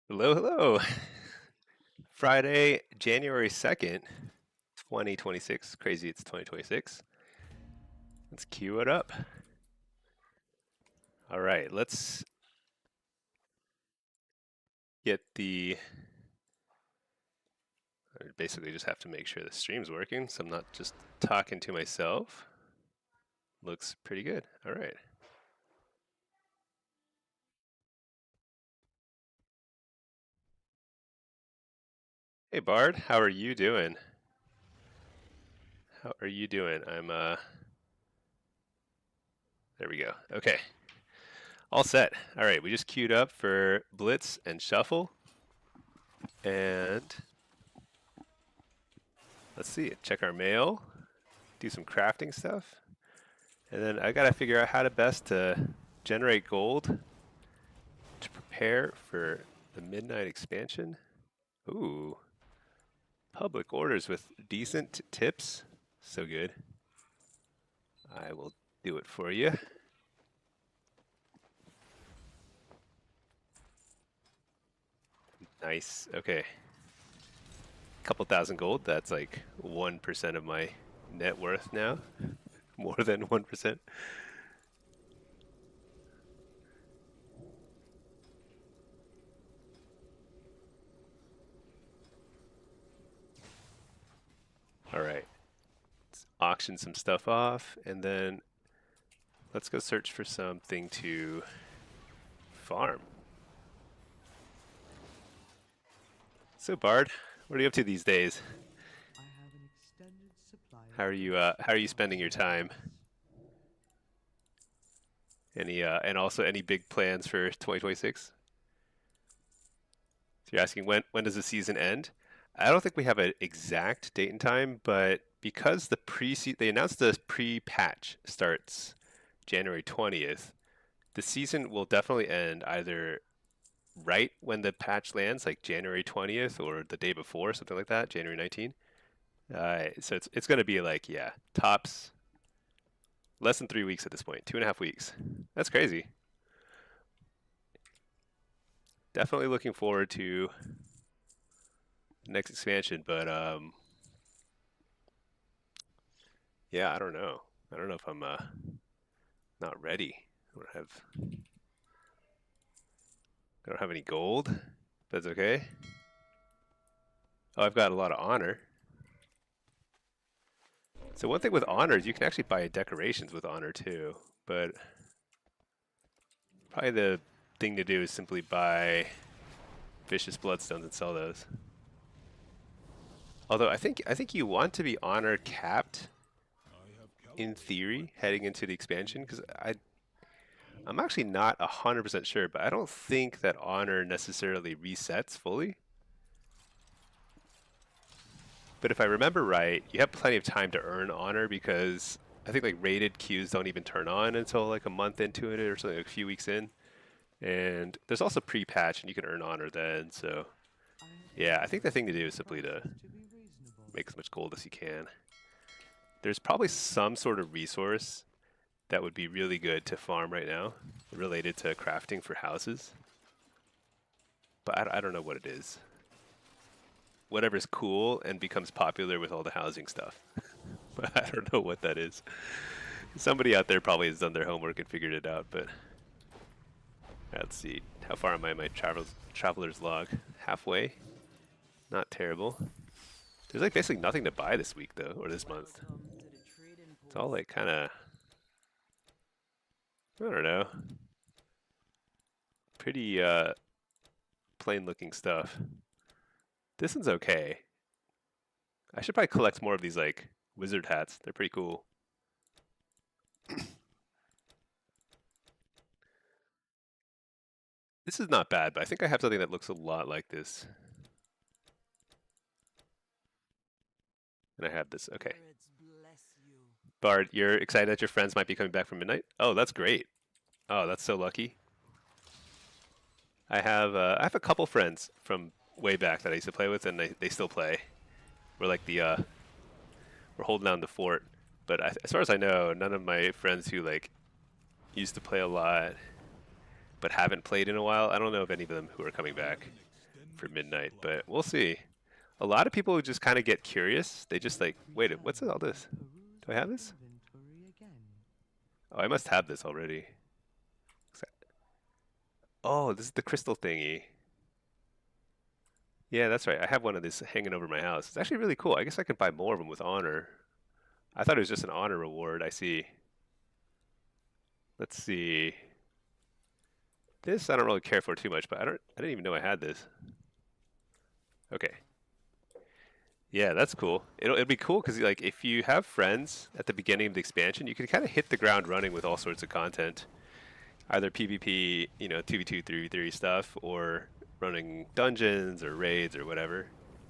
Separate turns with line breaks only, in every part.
Hello, hello. Friday, January 2nd, 2026. Crazy, it's 2026. Let's queue it up. All right, let's get the. I basically just have to make sure the stream's working so I'm not just talking to myself. Looks pretty good. All right. Hey, Bard, how are you doing? How are you doing? There we go. Okay. All set. All right, we just queued up for Blitz and Shuffle. And let's see, check our mail, do some crafting stuff. And then I gotta figure out how to best to generate gold to prepare for the midnight expansion. Ooh, public orders with decent tips. So good. I will do it for you. Nice. Okay. Couple thousand gold. That's like 1% of my net worth now. More than 1%. All right. Let's auction some stuff off and then let's go search for something to farm. So Bard, what are you up to these days? How are you spending your time? Any and also any big plans for 2026? So you're asking when does the season end? I don't think we have an exact date and time, but because they announced the pre-patch starts January 20th, the season will definitely end either right when the patch lands, like January 20th, or the day before, something like that, January 19th. So it's going to be like, yeah, tops less than 3 weeks at this point, 2.5 weeks. That's crazy. Definitely looking forward to the next expansion, but yeah, I don't know. I don't know if I'm not ready. I don't have any gold. That's okay. Oh, I've got a lot of honor. So one thing with honor is you can actually buy decorations with honor too, but probably the thing to do is simply buy vicious bloodstones and sell those. Although I think you want to be honor capped in theory heading into the expansion because I'm actually not 100% sure, but I don't think that honor necessarily resets fully. But if I remember right, you have plenty of time to earn honor because I think like rated queues don't even turn on until like a month into it or something, like a few weeks in. And there's also pre-patch and you can earn honor then. So yeah, I think the thing to do is simply to make as much gold as you can. There's probably some sort of resource that would be really good to farm right now related to crafting for houses. But I don't know what it is. Whatever's cool and becomes popular with all the housing stuff. But I don't know what that is. Somebody out there probably has done their homework and figured it out, but let's see. How far am I in my traveler's log? Halfway. Not terrible. There's like basically nothing to buy this week though, or this month. It's all like kind of, I don't know, pretty plain looking stuff. This one's okay. I should probably collect more of these like wizard hats. They're pretty cool. This is not bad, but I think I have something that looks a lot like this. And I have this. Okay. Bard, you're excited that your friends might be coming back from midnight? Oh, that's great. Oh, that's so lucky. I have a couple friends from way back that I used to play with, and they still play. We're like we're holding down the fort. But as far as I know, none of my friends who like used to play a lot but haven't played in a while, I don't know of any of them who are coming back. for midnight, but we'll see. A lot of people just kind of get curious. They just like, wait, what's all this? Do I have this? Oh, I must have this already. Oh, this is the crystal thingy. Yeah, that's right. I have one of these hanging over my house. It's actually really cool. I guess I could buy more of them with honor. I thought it was just an honor reward. I see. Let's see. This I don't really care for too much, but I didn't even know I had this. Okay. Yeah, that's cool. It'll be cool because like if you have friends at the beginning of the expansion, you can kind of hit the ground running with all sorts of content. Either PvP, 2v2, 3v3 stuff, or running dungeons or raids or whatever.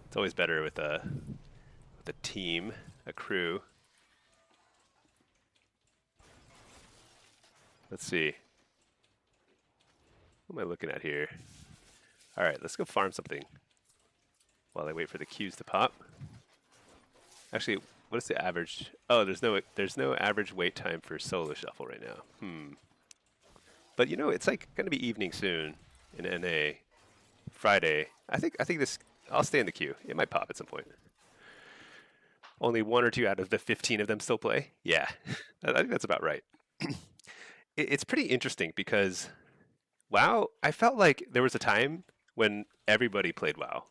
It's always better with a team, a crew. Let's see. What am I looking at here? All right, let's go farm something while I wait for the queues to pop. Actually, what is the average? Oh, there's no average wait time for solo shuffle right now. But it's like gonna be evening soon in NA. Friday. I think this. I'll stay in the queue. It might pop at some point. Only 1 or 2 out of the 15 of them still play. Yeah, I think that's about right. It's pretty interesting because WoW. I felt like there was a time when everybody played WoW.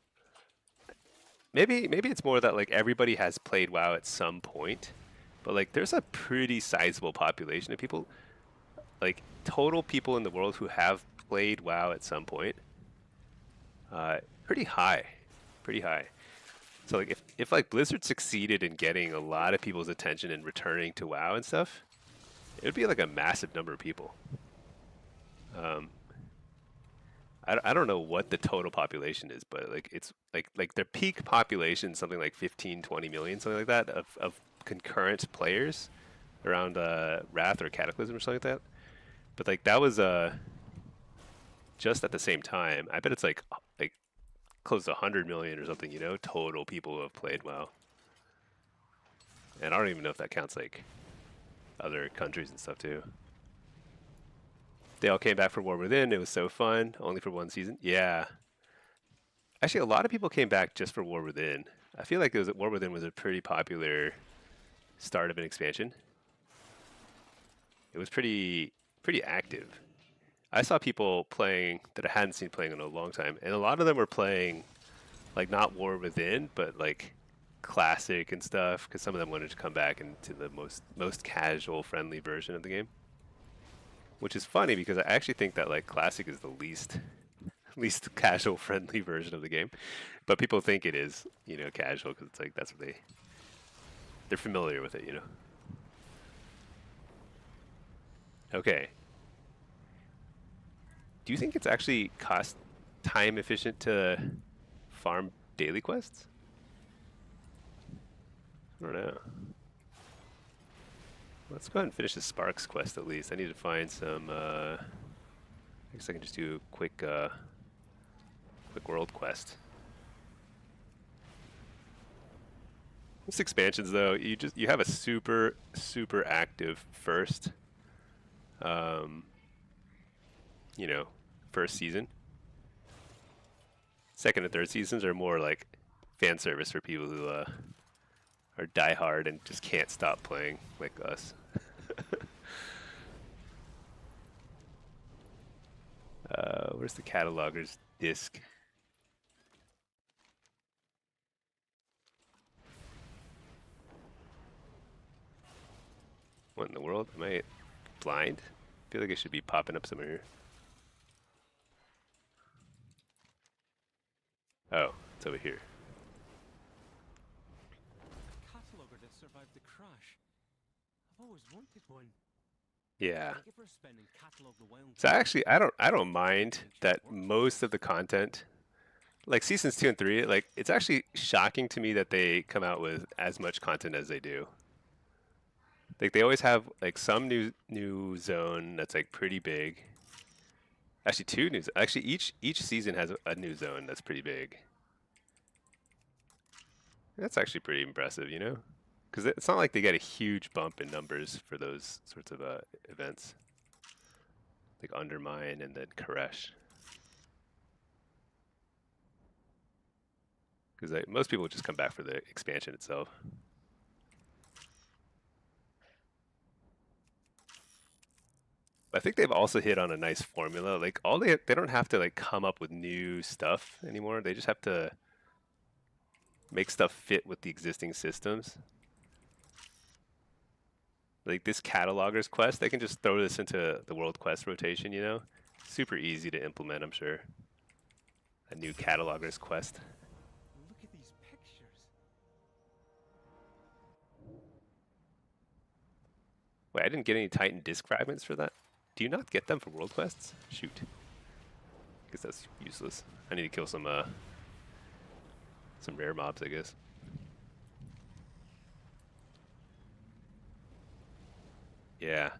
Maybe it's more that like everybody has played WoW at some point, but like there's a pretty sizable population of people, like total people in the world who have played WoW at some point. Pretty high, pretty high. So like if like Blizzard succeeded in getting a lot of people's attention and returning to WoW and stuff, it would be like a massive number of people. I don't know what the total population is, but like it's like their peak population, something like 15, 20 million, something like that, of concurrent players around Wrath or Cataclysm or something like that. But like that was just at the same time. I bet it's like close to 100 million or something, total people who have played WoW. And I don't even know if that counts like other countries and stuff too. They all came back for War Within. It was so fun. Only for 1 season. Yeah. Actually, a lot of people came back just for War Within. I feel like War Within was a pretty popular start of an expansion. It was pretty active. I saw people playing that I hadn't seen playing in a long time, and a lot of them were playing like not War Within, but like Classic and stuff, because some of them wanted to come back into the most casual, friendly version of the game. Which is funny because I actually think that like Classic is the least casual, friendly version of the game, but people think it is, casual because it's like that's what they're familiar with it, Okay. Do you think it's actually cost time efficient to farm daily quests? I don't know. Let's go ahead and finish the Sparks quest at least. I need to find some. I guess I can just do a quick world quest. This expansions though, you have a super active first. First season. Second and third seasons are more like fan service for people who are diehard and just can't stop playing, like us. Where's the cataloger's disc? What in the world? Am I blind? I feel like it should be popping up somewhere here. Oh, it's over here.
Cataloger that survived the crash. I've always wanted one.
Yeah.
Thank you for spending catalog the wild.
So actually, I don't mind that most of the content, like seasons 2 and 3, like it's actually shocking to me that they come out with as much content as they do. Like they always have like some new zone that's like pretty big. Actually, 2 new. Actually, each season has a new zone that's pretty big. That's actually pretty impressive, because it's not like they get a huge bump in numbers for those sorts of events, like Undermine and then Koresh. because most people just come back for the expansion itself. I think they've also hit on a nice formula. Like they don't have to like come up with new stuff anymore. They just have to make stuff fit with the existing systems. Like this cataloger's quest, they can just throw this into the world quest rotation, you know? Super easy to implement, I'm sure. A new cataloger's quest.
Look at these pictures.
Wait, I didn't get any Titan disc fragments for that? Do you not get them for world quests? Shoot. Guess that's useless. I need to kill some rare mobs, I guess. Yeah,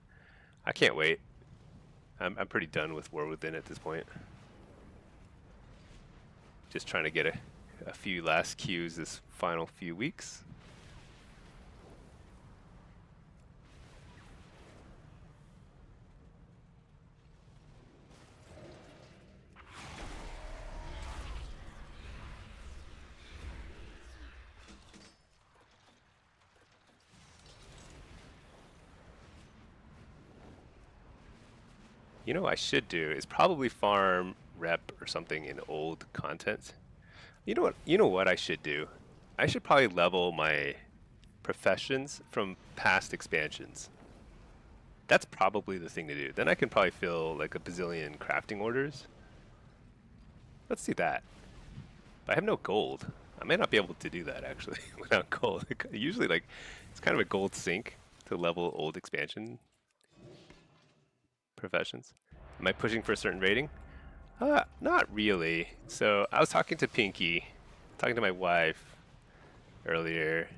I can't wait. I'm pretty done with War Within at this point. Just trying to get a few last queues this final few weeks. You know what I should do is probably farm rep or something in old content. You know what? You know what I should do? I should probably level my professions from past expansions. That's probably the thing to do. Then I can probably fill like a bazillion crafting orders. Let's do that. But I have no gold. I may not be able to do that actually without gold. Usually like it's kind of a gold sink to level old expansion professions. Am I pushing for a certain rating? Not really. So I was talking to Pinky, talking to my wife earlier.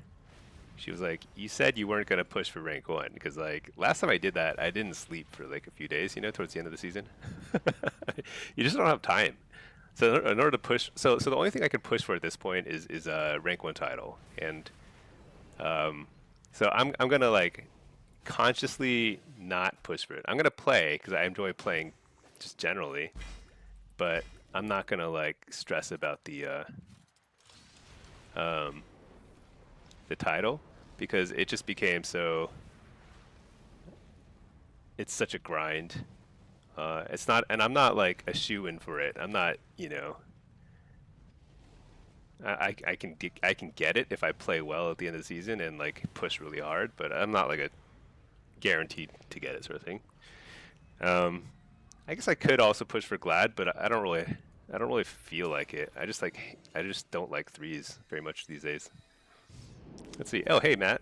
She was like, "You said you weren't gonna push for rank 1 because like last time I did that, I didn't sleep for like a few days, you know, towards the end of the season. You just don't have time. So in order to push, so the only thing I could push for at this point is a rank 1 title, and so I'm gonna like consciously not push for it. I'm gonna play because I enjoy playing just generally, but I'm not gonna like stress about the title because it just became so. It's such a grind. It's not, and I'm not like a shoe-in for it. I'm not, you know. I can get it if I play well at the end of the season and like push really hard, but I'm not like a guaranteed to get it sort of thing. I guess I could also push for Glad, but I don't really feel like it. I just don't like threes very much these days. Let's see. Oh, hey Matt,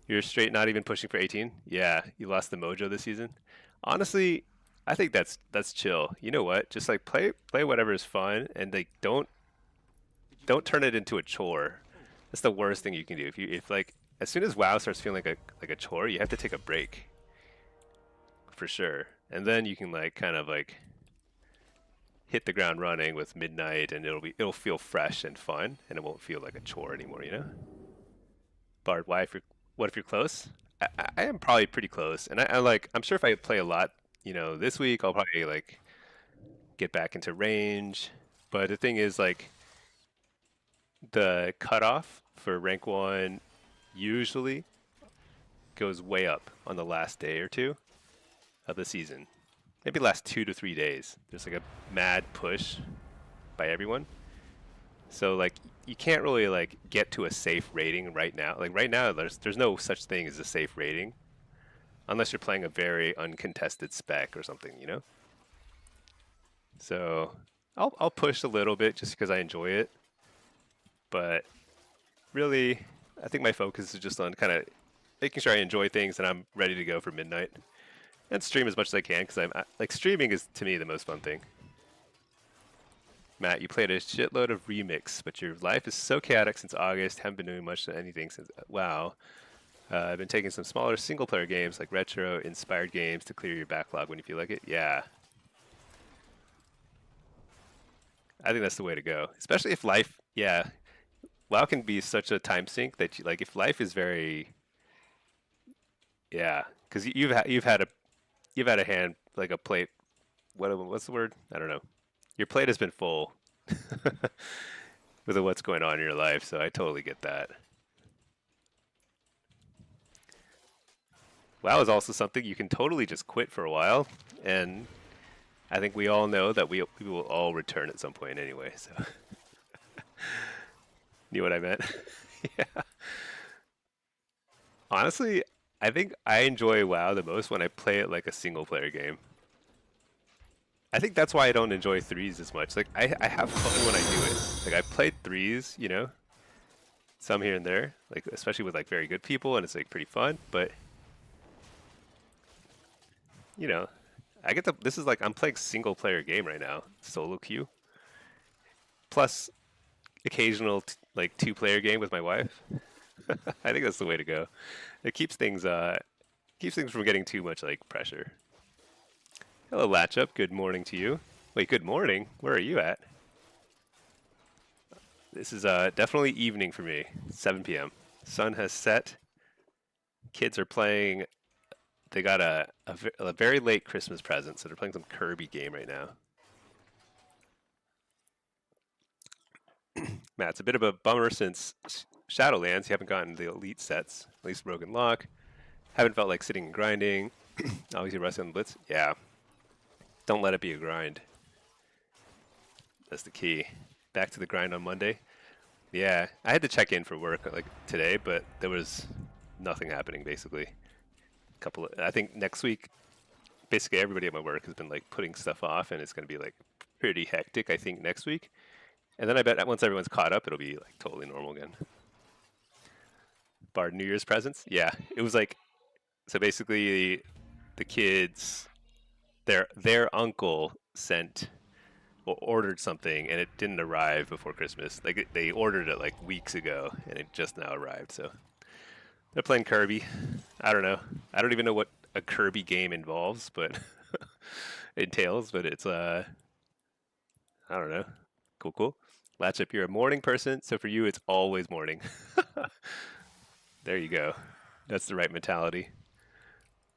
you're straight not even pushing for 18. Yeah, you lost the mojo this season. Honestly, I think that's chill. You know what? Just like play whatever is fun, and like don't turn it into a chore. That's the worst thing you can do. If like as soon as WoW starts feeling like a chore, you have to take a break for sure, and then you can like kind of like hit the ground running with Midnight, and it'll feel fresh and fun, and it won't feel like a chore anymore. You know, Bard, what if you're close? I am probably pretty close, and I'm sure if I play a lot, you know, this week I'll probably like get back into range. But the thing is like the cutoff for rank 1 usually goes way up on the last day or two of the season. Maybe last 2 to 3 days. There's like a mad push by everyone. So like you can't really like get to a safe rating right now. Like right now there's no such thing as a safe rating unless you're playing a very uncontested spec or something, you know? So I'll push a little bit just because I enjoy it. But really, I think my focus is just on kind of making sure I enjoy things and I'm ready to go for Midnight. And stream as much as I can because like streaming is to me the most fun thing. Matt, you played a shitload of remix, but your life is so chaotic since August. Haven't been doing much of anything since. Wow. I've been taking some smaller single-player games like retro-inspired games to clear your backlog when you feel like it. Yeah. I think that's the way to go, especially if life. Yeah, WoW can be such a time sink that you, like if life is very. Yeah, because you've had a hand like a plate. What's the word? I don't know. Your plate has been full. with what's going on in your life, so I totally get that. WoW is also something you can totally just quit for a while, and I think we all know that we will all return at some point anyway. So, knew what I meant. Yeah. Honestly, I think I enjoy WoW the most when I play it like a single player game. I think that's why I don't enjoy threes as much. Like I have fun when I do it. Like I played threes, you know, some here and there, like especially with like very good people, and it's like pretty fun. But you know, I get the this is like I'm playing single player game right now, solo queue, plus occasional like two player game with my wife. I think that's the way to go. It keeps things from getting too much like pressure. Hello, Latch Up. Good morning to you. Wait, good morning. Where are you at? This is definitely evening for me. 7 p.m. Sun has set. Kids are playing. They got a very late Christmas present, so they're playing some Kirby game right now. Matt, it's a bit of a bummer since Shadowlands. You haven't gotten the elite sets, at least Rogue Lock. Haven't felt like sitting and grinding. Obviously, Rusty on the Blitz. Yeah. Don't let it be a grind. That's the key. Back to the grind on Monday. Yeah, I had to check in for work like today, but there was nothing happening basically. I think next week, basically everybody at my work has been like putting stuff off, and it's going to be like pretty hectic. I think next week, and then I bet that once everyone's caught up, it'll be like totally normal again. Bard New Year's presents. Yeah, it was like so basically the kids, their uncle sent or ordered something and it didn't arrive before Christmas. Like they ordered it like weeks ago and it just now arrived. So they're playing Kirby. I don't know. I don't even know what a Kirby game involves, but entails. But it's I don't know. Cool, cool. Latch Up, you're a morning person, so for you it's always morning. There you go. That's the right mentality.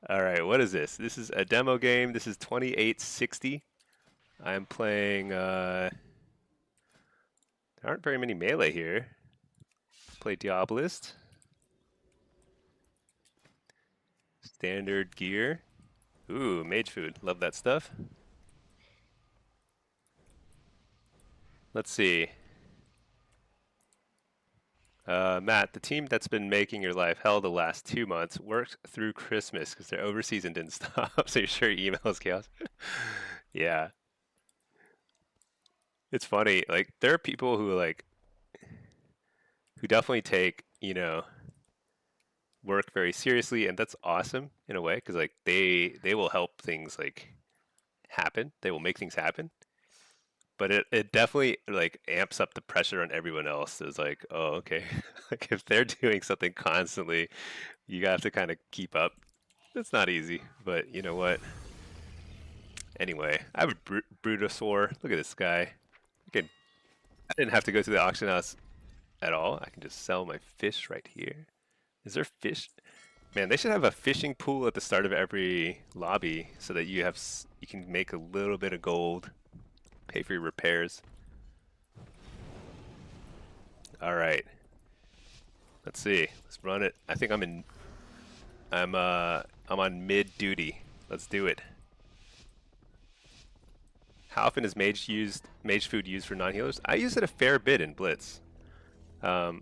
All right, what is this? This is a demo game. This is 2860. I'm playing. There aren't very many melee here. Play Diabolist. Standard gear. Ooh, mage food. Love that stuff. Let's see. Matt, the team that's been making your life hell the last 2 months worked through Christmas because their overseason didn't stop. So you're sure emails chaos? Yeah. It's funny. Like there are people who definitely take, work very seriously, and that's awesome in a way because like they will help things like happen. They will make things happen. But it definitely like amps up the pressure on everyone else. It's like, oh, okay. Like if they're doing something constantly, you have to kind of keep up. It's not easy, but you know what? Anyway, I have a Brutosaur. Look at this guy. I didn't have to go to the auction house at all. I can just sell my fish right here. Is there fish? Man, they should have a fishing pool at the start of every lobby so that you can make a little bit of gold, pay for your repairs. All right. Let's see. Let's run it. I think I'm on mid duty. Let's do it. How often is mage food used for non-healers? I use it a fair bit in Blitz. Because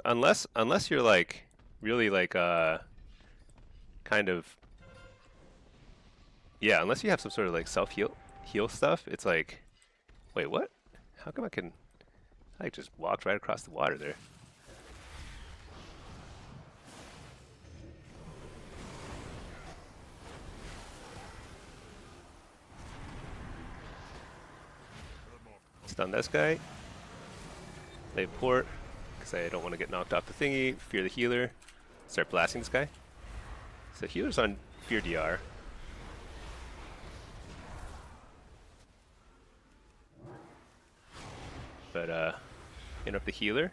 unless you're like really like kind of unless you have some sort of like heal stuff, it's like, wait, what? How come I just walked right across the water there? Stun this guy. Lay port, because I don't want to get knocked off the thingy. Fear the healer. Start blasting this guy. So healer's on Fear DR. But interrupt the healer.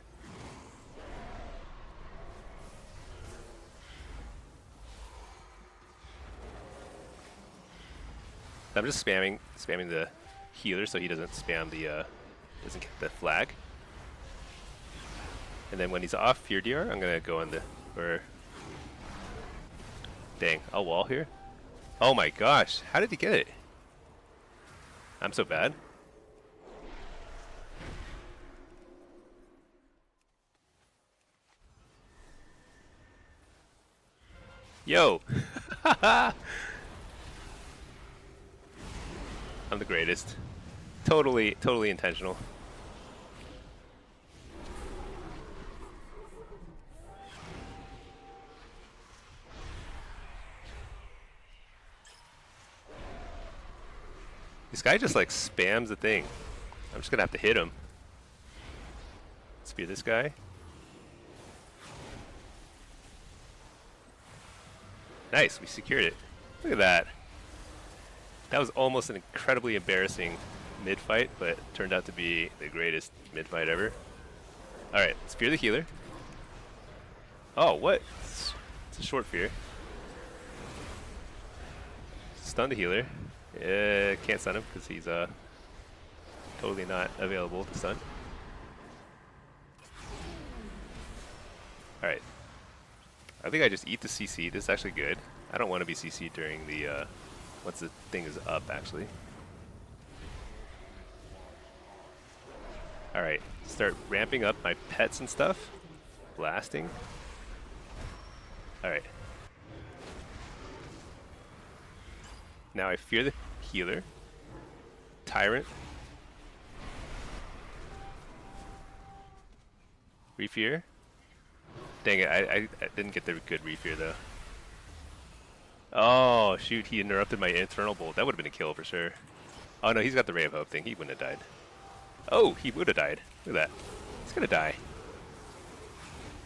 I'm just spamming the healer so he doesn't spam the doesn't get the flag. And then when he's off Fear DR, I'm gonna go on the dang, I'll wall here. Oh my gosh, how did he get it? I'm so bad. Yo! I'm the greatest. Totally intentional. This guy just like spams the thing. I'm just gonna have to hit him. Spear this guy. Nice, we secured it. Look at that. That was almost an incredibly embarrassing mid-fight, but turned out to be the greatest mid-fight ever. Alright, spear the healer. Oh, what? It's a short fear. Stun the healer. Can't stun him because he's totally not available to stun. Alright. I think I just eat the CC. This is actually good. I don't want to be CC during the once the thing is up, actually. Alright, start ramping up my pets and stuff. Blasting. Alright. Now I fear the healer. Tyrant. Refear. Dang it, I didn't get the good refear though. Oh shoot, he interrupted my Infernal Bolt. That would have been a kill for sure. Oh no, he's got the Ray of Hope thing. He wouldn't have died. Oh, he would have died. Look at that. He's gonna die.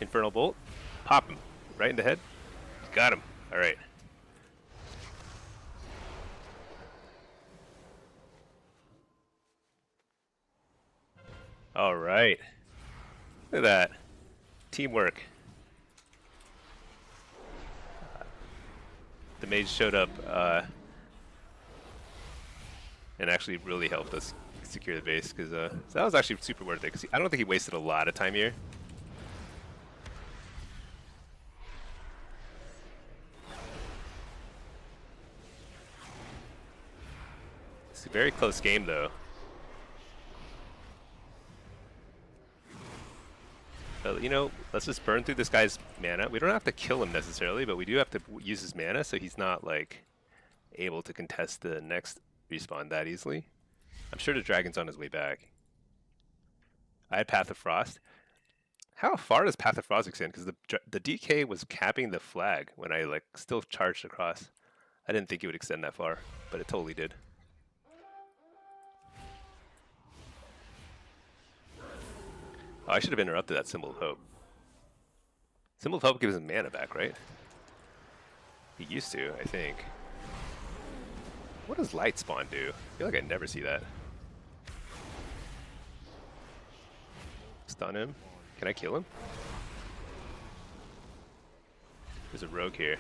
Infernal Bolt. Pop him. Right in the head. Got him. Alright. Alright. Look at that. Teamwork. The mage showed up and actually really helped us secure the base because so that was actually super worth it because I don't think he wasted a lot of time here. It's a very close game though. You know, let's just burn through this guy's mana. We don't have to kill him necessarily, but we do have to use his mana so he's not like able to contest the next respawn that easily. I'm sure the dragon's on his way back. I had Path of Frost. How far does Path of Frost extend? Because the DK was capping the flag when I like still charged across. I didn't think it would extend that far, but it totally did. Oh, I should have interrupted that Symbol of Hope. Symbol of Hope gives him mana back, right? He used to, I think. What does Light Spawn do? I feel like I never see that. Stun him. Can I kill him? There's a rogue here.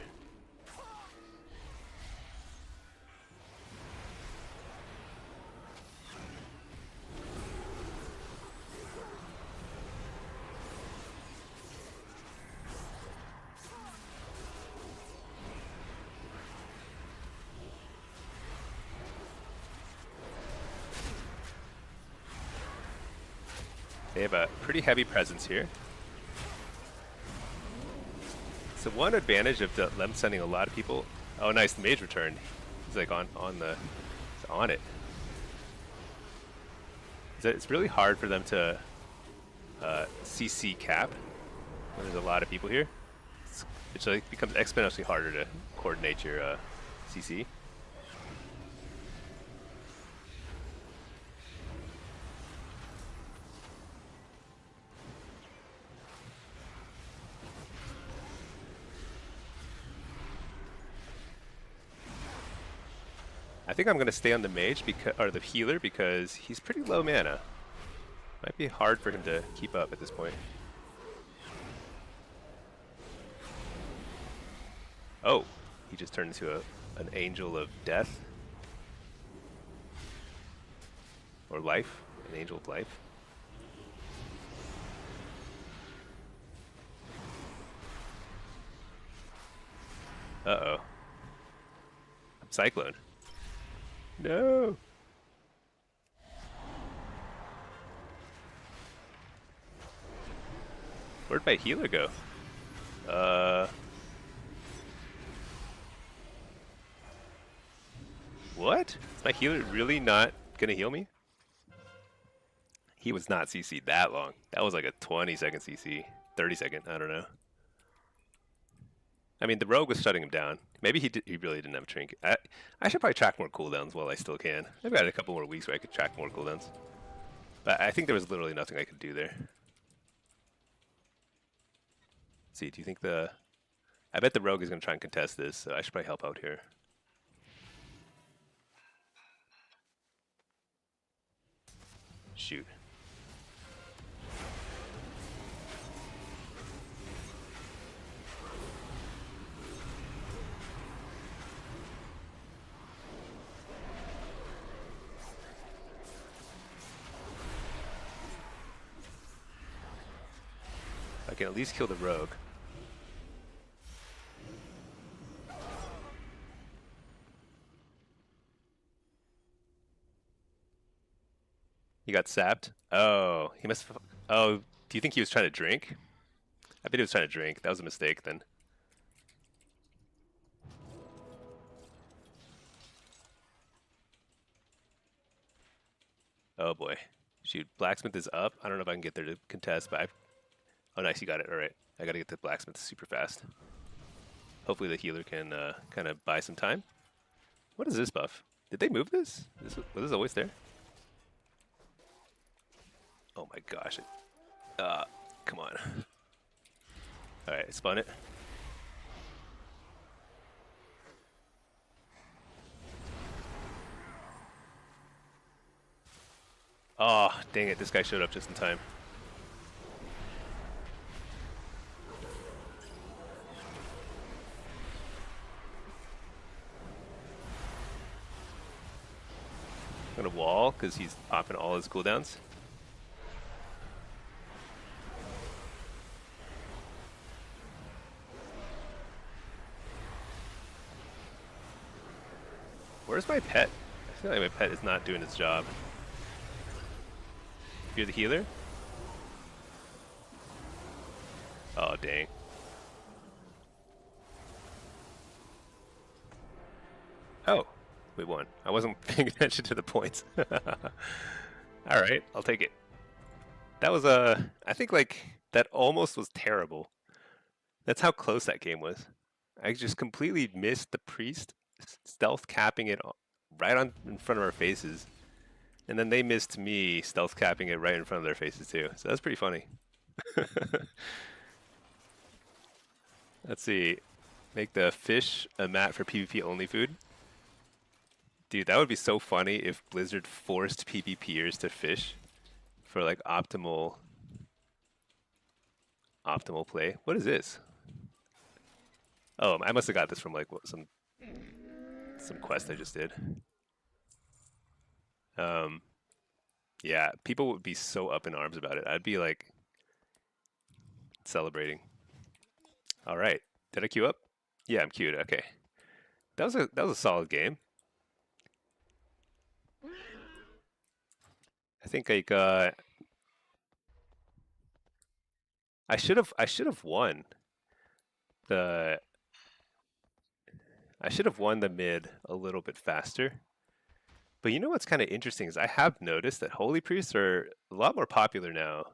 They have a pretty heavy presence here. So one advantage of them sending a lot of people. Oh, nice! The mage returned. He's like on it. It's really hard for them to CC cap when there's a lot of people here. It like becomes exponentially harder to coordinate your CC. I think I'm going to stay on the mage or the healer because he's pretty low mana. Might be hard for him to keep up at this point. Oh, he just turned into an angel of death. Or life. An angel of life. Cyclone. No. Where'd my healer go? What? Is my healer really not gonna heal me? He was not CC'd that long. That was like a 20-second CC. 30-second, I don't know. I mean, the rogue was shutting him down. Maybe he really didn't have a trinket. I should probably track more cooldowns while I still can. I've got a couple more weeks where I could track more cooldowns. But I think there was literally nothing I could do there. Let's see, do you think the... I bet the rogue is going to try and contest this, so I should probably help out here. Shoot. I can at least kill the rogue. He got sapped? Oh, he must have... Oh, do you think he was trying to drink? I bet he was trying to drink. That was a mistake then. Oh boy. Shoot, blacksmith is up. I don't know if I can get there to contest, but Oh, nice, you got it. All right. I got to get to blacksmith super fast. Hopefully the healer can kind of buy some time. What is this buff? Did they move this? Was this always there? Oh my gosh. Come on. All right, spun it. Oh, dang it. This guy showed up just in time. I'm gonna wall because he's popping all his cooldowns. Where's my pet? I feel like my pet is not doing its job. You're the healer? Oh, dang. Oh, we won. I wasn't paying attention to the points. Alright, I'll take it. That was I think like, that almost was terrible. That's how close that game was. I just completely missed the priest, stealth capping it right on in front of our faces. And then they missed me stealth capping it right in front of their faces too. So that's pretty funny. Let's see. Make the fish a mat for PvP only food. Dude, that would be so funny if Blizzard forced PvPers to fish for like optimal play. What is this? Oh, I must have got this from like some quest I just did. Yeah, people would be so up in arms about it. I'd be like celebrating. All right, did I queue up? Yeah, I'm queued. Okay, that was a solid game. I think like I should have won the mid a little bit faster. But you know what's kind of interesting is I have noticed that holy priests are a lot more popular now.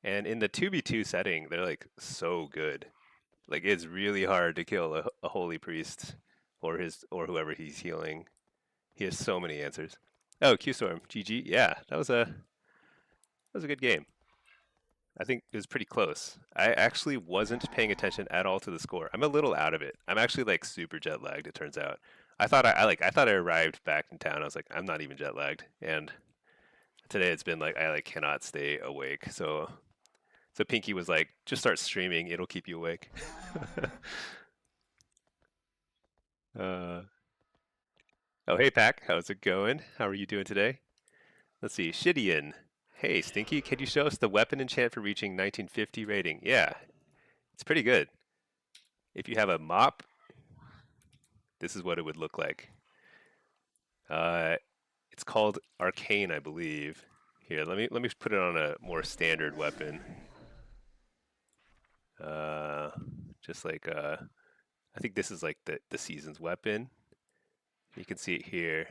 And in the 2v2 setting, they're like so good. Like it's really hard to kill a holy priest or whoever he's healing. He has so many answers. Oh, Q-Storm, GG. Yeah, that was a good game. I think it was pretty close. I actually wasn't paying attention at all to the score. I'm a little out of it. I'm actually like super jet lagged, it turns out. I thought I thought I arrived back in town. I was like, I'm not even jet lagged. And today it's been like I like cannot stay awake. So Pinky was like, just start streaming, it'll keep you awake. Oh, hey Pack, how's it going? How are you doing today? Let's see, Shidian. Hey, Stinky, can you show us the weapon enchant for reaching 1950 rating? Yeah, it's pretty good. If you have a mop, this is what it would look like. It's called Arcane, I believe. Here, let me put it on a more standard weapon. Just like I think this is like the season's weapon. You can see it here.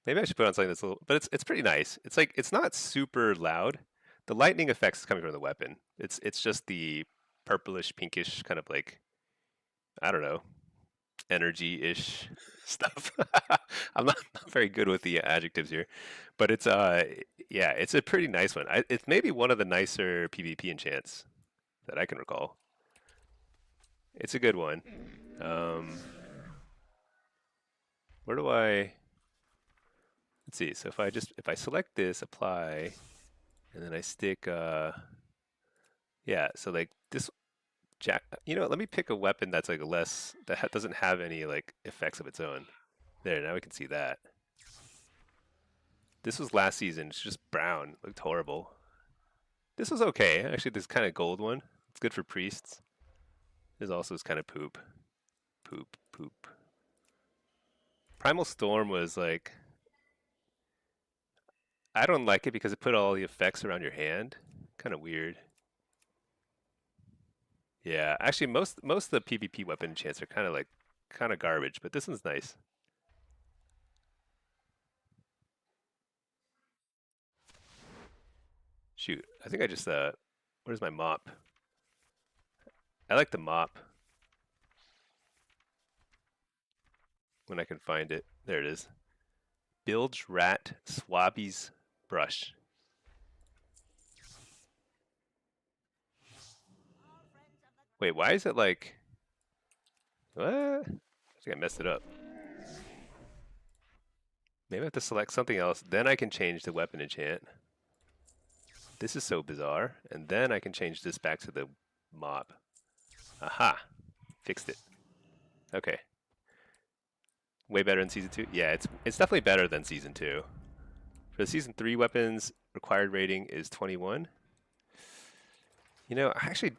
Maybe I should put on something that's a little, but it's pretty nice. It's like it's not super loud. The lightning effects is coming from the weapon. It's just the purplish, pinkish kind of like, I don't know, energy-ish stuff. I'm not very good with the adjectives here, but it's yeah, it's a pretty nice one. It's maybe one of the nicer PvP enchants that I can recall. It's a good one. Um, where do I? Let's see. So if I select this, apply, and then I stick yeah. So like this jack. You know, let me pick a weapon that's like less doesn't have any like effects of its own. There. Now we can see that. This was last season. It's just brown. Looked horrible. This was okay. Actually, this kind of gold one. It's good for priests. This also is kind of poop. Poop. Poop. Primal Storm was like, I don't like it because it put all the effects around your hand. Kind of weird. Yeah, actually, most of the PvP weapon enchants are kind of garbage, but this one's nice. Shoot, I think I just where's my mop? I like the mop when I can find it. There it is. Bilge Rat Swabby's brush. Wait, why is it like? What? I think I messed it up. Maybe I have to select something else. Then I can change the weapon enchant. This is so bizarre. And then I can change this back to the mob. Aha! Fixed it. Okay. Way better than Season 2? Yeah, it's definitely better than Season 2. For the Season 3 weapons, required rating is 21. You know,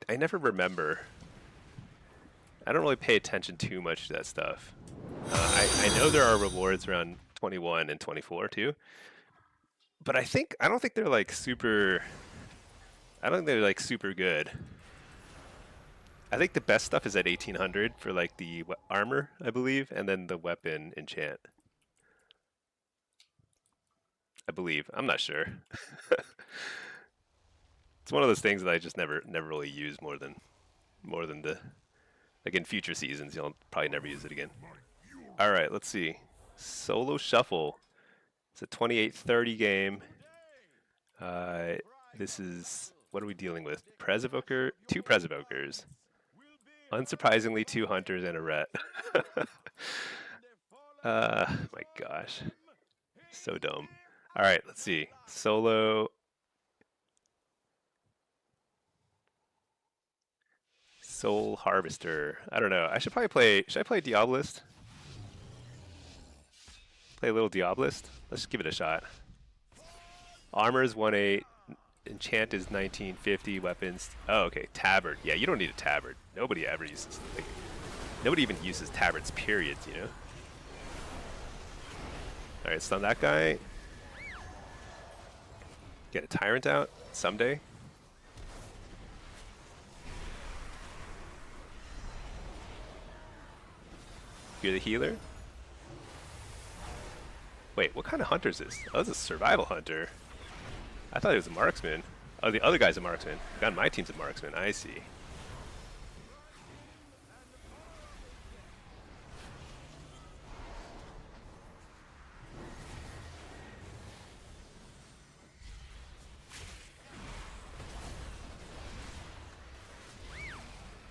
I never remember. I don't really pay attention too much to that stuff. I know there are rewards around 21 and 24 too, but I don't think they're like super. I don't think they're like super good. I think the best stuff is at 1800 for like the armor, I believe, and then the weapon enchant. I believe. I'm not sure. It's one of those things that I just never really use more than the like in future seasons. You'll probably never use it again. All right, let's see. Solo Shuffle. It's a 28-30 game. This is, what are we dealing with? Prez-evoker, 2 Prez-evokers. Unsurprisingly, 2 hunters and a ret. My gosh. So dumb. All right, let's see. Solo. Soul Harvester. I don't know. I should probably play, should I play Diabolist? Play a little Diabolist? Let's just give it a shot. Armor is 1-8. Enchant is 1950. Weapons. Oh, okay. Tabard. Yeah, you don't need a tabard. Nobody ever uses. Like, nobody even uses tabards. Periods. You know. All right, stun that guy. Get a tyrant out someday. You're the healer. Wait, what kind of hunter is this? Oh, this is a survival hunter. I thought he was a marksman. Oh, the other guy's a marksman. The guy on my team's a marksman. I see.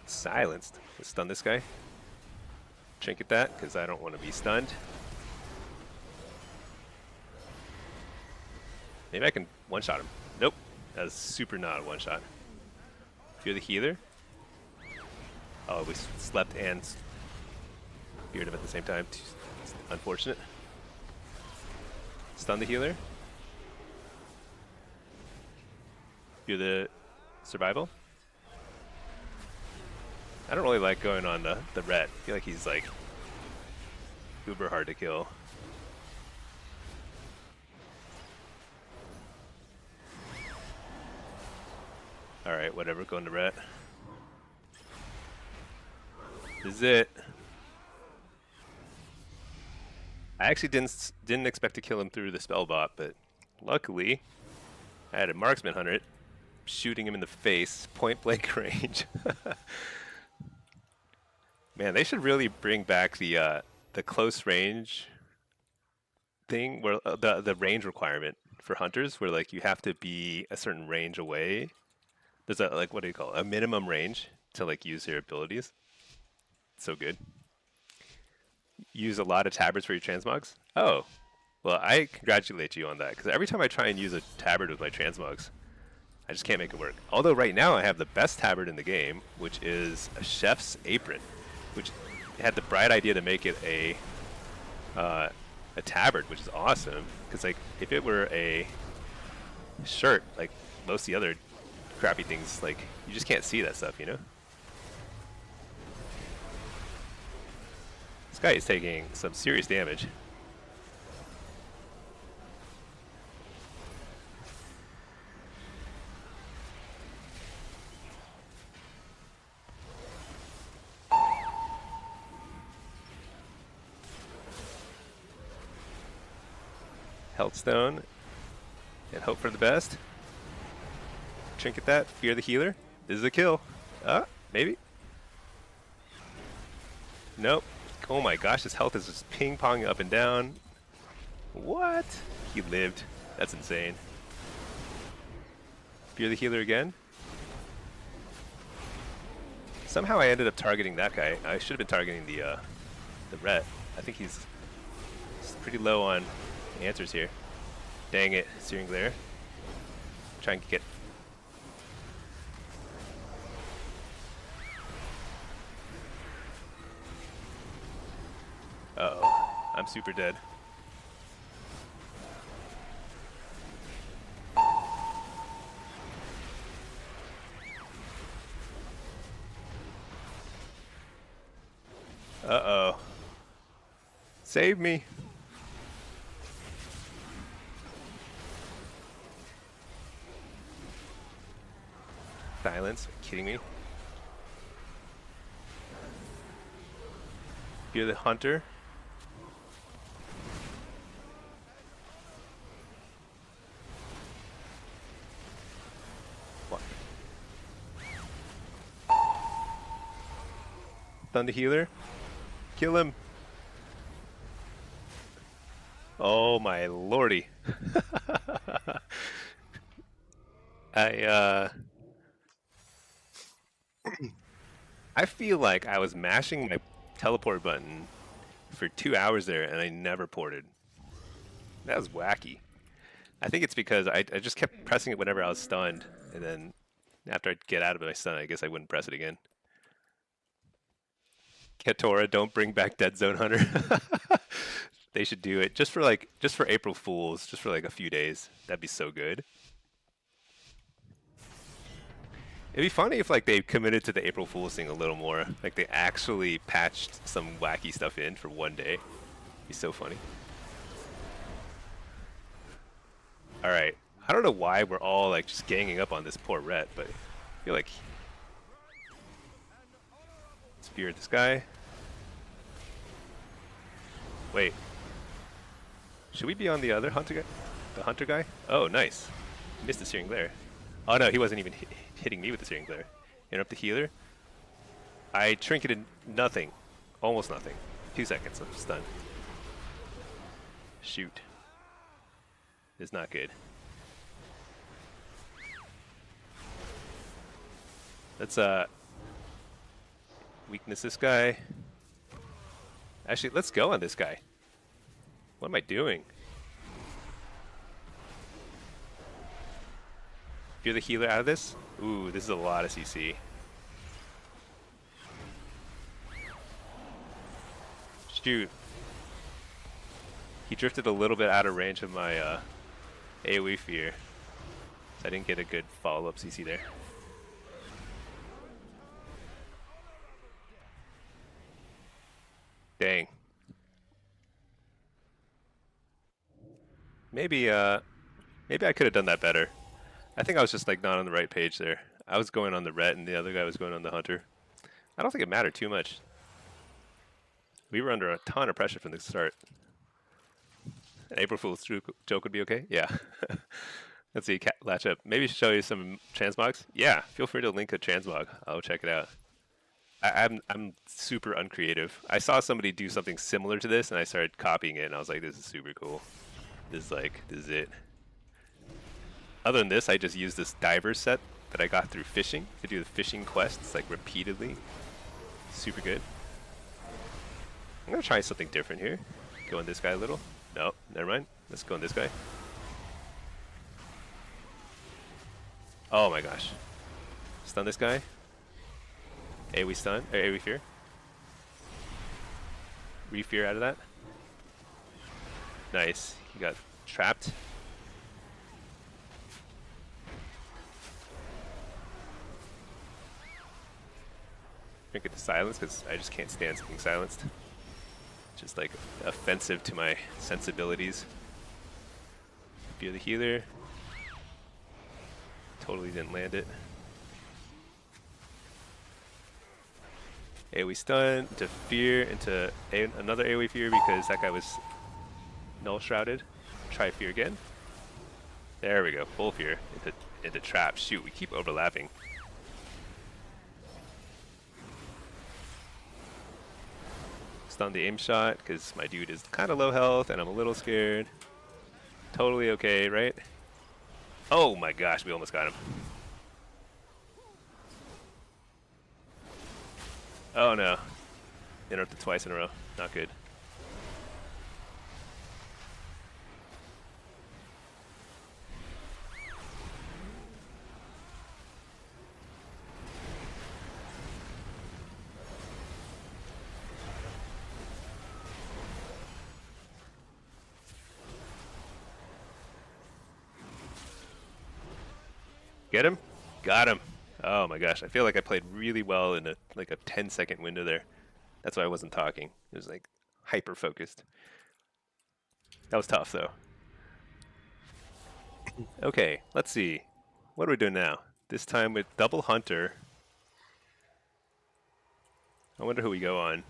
Silenced. Let's stun this guy. Trinket that, because I don't want to be stunned. Maybe I can one-shot him. Nope. That was super not a one-shot. If you're the healer. Oh, we slept and feared him at the same time. It's unfortunate. Stun the healer. Do the survival. I don't really like going on the ret. I feel like he's like uber hard to kill. Alright, whatever, going to ret. This is it. I actually didn't expect to kill him through the spell bot, but luckily I had a marksman hunter shooting him in the face, point blank range. Man, they should really bring back the close range thing, where the range requirement for hunters, where like you have to be a certain range away. There's a, like, what do you call it? A minimum range to like use your abilities. So good. Use a lot of tabards for your transmogs? Oh, well, I congratulate you on that, because every time I try and use a tabard with my transmogs, I just can't make it work. Although right now I have the best tabard in the game, which is a chef's apron, which had the bright idea to make it a tabard, which is awesome. Because like, if it were a shirt, like most of the other crappy things, like you just can't see that stuff, you know? This guy is taking some serious damage. Health stone and hope for the best. Trinket that, fear the healer. This is a kill. Maybe. Nope. Oh my gosh, his health is just ping-ponging up and down. What? He lived. That's insane. Fear the healer again. Somehow I ended up targeting that guy. I should have been targeting the ret. I think he's pretty low on answers here. Dang it, Searing Glare. Try and get... Uh-oh. I'm super dead. Uh-oh. Save me. Silence. Are you kidding me? You're the hunter. What? Thunder healer. Kill him. Oh my lordy. I feel like I was mashing my teleport button for 2 hours there and I never ported. That was wacky. I think it's because I just kept pressing it whenever I was stunned, and then after I'd get out of my stun, I guess I wouldn't press it again. Ketora, don't bring back Dead Zone Hunter. They should do it just for April Fools, just for like a few days. That'd be so good. It'd be funny if like they committed to the April Fool's thing a little more. Like they actually patched some wacky stuff in for one day. It'd be so funny. Alright. I don't know why we're all like just ganging up on this poor ret, but I feel like... Spirit this guy. Wait. Should we be on the other hunter guy? The hunter guy? Oh, nice. Missed the Searing Glare. Oh no, he wasn't even hitting me with the Searing Glare. Interrupt the healer. I trinketed nothing. Almost nothing. 2 seconds, I'm stunned. Shoot. It's not good. Let's weakness this guy. Actually, let's go on this guy. What am I doing? You're the healer out of this? Ooh, this is a lot of CC. Shoot. He drifted a little bit out of range of my AoE fear, so I didn't get a good follow-up CC there. Dang. Maybe maybe I could have done that better. I think I was just like not on the right page there. I was going on the ret and the other guy was going on the hunter. I don't think it mattered too much. We were under a ton of pressure from the start. An April Fool's joke would be okay? Yeah. Let's see, latch up. Maybe show you some transmogs? Yeah, feel free to link a transmog. I'll check it out. I'm super uncreative. I saw somebody do something similar to this and I started copying it and I was like, this is super cool. This is it. Other than this, I just use this diver set that I got through fishing to do the fishing quests like repeatedly. Super good. I'm gonna try something different here. Go on this guy a little. No, never mind. Let's go on this guy. Oh my gosh. Stun this guy. AoE stun, or AoE fear. Re-fear out of that. Nice. He got trapped. Drink it to silence because I just can't stand being silenced. Just like offensive to my sensibilities. Fear the healer. Totally didn't land it. AoE stun into fear, into another AoE fear because that guy was null shrouded. Try fear again. There we go, full fear into trap. Shoot, we keep overlapping. Stun the aim shot because my dude is kind of low health and I'm a little scared. Totally okay, right? Oh my gosh, we almost got him. Oh no. Interrupted twice in a row. Not good. Get him? Got him. Oh my gosh, I feel like I played really well in a 10-second window there. That's why I wasn't talking. It was like hyper focused. That was tough though. Okay, let's see. What are we doing now? This time with double hunter. I wonder who we go on.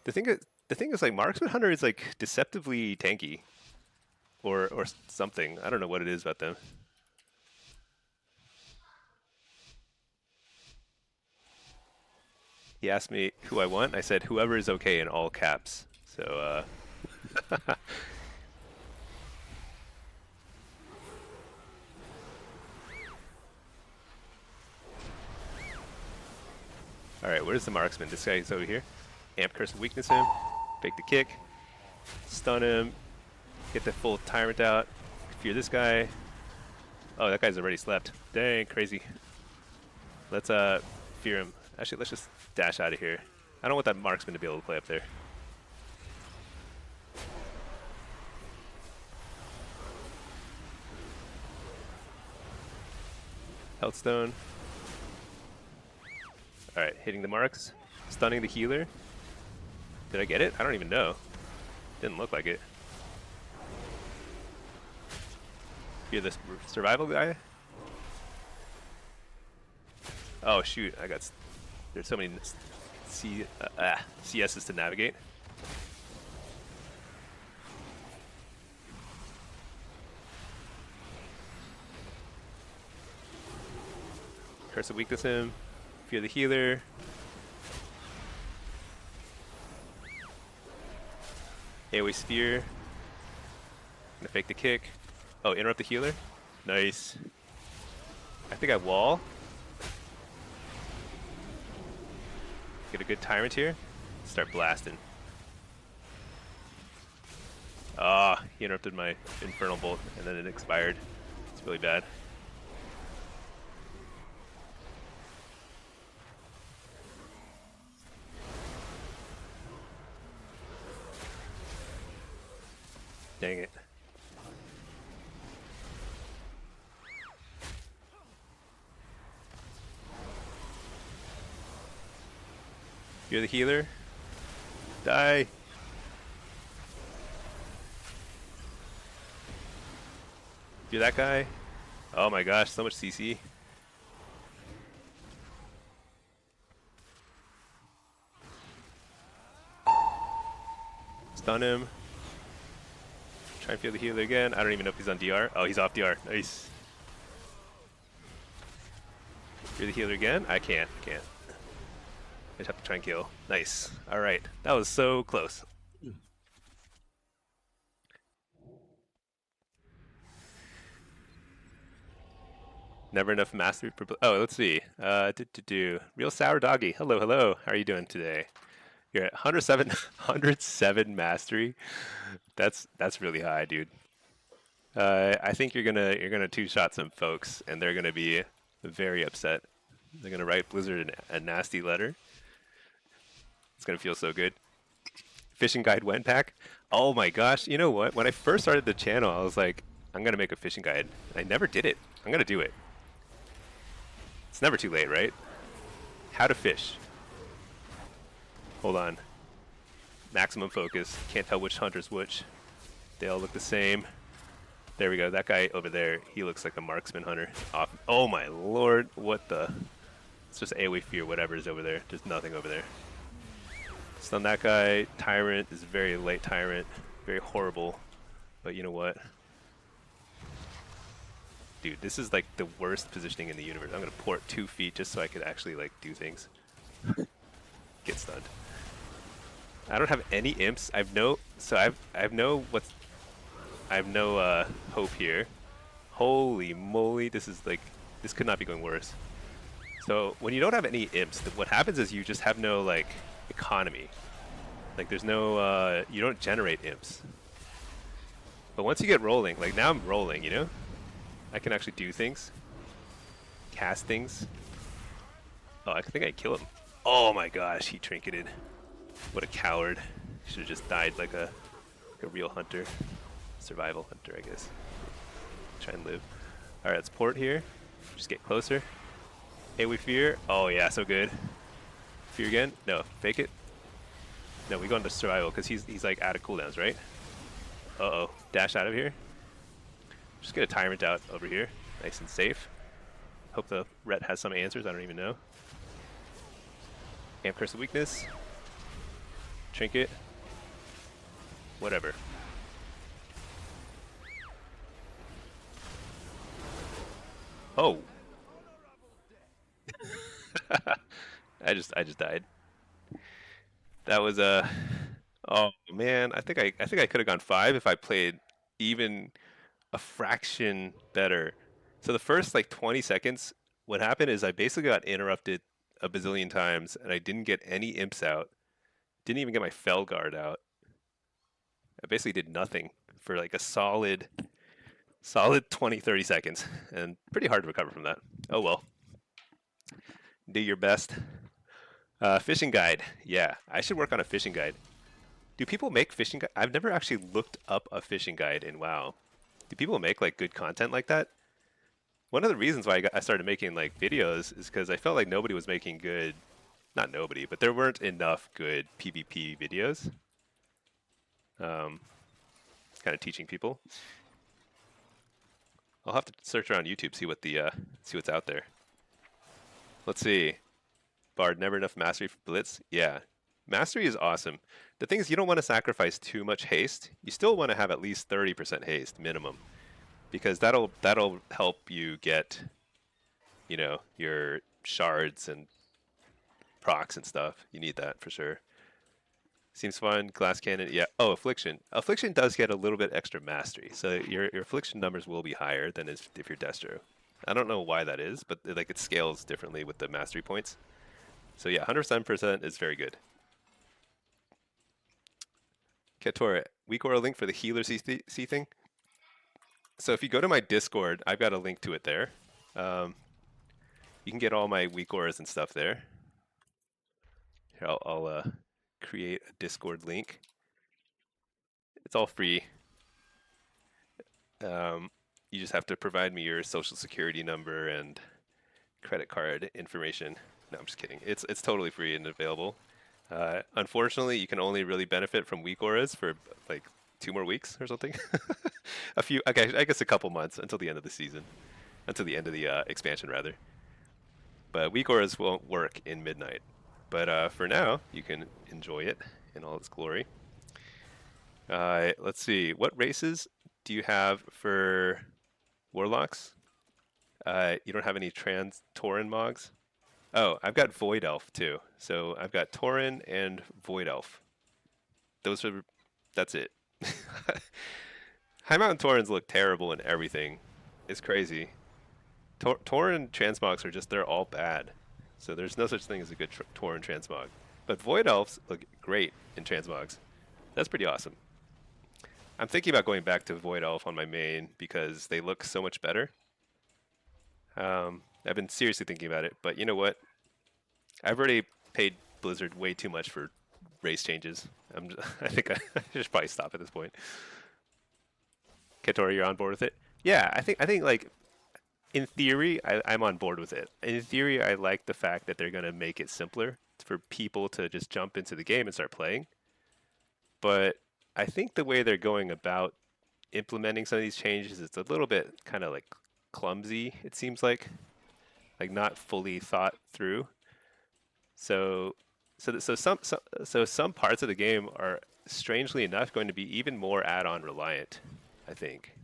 The thing is like marksman hunter is like deceptively tanky. Or something. I don't know what it is about them. He asked me who I want. I said whoever is okay in all caps. So Alright, where's the marksman? This guy's over here. Amp curse of weakness him. Fake the kick. Stun him. Get the full tyrant out. Fear this guy. Oh, that guy's already slept. Dang, crazy. Let's fear him. Actually, let's just dash out of here. I don't want that marksman to be able to play up there. Healthstone. Alright, hitting the marks. Stunning the healer. Did I get it? I don't even know. Didn't look like it. Fear this survival guy. Oh shoot, there's so many CSs to navigate. Curse of weakness him. Fear the healer. AoE spear. Gonna fake the kick. Oh, interrupt the healer. Nice. I think I wall. Get a good tyrant here. Start blasting. Ah, he interrupted my infernal bolt and then it expired. It's really bad. Dang it. You're the healer. Die. You're that guy. Oh my gosh, so much CC. Stun him. Try and feel the healer again. I don't even know if he's on DR. Oh, he's off DR. Nice. You're the healer again? I can't. Can't. I just have to try and kill. Nice. Alright. That was so close. Never enough mastery per. Oh, let's see. Real sour doggy. Hello, hello. How are you doing today? You're at 107, 107 mastery. That's really high, dude. I think you're gonna two-shot some folks, and they're gonna be very upset. They're gonna write Blizzard a nasty letter. It's gonna feel so good. Fishing guide went pack. Oh my gosh! You know what? When I first started the channel, I was like, I'm gonna make a fishing guide. I never did it. I'm gonna do it. It's never too late, right? How to fish. Hold on. Maximum focus. Can't tell which hunter's which. They all look the same. There we go. That guy over there, he looks like a marksman hunter. Off. Oh my lord. What the? It's just AoE fear, whatever is over there. There's nothing over there. Stun that guy. Tyrant is very late tyrant. Very horrible. But you know what? Dude, this is like the worst positioning in the universe. I'm gonna port 2 feet just so I could actually like do things. Get stunned. I don't have any imps. I've no hope here. Holy moly, this is like, this could not be going worse. So when you don't have any imps, what happens is you just have no like economy. Like there's no you don't generate imps. But once you get rolling, like now I'm rolling, you know? I can actually do things. Cast things. Oh, I think I kill him. Oh my gosh, he trinketed. What a coward. Should have just died like a real hunter. Survival hunter, I guess. Try and live. Alright, let's port here. Just get closer. Hey, we fear. Oh yeah, so good. Fear again? No, fake it. No, we go into survival because he's like out of cooldowns, right? Uh-oh. Dash out of here. Just get a tyrant out over here. Nice and safe. Hope the ret has some answers. I don't even know. Amp Curse of Weakness. Trinket. Whatever. Oh. I just died. That was a. Oh man, I think I could have gone 5 if I played even a fraction better. So the first like 20 seconds, what happened is I basically got interrupted a bazillion times, and I didn't get any imps out. Didn't even get my Fel Guard out. I basically did nothing for like a solid 20, 30 seconds, and pretty hard to recover from that. Oh well. Do your best. Fishing guide. Yeah, I should work on a fishing guide. Do people make fishing guide? I've never actually looked up a fishing guide in WoW. Do people make like good content like that? One of the reasons why I started making like videos is because I felt like nobody was making good, not nobody, but there weren't enough good PvP videos. Kind of teaching people. I'll have to search around YouTube, see what's out there. Let's see. Bard, never enough mastery for Blitz. Yeah, mastery is awesome. The thing is, you don't want to sacrifice too much haste. You still want to have at least 30% haste minimum, because that'll help you get, you know, your shards and procs and stuff. You need that for sure. Seems fun. Glass cannon. Yeah. Oh, affliction. Affliction does get a little bit extra mastery, so your affliction numbers will be higher than if you're Destro. I don't know why that is, but like it scales differently with the mastery points. So yeah, 107% is very good. Ketora, weak aura link for the healer C thing. So if you go to my Discord, I've got a link to it there. You can get all my weak auras and stuff there. Here, I'll create a Discord link. It's all free. Um, you just have to provide me your social security number and credit card information. No, I'm just kidding. It's totally free and available. Unfortunately, you can only really benefit from weak auras for like 2 more weeks or something. A few, okay, I guess a couple months until the end of the season, until the end of the expansion rather. But weak auras won't work in Midnight. But for now, you can enjoy it in all its glory. Let's see, what races do you have for Warlocks? You don't have any Trans Tauren Mogs? Oh, I've got Void Elf too. So I've got Tauren and Void Elf. Those are, that's it. High Mountain Taurens look terrible in everything. It's crazy. Tauren transmogs are just, they're all bad. So there's no such thing as a good Tauren transmog. But Void Elves look great in transmogs. That's pretty awesome. I'm thinking about going back to Void Elf on my main because they look so much better. I've been seriously thinking about it, but you know what? I've already paid Blizzard way too much for race changes. I think I should probably stop at this point. Katori, you're on board with it? Yeah, I think like in theory, I'm on board with it. In theory, I like the fact that they're gonna make it simpler for people to just jump into the game and start playing. But I think the way they're going about implementing some of these changes is a little bit kind of like clumsy. It seems like not fully thought through. So, so some parts of the game are strangely enough going to be even more add-on reliant. I think,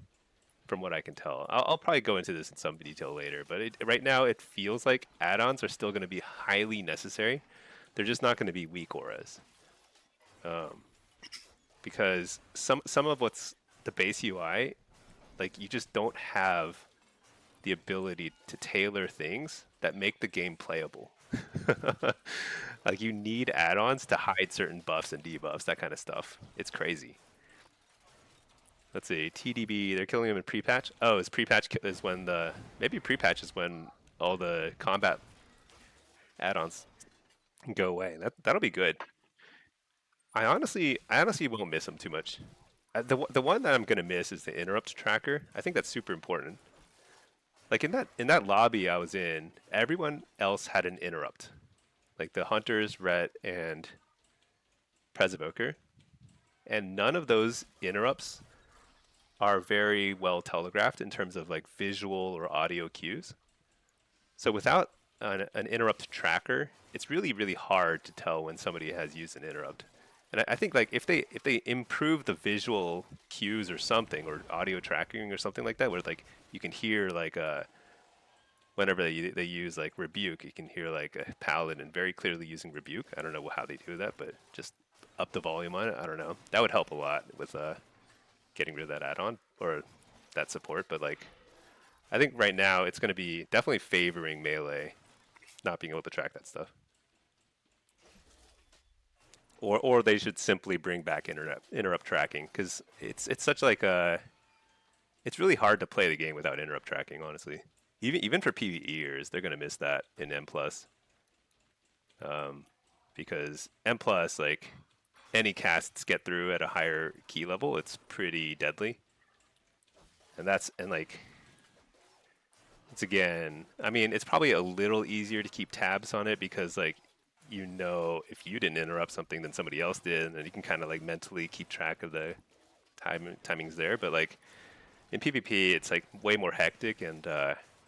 from what I can tell, I'll probably go into this in some detail later. But right now, it feels like add-ons are still going to be highly necessary. They're just not going to be weak auras, um, because some of what's the base UI, like you just don't have the ability to tailor things that make the game playable. Like you need add-ons to hide certain buffs and debuffs, that kind of stuff. It's crazy. Let's see, TDB, they're killing him in pre-patch. Oh, is pre-patch is when the maybe pre-patch is when all the combat add-ons go away. That'll be good. I honestly won't miss them too much. The one that I'm gonna miss is the interrupt tracker. I think that's super important. Like in that lobby I was in, everyone else had an interrupt. Like the hunters, Rhett, and Presevoker, and none of those interrupts are very well telegraphed in terms of like visual or audio cues. So without an interrupt tracker, it's really hard to tell when somebody has used an interrupt. And I think like if they improve the visual cues or something or audio tracking or something like that, where like you can hear like whenever they use like rebuke, you can hear like a paladin very clearly using rebuke. I don't know how they do that, but just up the volume on it. I don't know. That would help a lot with getting rid of that add-on or that support. But like I think right now it's going to be definitely favoring melee, not being able to track that stuff. Or they should simply bring back interrupt tracking because it's such like a it's really hard to play the game without interrupt tracking. Honestly, even for PvEers, they're gonna miss that in M plus, because M plus like any casts get through at a higher key level, it's pretty deadly, and like it's again, I mean, it's probably a little easier to keep tabs on it because like if you didn't interrupt something, then somebody else did, and you can kind of like mentally keep track of the timings there. But like in PvP, it's like way more hectic, and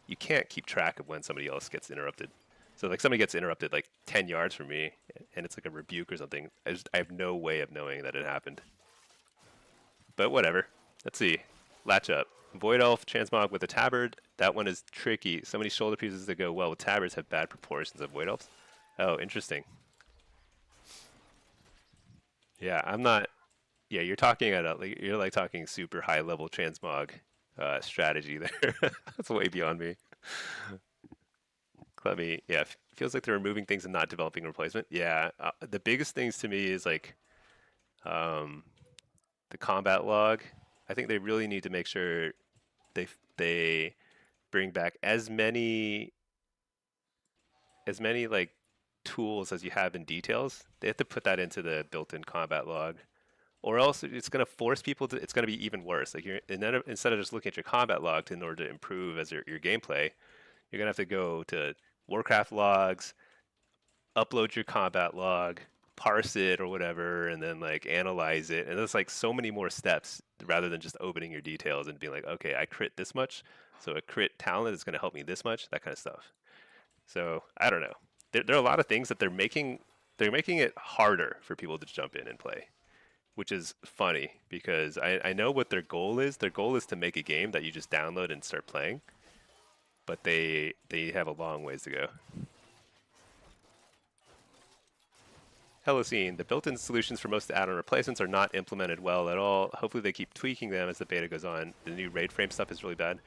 you can't keep track of when somebody else gets interrupted. So like somebody gets interrupted like 10 yards from me, and it's like a rebuke or something. I have no way of knowing that it happened. But whatever. Let's see. Latch up. Void Elf transmog with a tabard. That one is tricky. Some of these shoulder pieces that go well with tabards have bad proportions of Void Elves. Oh, interesting. Yeah, I'm not. Yeah, you're talking at a like you're like talking super high level transmog strategy there. That's way beyond me. Let me. Yeah, feels like they're removing things and not developing a replacement. Yeah, the biggest things to me is like um, the combat log. I think they really need to make sure they bring back as many like tools as you have in details. They have to put that into the built-in combat log. or else it's going to force people to. It's going to be even worse. Like instead of just looking at your combat log in order to improve as your gameplay, you're going to have to go to Warcraft logs, upload your combat log, parse it or whatever, and then like analyze it. And it's like so many more steps rather than just opening your details and being like, okay, I crit this much, so a crit talent is going to help me this much, that kind of stuff. So I don't know. There are a lot of things that they're making. They're making it harder for people to jump in and play, which is funny because I know what their goal is. Their goal is to make a game that you just download and start playing, but they have a long ways to go. Helocene, the built-in solutions for most add-on replacements are not implemented well at all. Hopefully they keep tweaking them as the beta goes on. The new raid frame stuff is really bad.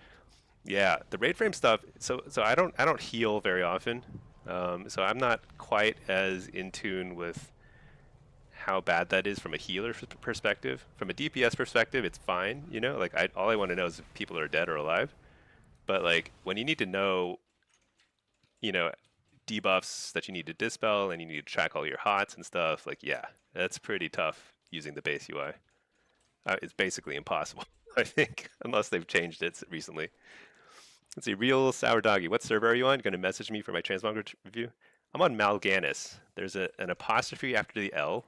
Yeah, the raid frame stuff. So I don't heal very often, so I'm not quite as in tune with how bad that is from a healer perspective. From a DPS perspective, it's fine. You know, like all I want to know is if people are dead or alive. But like when you need to know, you know, debuffs that you need to dispel and you need to track all your hots and stuff, like yeah, that's pretty tough using the base UI. It's basically impossible, I think, unless they've changed it recently. Let's see, real sour doggy. What server are you on? Going to message me for my transmog review? I'm on Mal'Ganis. There's an apostrophe after the L.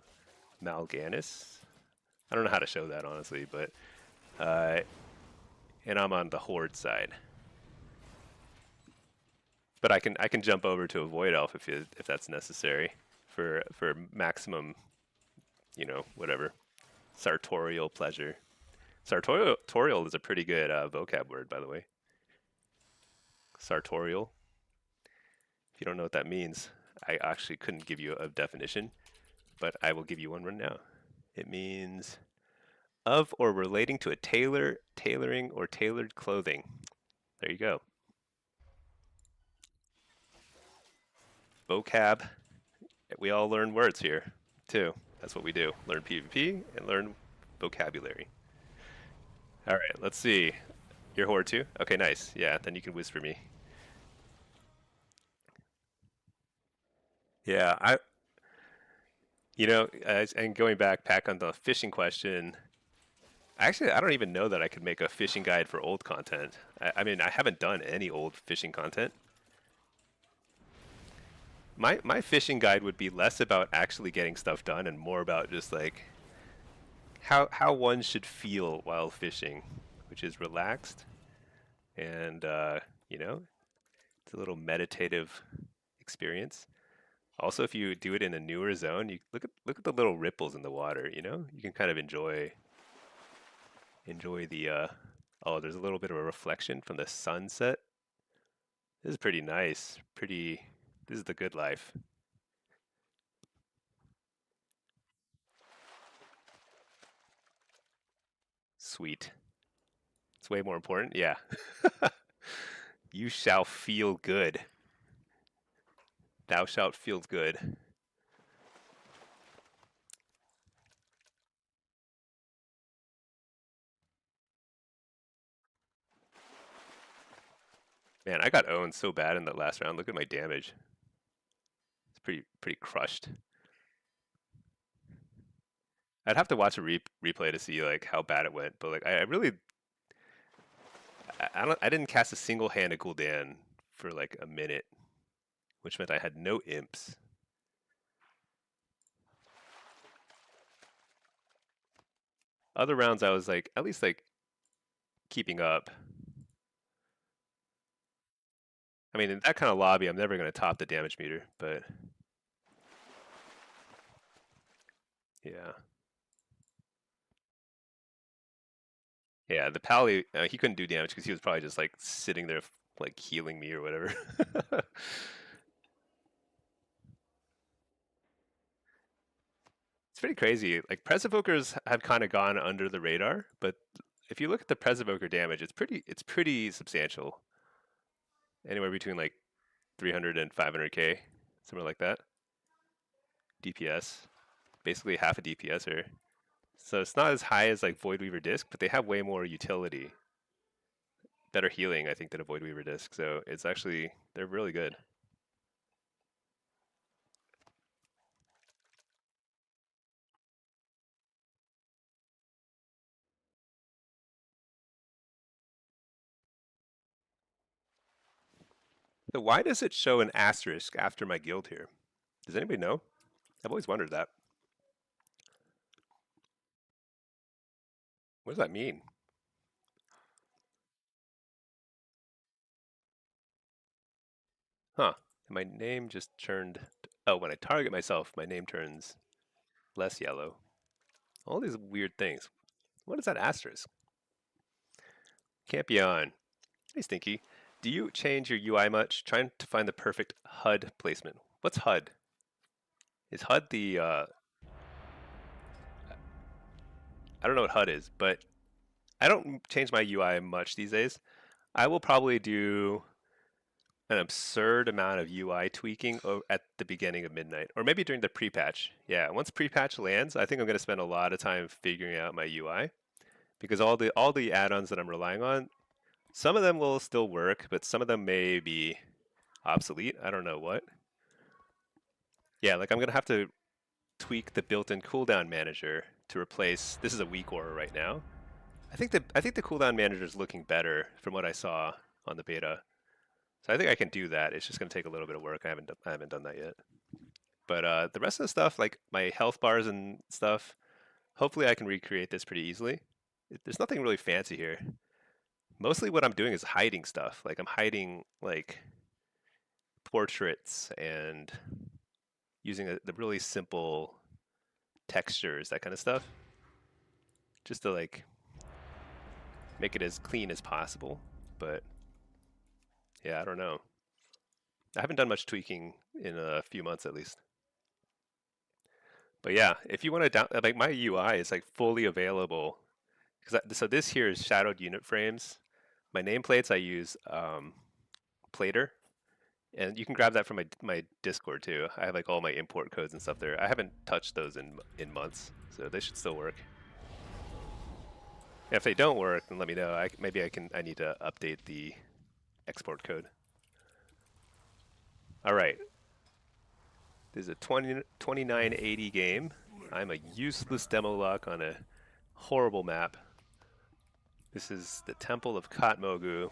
Mal'Ganis. I don't know how to show that honestly, but uh, and I'm on the Horde side. But I can jump over to a Void Elf if that's necessary for maximum, whatever sartorial pleasure. Sartorial is a pretty good vocab word, by the way. Sartorial. If you don't know what that means, I actually couldn't give you a definition, but I will give you one right now. It means of or relating to a tailor, tailoring, or tailored clothing. There you go. Vocab. We all learn words here, too. That's what we do. Learn PvP and learn vocabulary. All right, let's see. You're Horde too? Okay, nice. Yeah, then you can whisper me. Yeah, and going back on the fishing question, actually, I don't even know that I could make a fishing guide for old content. I mean, I haven't done any old fishing content. My fishing guide would be less about actually getting stuff done and more about just like how one should feel while fishing, which is relaxed and it's a little meditative experience. Also, if you do it in a newer zone, you look at the little ripples in the water. You can kind of enjoy the. Oh, there's a little bit of a reflection from the sunset. This is pretty nice. Pretty. This is the good life. Sweet. It's way more important. Yeah. You shall feel good. Thou shalt feel good. Man, I got owned so bad in that last round. Look at my damage. It's pretty crushed. I'd have to watch a replay to see like how bad it went, but like I really I didn't cast a single hand at Gul'dan for like a minute, which meant I had no imps. Other rounds I was like at least like keeping up. I mean, in that kind of lobby, I'm never going to top the damage meter, but yeah. Yeah, the Pally, he couldn't do damage because he was probably just like sitting there like healing me or whatever. It's pretty crazy. Like Pres Evokers have kind of gone under the radar, but if you look at the Pres Evoker damage, it's pretty substantial. Anywhere between like 300 and 500k, somewhere like that. DPS, basically half a DPSer. So it's not as high as like Void Weaver Disc, but they have way more utility, better healing, I think, than a Void Weaver Disc. So it's actually they're really good. So why does it show an asterisk after my guild here? Does anybody know? I've always wondered that. What does that mean? Huh. And my name just turned... Oh, when I target myself, my name turns less yellow. All these weird things. What is that asterisk? Can't be on. Hey, Stinky. Do you change your UI much? Trying to find the perfect HUD placement. What's HUD? Is HUD the... I don't know what HUD is, but I don't change my UI much these days. I will probably do an absurd amount of UI tweaking at the beginning of midnight, or maybe during the pre-patch. Yeah, once pre-patch lands, I think I'm going to spend a lot of time figuring out my UI because all the add-ons that I'm relying on, some of them will still work, but some of them may be obsolete. I don't know what. Yeah, like I'm going to have to tweak the built-in cooldown manager to replace. This is a weak aura right now. I think the cooldown manager is looking better from what I saw on the beta. So I think I can do that. It's just going to take a little bit of work. I haven't done that yet. But the rest of the stuff, like my health bars and stuff, hopefully I can recreate this pretty easily. There's nothing really fancy here. Mostly what I'm doing is hiding stuff. Like I'm hiding like portraits and using the really simple textures, that kind of stuff, just to like make it as clean as possible. But yeah, I don't know. I haven't done much tweaking in a few months at least. But yeah, if you want to down, like my UI is like fully available. So this here is shadowed unit frames. My nameplates I use Plater, and you can grab that from my Discord too. I have like all my import codes and stuff there. I haven't touched those in months, so they should still work. If they don't work, then let me know. Maybe I need to update the export code. All right. This is a 2980 game. I'm a useless demo lock on a horrible map. This is the Temple of Katmogu.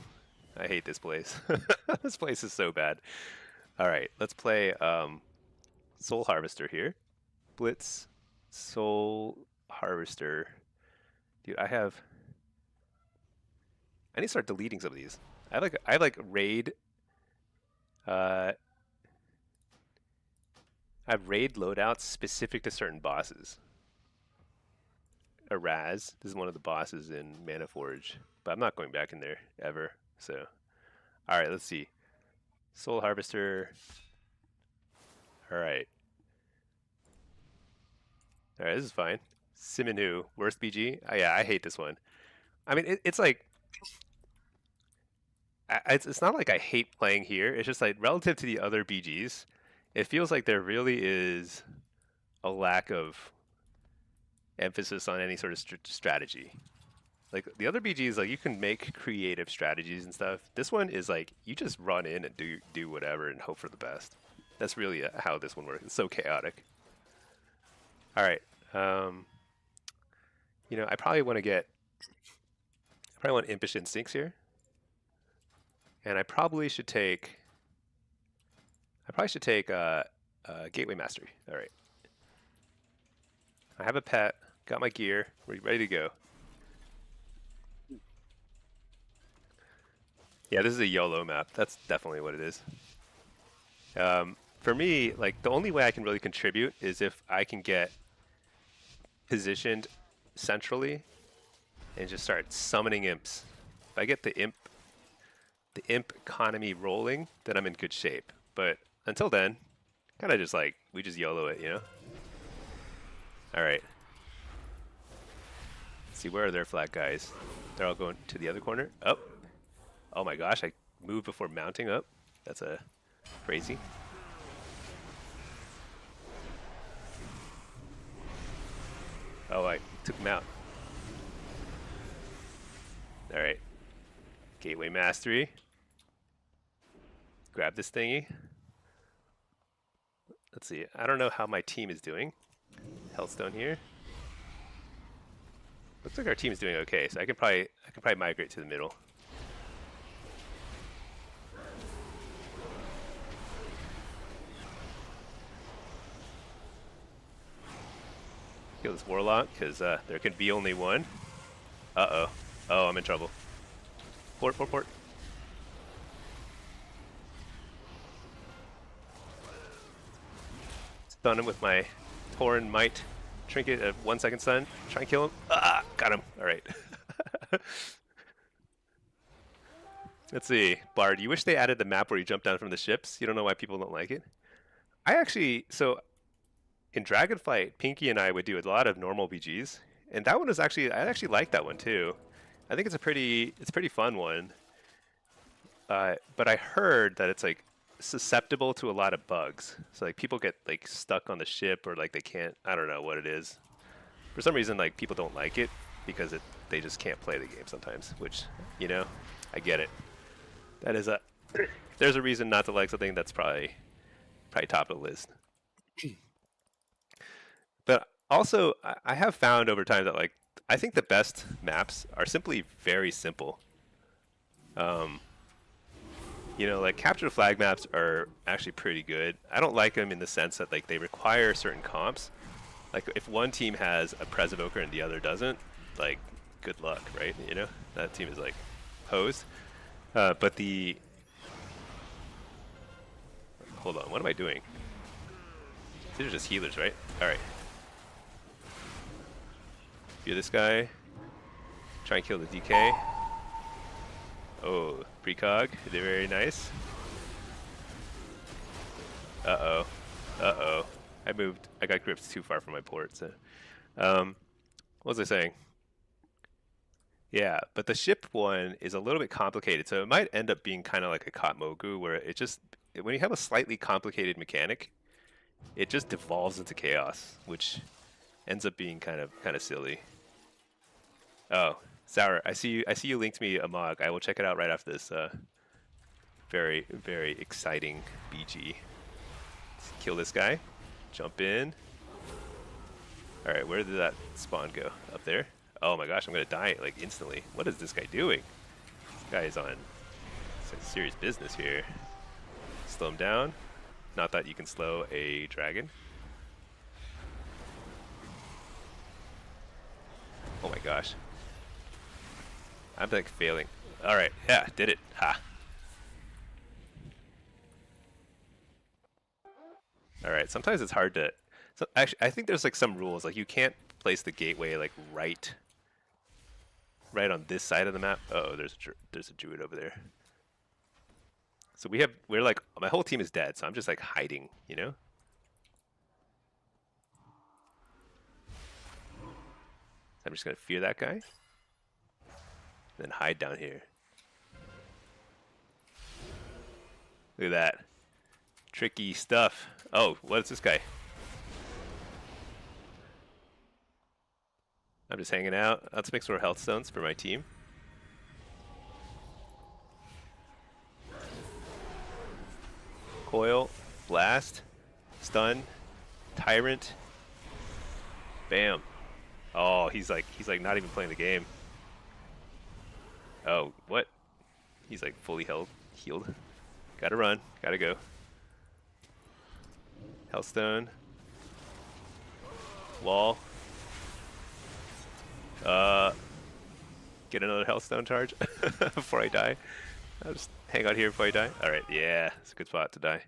I hate this place. This place is so bad. All right, let's play Soul Harvester here. Blitz, Soul Harvester. Dude, I need to start deleting some of these. I have like raid. I have raid loadouts specific to certain bosses. Araz, this is one of the bosses in Mana Forge, but I'm not going back in there ever. So, all right, let's see. Soul Harvester. All right. All right, this is fine. Siminu, worst BG. Oh, yeah, I hate this one. I mean, it's like it's not like I hate playing here. It's just like relative to the other BGs, it feels like there really is a lack of emphasis on any sort of strategy. Like the other BGs, like you can make creative strategies and stuff. This one is like you just run in and do whatever and hope for the best. That's really how this one works. It's so chaotic. All right. I probably want to Impish Instincts here, and I probably should take Gateway Mastery. All right. I have a pet. Got my gear. We're ready to go. Yeah, this is a YOLO map. That's definitely what it is. For me, like the only way I can really contribute is if I can get positioned centrally and just start summoning imps. If I get the imp economy rolling, then I'm in good shape. But until then, kind of just like we just YOLO it, you know? All right. Let's see, where are their flag guys? They're all going to the other corner. Up. Oh my gosh, I moved before mounting up. That's crazy. Oh, I took him out. All right. Gateway Mastery. Grab this thingy. Let's see. I don't know how my team is doing. Hellstone here. Looks like our team is doing okay, so I can probably migrate to the middle. Kill this Warlock, because there can be only one. Uh-oh. Oh, I'm in trouble. Port, port, port. Stun him with my Torn Might trinket at 1 second stun. Try and kill him. Ah, got him. All right. Let's see. Bard, you wish they added the map where you jump down from the ships? You don't know why people don't like it? I actually, so in Dragonflight, Pinky and I would do a lot of normal BGs, and that one was actually, I actually like that one too. I think it's a pretty fun one. But I heard that it's like susceptible to a lot of bugs. So like people get like stuck on the ship, or like they can't, I don't know what it is. For some reason, like people don't like it because they just can't play the game sometimes, which, you know, I get it. That is a, there's a reason not to like something, that's probably top of the list. But also, I have found over time that like I think the best maps are simply very simple. You know, like capture the flag maps are actually pretty good. I don't like them in the sense that like they require certain comps. Like if one team has a Pres Evoker and the other doesn't, like good luck, right? You know, that team is like posed. But the hold on, what am I doing? These are just healers, right? All right. Fear this guy. Try and kill the DK. Oh, precog. They're very nice. Uh-oh. Uh-oh. I got gripped too far from my port, so. What was I saying? Yeah, but the ship one is a little bit complicated, so it might end up being kind of like a Kotmogu, where it just, when you have a slightly complicated mechanic, it just devolves into chaos, which ends up being kind of silly. Oh, Sour, I see you linked me a mog. I will check it out right after this very, very exciting BG. Let's kill this guy. Jump in. Alright, where did that spawn go? Up there? Oh my gosh, I'm gonna die like instantly. What is this guy doing? This guy is on some serious business here. Slow him down. Not that you can slow a dragon. Oh my gosh. I'm like failing. Alright, yeah, did it. Ha. Alright, sometimes it's hard to... So actually, I think there's like some rules. Like you can't place the gateway like right on this side of the map. Oh, there's a druid over there. So we're like, my whole team is dead, so I'm just like hiding, you know? I'm just gonna fear that guy. Then hide down here. Look at that. Tricky stuff. Oh, what is this guy? I'm just hanging out. Let's make some more health stones for my team. Coil, blast, stun, tyrant. Bam. Oh, he's like not even playing the game. Oh, what? He's like fully healed. Gotta run. Gotta go. Hellstone. Wall. Get another Hellstone charge before I die. I'll just hang out here before I die. Alright, yeah. It's a good spot to die.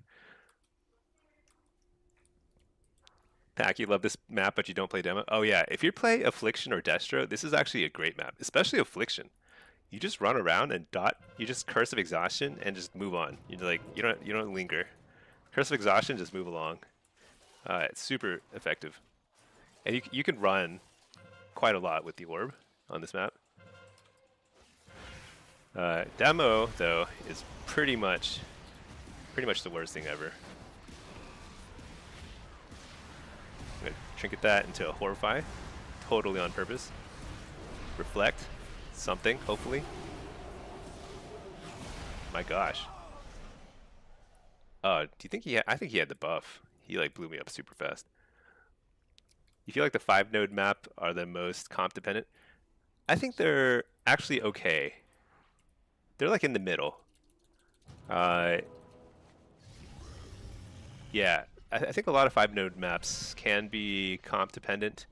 Pack, you love this map, but you don't play demo? Oh yeah, if you play Affliction or Destro, this is actually a great map. Especially Affliction. You just run around and you just Curse of Exhaustion and just move on. You're like, you don't linger. Curse of Exhaustion, just move along. It's super effective. And you can run quite a lot with the orb on this map. Demo, though, is pretty much the worst thing ever. I'm gonna trinket that into a Horrify, totally on purpose. Reflect. Something, hopefully. My gosh. Do you think I think he had the buff. He like blew me up super fast. You feel like the 5-node map are the most comp dependent? I think they're actually okay. They're like in the middle. Yeah, I think a lot of 5-node maps can be comp dependent.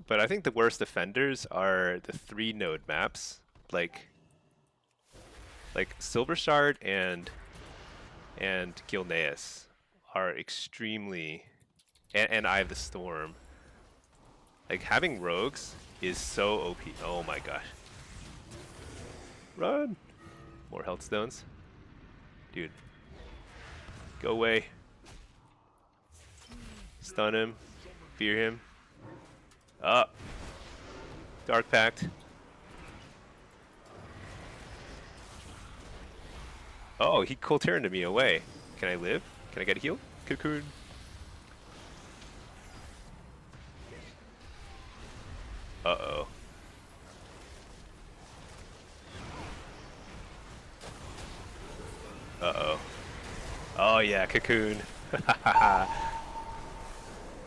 But I think the worst offenders are the 3 node maps, like Silver Shard and Gilneas are extremely, and Eye of the Storm. Like having rogues is so OP. Oh my gosh. Run! More health stones. Dude, go away. Stun him. Fear him. Up. Dark Pact. Oh, he cool turned me away. Can I live? Can I get healed? Cocoon. Uh-oh. Uh-oh. Oh yeah, cocoon.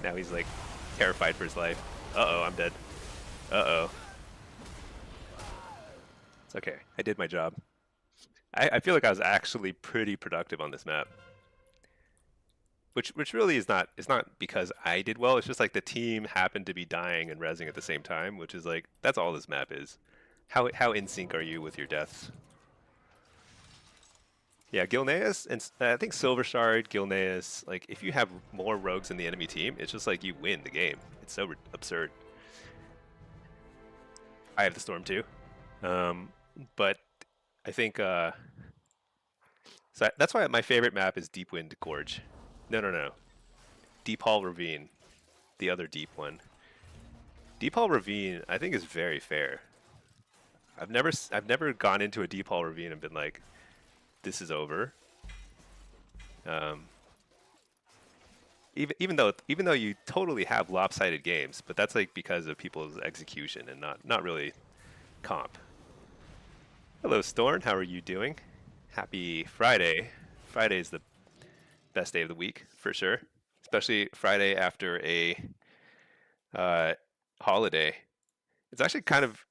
Now he's like terrified for his life. Uh-oh, I'm dead. Uh-oh. It's okay. I did my job. I feel like I was actually pretty productive on this map. Which really is not, it's not because I did well, it's just like the team happened to be dying and rezzing at the same time, which is like that's all this map is. How in sync are you with your deaths? Yeah, Gilneas and I think Silver Shard, Gilneas, like if you have more rogues in the enemy team, it's just like you win the game. It's so absurd. I have the Storm too. But I think so that's why my favorite map is Deep Wind Gorge. No. Deep Hall Ravine, the other deep one. Deep Hall Ravine, I think, is very fair. I've never gone into a Deep Hall Ravine and been like, this is over. Um, even though you totally have lopsided games, but that's like because of people's execution and not really comp. Hello, Storm. How are you doing? Happy Friday. Friday is the best day of the week for sure, especially Friday after a uh, holiday. It's actually kind of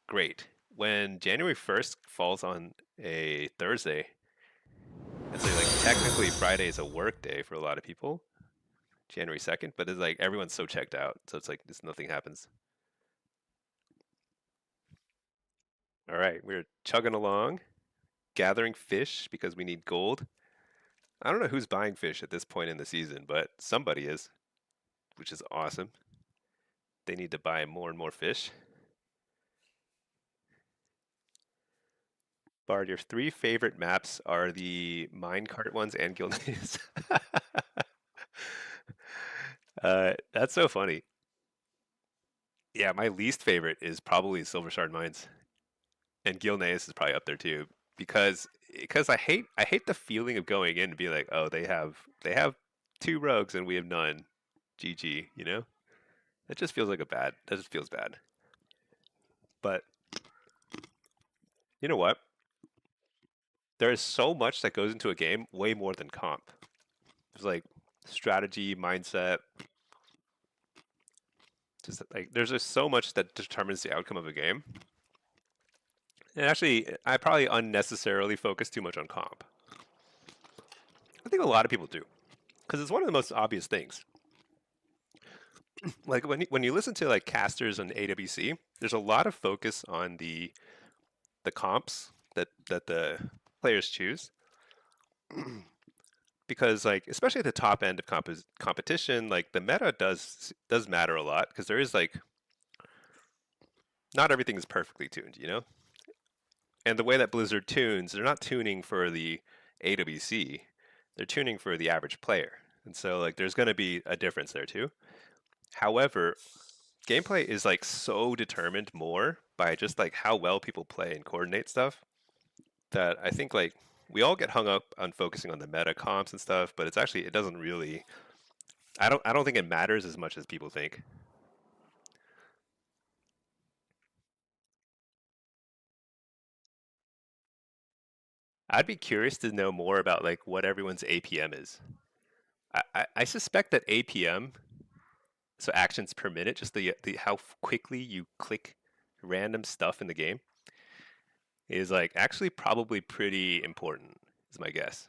great when January 1st falls on a Thursday. And so like technically Friday is a work day for a lot of people, January 2nd, but it's like everyone's so checked out, so it's like just nothing happens. All right, we're chugging along, gathering fish because we need gold. I don't know who's buying fish at this point in the season, but somebody is, which is awesome. They need to buy more and more fish. Bard, your 3 favorite maps are the minecart ones and Guildmaze. That's so funny. Yeah, my least favorite is probably Silver Shard Mines, and Gilneas is probably up there too, because I hate the feeling of going in and be like, oh, they have 2 rogues and we have none. GG, you know? That just feels like that just feels bad. But you know what? There is so much that goes into a game, way more than comp. There's like strategy, mindset, just like there's just so much that determines the outcome of a game. And actually, I probably unnecessarily focus too much on comp. I think a lot of people do, because it's one of the most obvious things. Like when you listen to like casters on AWC, there's a lot of focus on the comps that the players choose, because like especially at the top end of competition, like the meta does matter a lot because there is like not everything is perfectly tuned, you know. And the way that Blizzard tunes, they're not tuning for the AWC, they're tuning for the average player, and so like there's going to be a difference there too. However, gameplay is like so determined more by just like how well people play and coordinate stuff that I think like we all get hung up on focusing on the meta comps and stuff, but it doesn't really, I don't think it matters as much as people think. I'd be curious to know more about like what everyone's APM is. I suspect that APM, so actions per minute, just the how quickly you click random stuff in the game, is like actually probably pretty important, is my guess.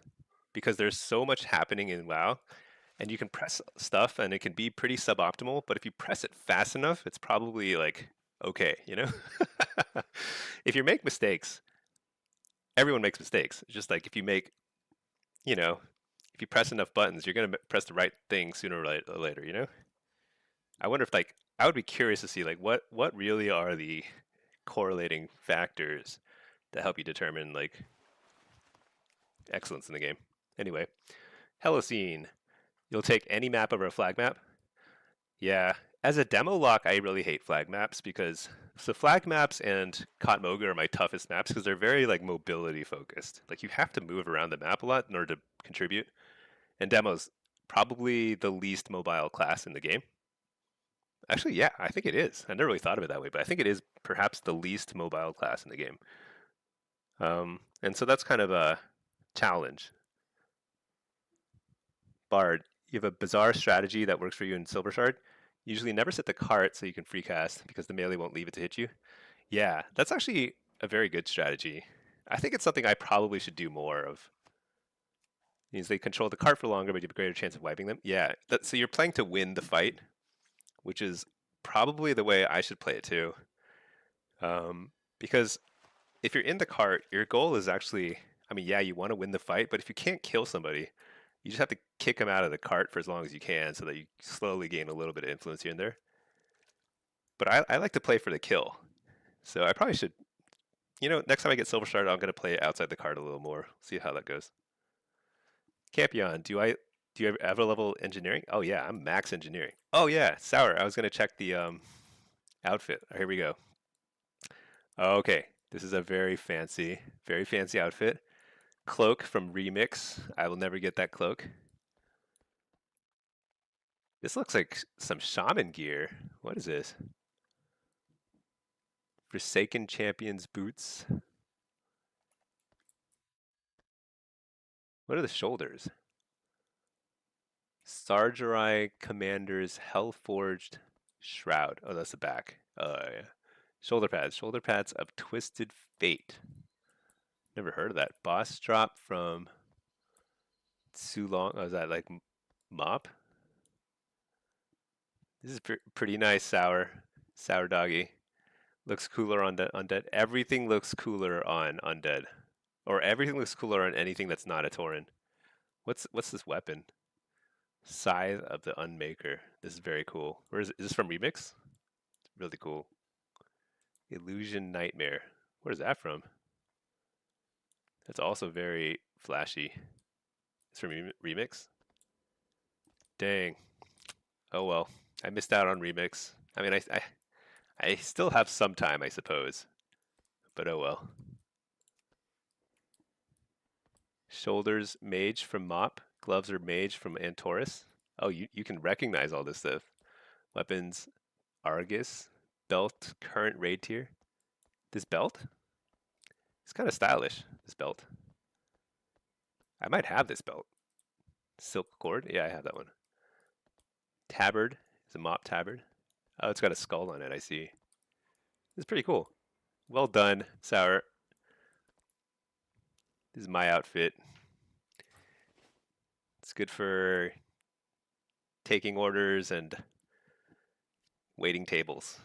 Because there's so much happening in WoW, and you can press stuff and it can be pretty suboptimal, but if you press it fast enough, it's probably like okay, you know? If you make mistakes, everyone makes mistakes. It's just like if you make, you know, if you press enough buttons, you're going to press the right thing sooner or later, you know? I wonder if like I would be curious to see like what really are the correlating factors that help you determine like excellence in the game. Anyway, Helocene. You'll take any map over a flag map. Yeah, as a demo lock, I really hate flag maps because so flag maps and Kotmoga are my toughest maps because they're very like mobility focused. Like you have to move around the map a lot in order to contribute. And demo's probably the least mobile class in the game. Actually, yeah, I think it is. I never really thought of it that way, but I think it is perhaps the least mobile class in the game. And so that's kind of a challenge. Bard, you have a bizarre strategy that works for you in Silver Shard. Usually never set the cart so you can free cast because the melee won't leave it to hit you. Yeah, that's actually a very good strategy. I think it's something I probably should do more of. It means they control the cart for longer, but you have a greater chance of wiping them. Yeah, so you're playing to win the fight, which is probably the way I should play it too. Because if you're in the cart, your goal is actually, I mean, yeah, you want to win the fight, but if you can't kill somebody, you just have to kick them out of the cart for as long as you can so that you slowly gain a little bit of influence here and there. But I like to play for the kill. So I probably should, you know, next time I get Silver Shard, I'm going to play outside the cart a little more. See how that goes. Campion, do you ever level engineering? Oh yeah, I'm max engineering. Oh yeah, Sour, I was going to check the outfit. Here we go. Okay, this is a very fancy outfit. Cloak from Remix. I will never get that cloak. This looks like some shaman gear. What is this? Forsaken Champion's boots. What are the shoulders? Sargerai Commander's Hellforged Shroud. Oh, that's the back. Oh, yeah. Shoulder pads. Shoulder pads of Twisted Fate. Never heard of that. Boss drop from Sulong. Oh, is that like Mop? This is pretty nice, Sour. Sour Doggy. Looks cooler on Undead. Everything looks cooler on Undead. Or everything looks cooler on anything that's not a Tauren. What's this weapon? Scythe of the Unmaker. This is very cool. Where is this from Remix? Really cool. Illusion Nightmare. Where is that from? That's also very flashy. It's from Remix? Dang. Oh well. I missed out on Remix. I mean, I still have some time, I suppose. But oh well. Shoulders Mage from Mop. Gloves are Mage from Antorus. Oh, you can recognize all this stuff. Weapons Argus. Belt current raid tier. This belt? It's kind of stylish, this belt. I might have this belt. Silk cord? Yeah, I have that one. Tabard is a Mop tabard. Oh, it's got a skull on it, I see. It's pretty cool. Well done, Sour. This is my outfit. It's good for taking orders and waiting tables.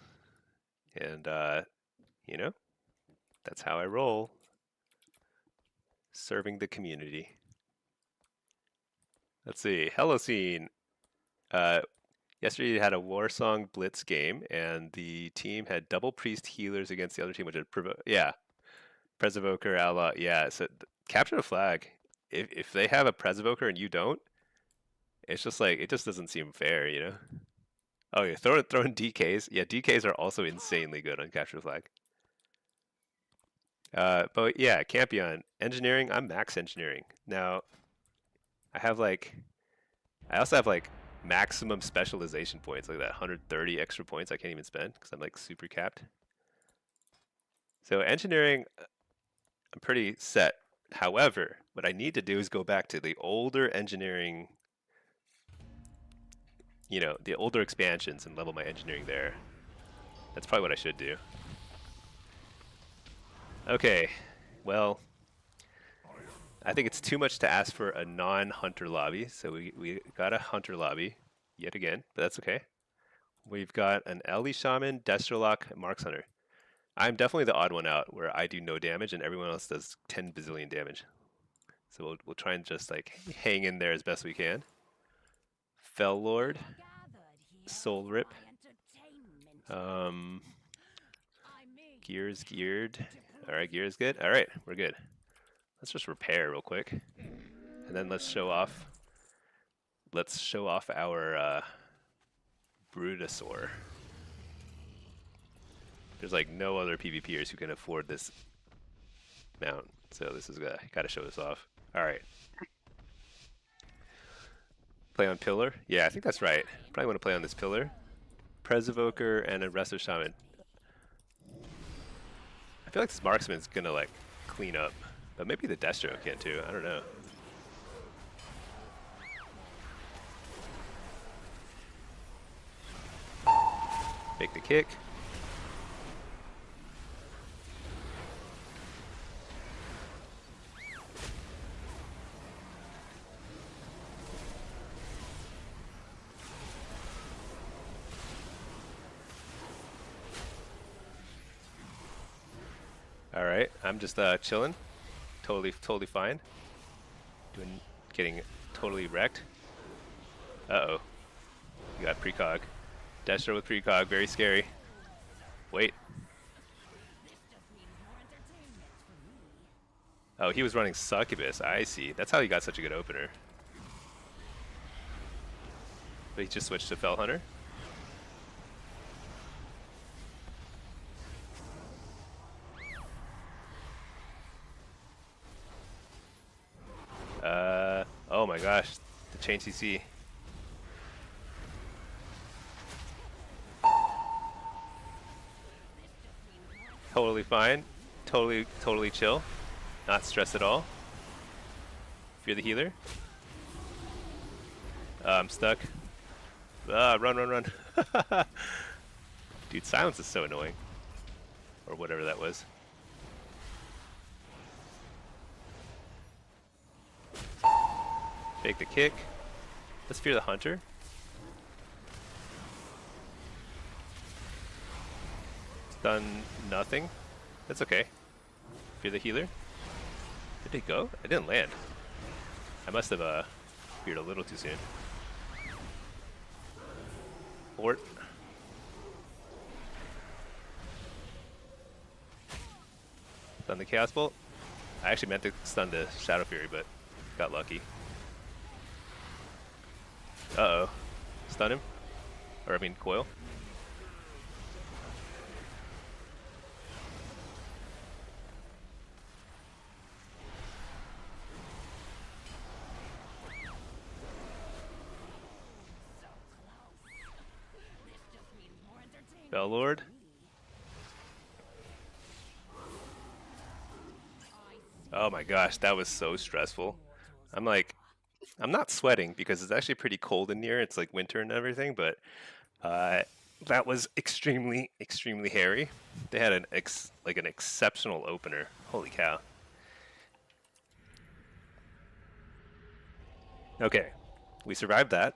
And, you know, that's how I roll. Serving the community. Let's see. Helocene. Yesterday you had a Warsong Blitz game, and the team had double priest healers against the other team, which is yeah, Presovoker, Ally. Yeah, so capture a flag. If they have a Presovoker and you don't, it's just like it just doesn't seem fair, you know. Oh yeah, throwing DKs. Yeah, DKs are also insanely good on capture the flag. But yeah, Campion engineering. I'm max engineering now. I also have like maximum specialization points, like that 130 extra points I can't even spend because I'm like super capped. So engineering, I'm pretty set. However, what I need to do is go back to the older engineering, you know, the older expansions and level my engineering there. That's probably what I should do. Okay, well, I think it's too much to ask for a non-hunter lobby, so we got a hunter lobby yet again, but that's okay. We've got an Ellie Shaman, Destrolock, Marks Hunter. I'm definitely the odd one out where I do no damage and everyone else does 10 bazillion damage. So we'll try and just like hang in there as best we can. Fell Lord, Soul Rip, Gear's geared. All right, gear's good. All right, we're good. Let's just repair real quick, and then let's show off. Let's show off our Brutosaur. There's like no other PvPers who can afford this mount, so this is gotta show this off. All right. Play on Pillar? Yeah, I think that's right. Probably want to play on this Pillar. Presevoker and a Resto Shaman. I feel like this Marksman's gonna like clean up, but maybe the Destro can too. I don't know. Make the kick. All right, I'm just chilling, totally fine. Getting totally wrecked. Uh-oh, you got precog. Destro with precog, very scary. Wait. Oh, he was running Succubus. I see. That's how he got such a good opener. But he just switched to Fell Hunter. Oh my gosh, the chain CC. Totally fine. Totally chill. Not stressed at all. Fear the healer. I'm stuck. Run. Dude, silence is so annoying. Or whatever that was. Fake the kick. Let's fear the hunter. It's done nothing. That's okay. Fear the healer. Did it go? It didn't land. I must have feared a little too soon. Fort. Stun the Chaos Bolt. I actually meant to stun the Shadow Fury, but got lucky. Uh-oh. Stun him. Or I mean coil. Bell Lord. Oh my gosh, that was so stressful. I'm not sweating because it's actually pretty cold in here. It's like winter and everything, but that was extremely hairy. They had an exceptional opener. Holy cow. Okay, we survived that.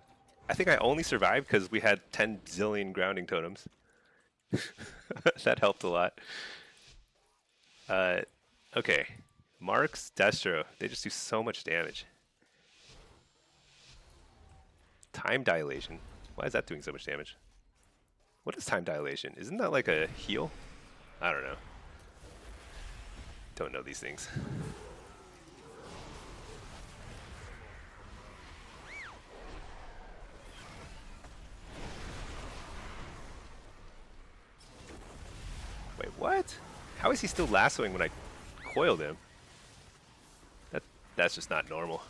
I think I only survived because we had 10 zillion grounding totems. That helped a lot. Okay. Marks, Destro, they just do so much damage. Time dilation. Why is that doing so much damage? What is time dilation? Isn't that like a heal? I don't know. Don't know these things. Wait, what? How is he still lassoing when I coiled him? That's just not normal.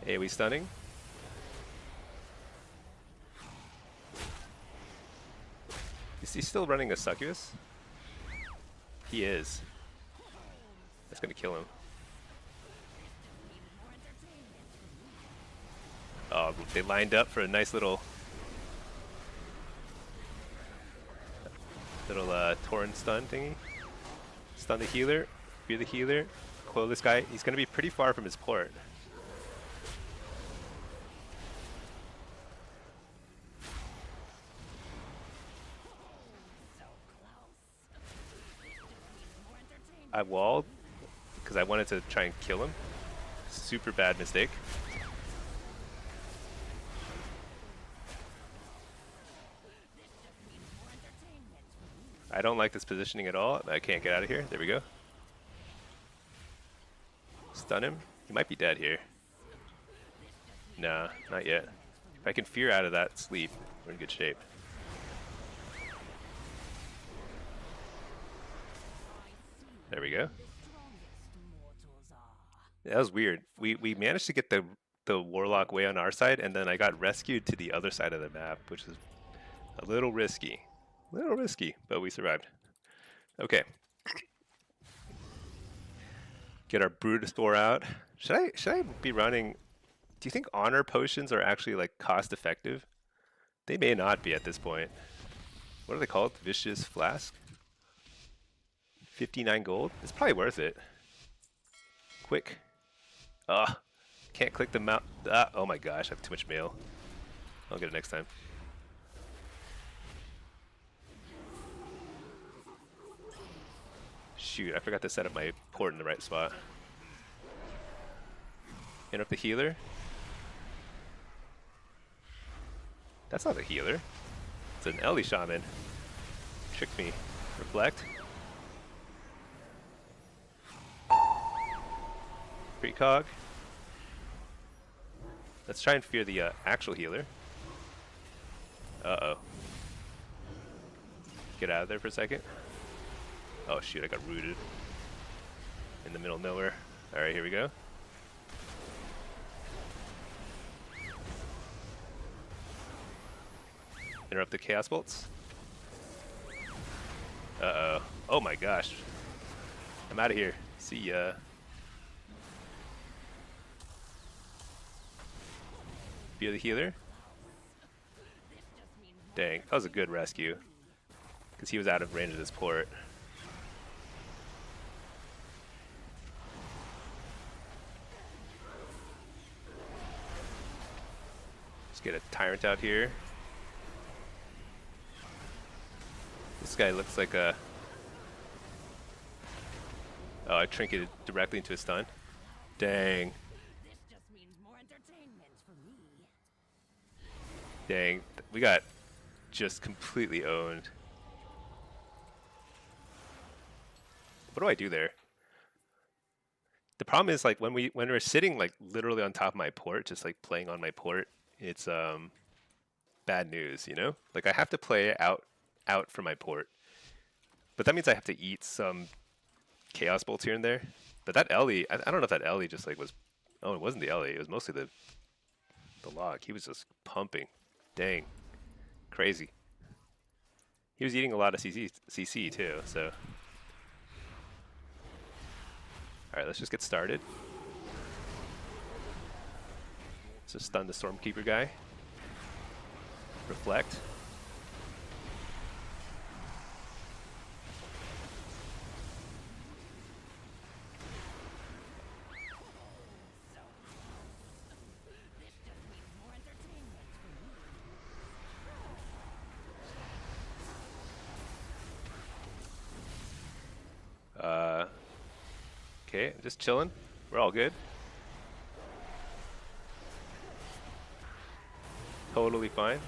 AoE stunning. Is he still running a Succubus? He is. That's gonna kill him. Oh, they lined up for a nice little torn stun thingy. Stun the healer, fear the healer, coil this guy. He's gonna be pretty far from his port. I walled because I wanted to try and kill him. Super bad mistake. I don't like this positioning at all. I can't get out of here. There we go. Stun him. He might be dead here. Nah, not yet. If I can fear out of that sleep, we're in good shape. There we go. That was weird. We managed to get the Warlock way on our side, and then I got rescued to the other side of the map, which is a little risky. A little risky, but we survived. Okay. Get our Brutosaur out. Should I be running? Do you think honor potions are actually like cost effective? They may not be at this point. What are they called? Vicious Flask? 59 gold? It's probably worth it. Quick. Can't click the mouse. Oh my gosh, I have too much mail. I'll get it next time. Shoot, I forgot to set up my port in the right spot. Interrupt the healer. That's not a healer. It's an Ellie Shaman. Tricked me. Reflect. Precog. Let's try and fear the actual healer. Uh-oh. Get out of there for a second. Oh shoot, I got rooted. In the middle of nowhere. Alright, here we go. Interrupt the Chaos Bolts. Uh-oh. Oh my gosh. I'm out of here. See ya. Fear the healer. Dang, that was a good rescue. Because he was out of range of this port. Let's get a Tyrant out here. This guy looks like a... Oh, I trinketed directly into a stun. Dang. Dang, we got just completely owned. What do I do there? The problem is like when we're sitting like literally on top of my port, just like playing on my port, it's bad news, you know? Like I have to play out from my port. But that means I have to eat some Chaos Bolts here and there. But that Ellie, I don't know if that Ellie just like was... Oh, it wasn't the Ellie, it was mostly the Lock. He was just pumping. Dang. Crazy. He was eating a lot of CC too, so... Alright, let's just get started. Let's just stun the Stormkeeper guy. Reflect. Okay, just chilling. We're all good. Totally fine.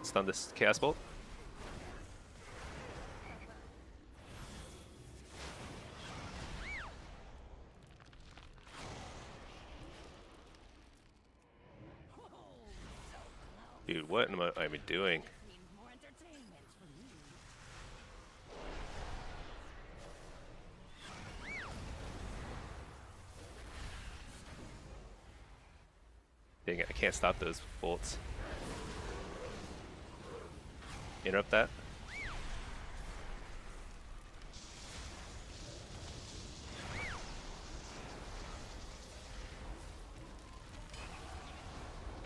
Stun this Chaos Bolt. Dude, what am I doing? Dang it, I can't stop those bolts. Interrupt that.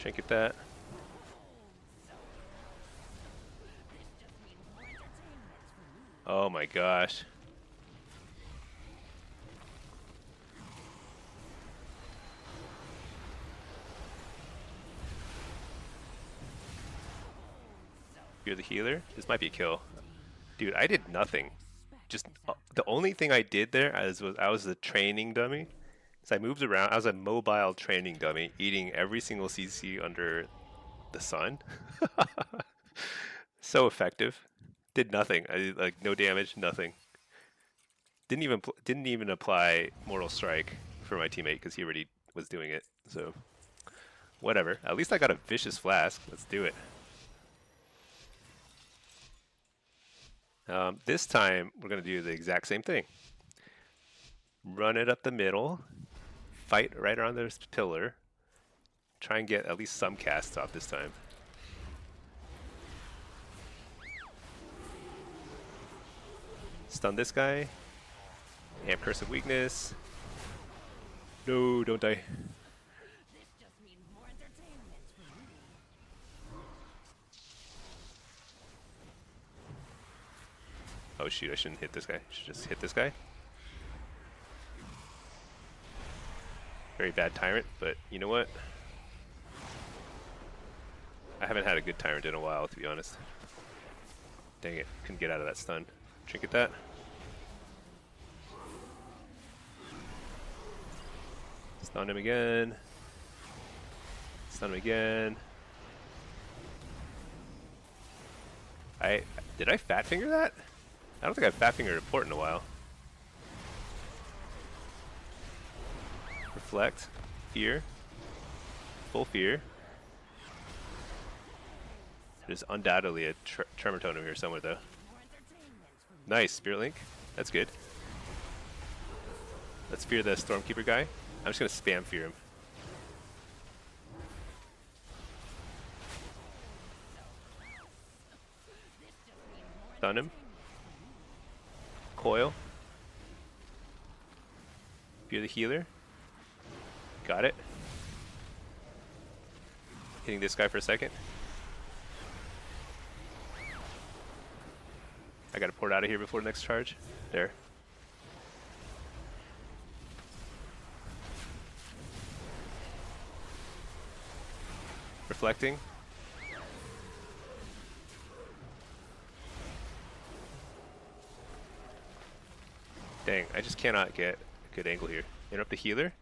Trinket that. Oh my gosh. You're the healer? This might be a kill. Dude, I did nothing. Just the only thing I did there was I was the training dummy. So I moved around. I was a mobile training dummy, eating every single CC under the sun. So effective. Did nothing. I did, like, no damage, nothing. Didn't even apply Mortal Strike for my teammate because he already was doing it. So whatever. At least I got a vicious flask. Let's do it. This time we're gonna do the exact same thing. Run it up the middle. Fight right around this pillar. Try and get at least some casts off this time. Stun this guy. Amp Curse of Weakness. No, don't die. Oh shoot, I shouldn't hit this guy. I should just hit this guy. Very bad Tyrant, but you know what? I haven't had a good Tyrant in a while, to be honest. Dang it, couldn't get out of that stun. Trinket that. Stun him again. Stun him again. Did I fat finger that? I don't think I've fat fingered a port in a while. Reflect. Fear. Full fear. There's undoubtedly a Tremor Totem here somewhere though. Nice, Spirit Link. That's good. Let's fear the Stormkeeper guy. I'm just gonna spam fear him. Stun him. Coil. Fear the healer. Got it. Hitting this guy for a second. I gotta port out of here before the next charge. There. Reflecting. Dang, I just cannot get a good angle here. Interrupt the healer.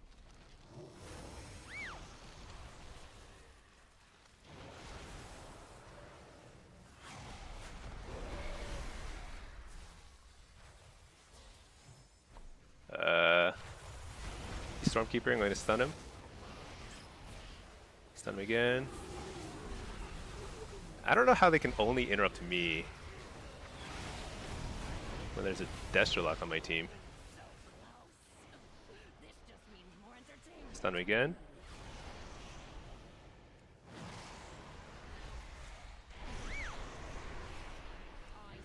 Stormkeeper, I'm going to stun him. Stun him again. I don't know how they can only interrupt me when there's a Destrolock on my team. Stun him again.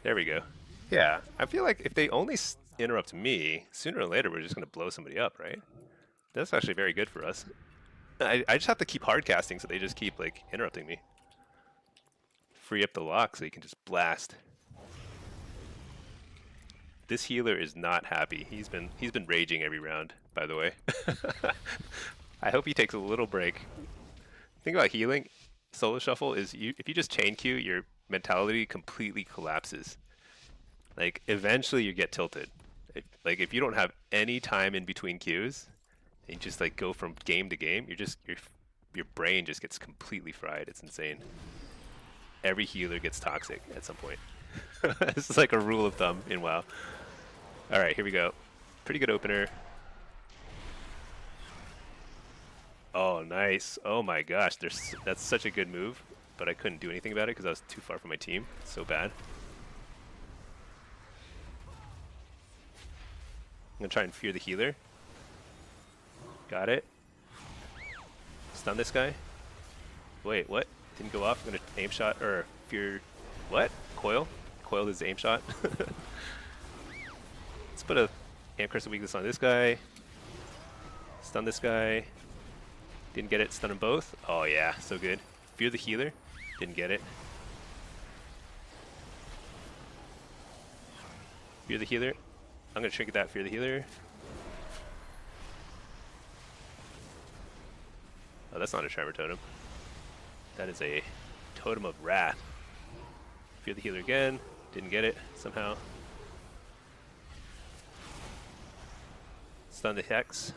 There we go. Yeah, I feel like if they only interrupt me, sooner or later we're just going to blow somebody up, right? That's actually very good for us. I just have to keep hard casting so they just keep like interrupting me. Free up the lock so you can just blast. This healer is not happy. He's been raging every round, by the way. I hope he takes a little break. Think about healing. Solo shuffle is if you just chain Q, your mentality completely collapses. Like eventually you get tilted. Like if you don't have any time in between Qs, and you just like go from game to game, your brain just gets completely fried. It's insane. Every healer gets toxic at some point. This is like a rule of thumb in WoW. All right, here we go. Pretty good opener. Oh, nice. Oh my gosh, that's such a good move, but I couldn't do anything about it because I was too far from my team. So bad. I'm gonna try and fear the healer. Got it. Stun this guy. Wait, what? Didn't go off. I'm gonna aim shot or fear. What? Coil? Coiled his aim shot. Let's put a Amp Curse of Weakness on this guy. Stun this guy. Didn't get it. Stun them both. Oh yeah, so good. Fear the healer. Didn't get it. Fear the healer. I'm gonna trinket that. Fear the healer. Oh, that's not a Charmer Totem. That is a Totem of Wrath. Fear the healer again. Didn't get it somehow. Stun the Hex.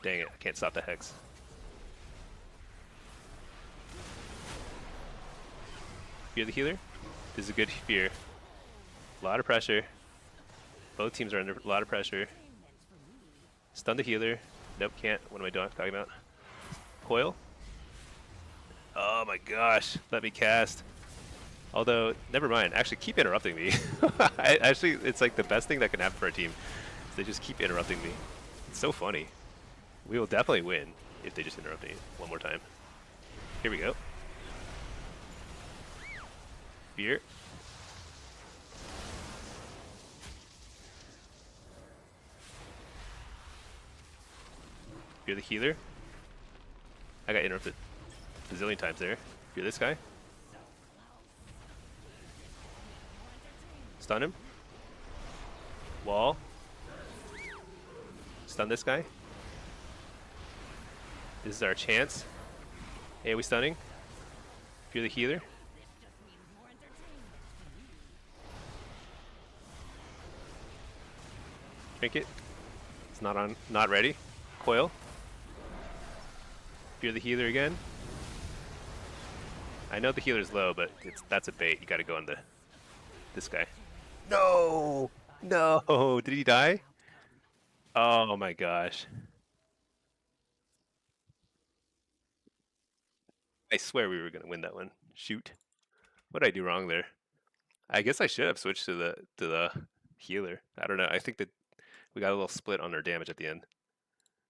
Dang it, I can't stop the Hex. Fear the healer. This is a good fear. A lot of pressure. Both teams are under a lot of pressure. Stun the healer. Nope, can't. What am I talking about? Coil. Oh my gosh, let me cast. Although, never mind. Actually, keep interrupting me. Actually, it's like the best thing that can happen for a team. Is they just keep interrupting me. It's so funny. We will definitely win if they just interrupt me one more time. Here we go. Fear. Fear the healer. I got interrupted a zillion times there. Fear this guy. Stun him. Wall. Stun this guy. This is our chance. Hey, are we stunning? Fear the healer. Trinket. It's not on. Not ready. Coil. Fear the healer again. I know the healer's low, but that's a bait. You gotta go on this guy. No! No! Did he die? Oh my gosh. I swear we were gonna win that one. Shoot. What did I do wrong there? I guess I should have switched to the healer. I don't know. I think that we got a little split on our damage at the end.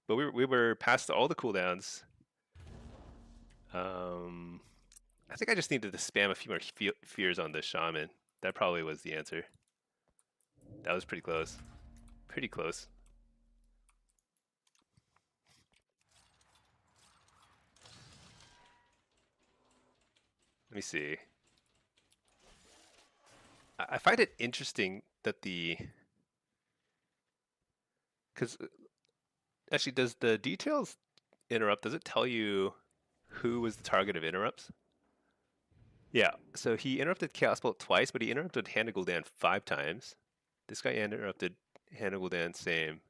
But we were past all the cooldowns. I think I just needed to spam a few more fears on the shaman. That probably was the answer. That was pretty close. Pretty close. Let me see. I find it interesting that because actually, does the details interrupt? Does it tell you who was the target of interrupts? Yeah. So he interrupted Chaos Bolt twice, but he interrupted Hannah Gul'dan 5 times. This guy interrupted Hannah Gul'dan same.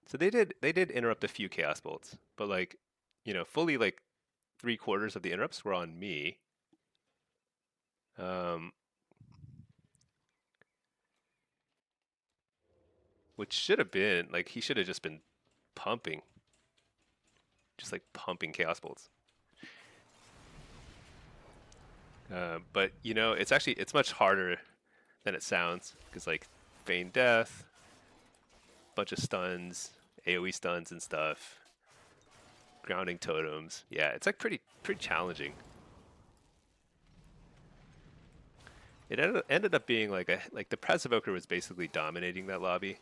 So they did interrupt a few Chaos Bolts, but like, fully like 3/4 of the interrupts were on me. Um, which should have been like he should have just been pumping, just like pumping Chaos Bolts. But it's much harder than it sounds because like feign death, bunch of stuns, AOE stuns and stuff, grounding totems. Yeah, it's like pretty challenging. It ended up being like the Press Evoker was basically dominating that lobby.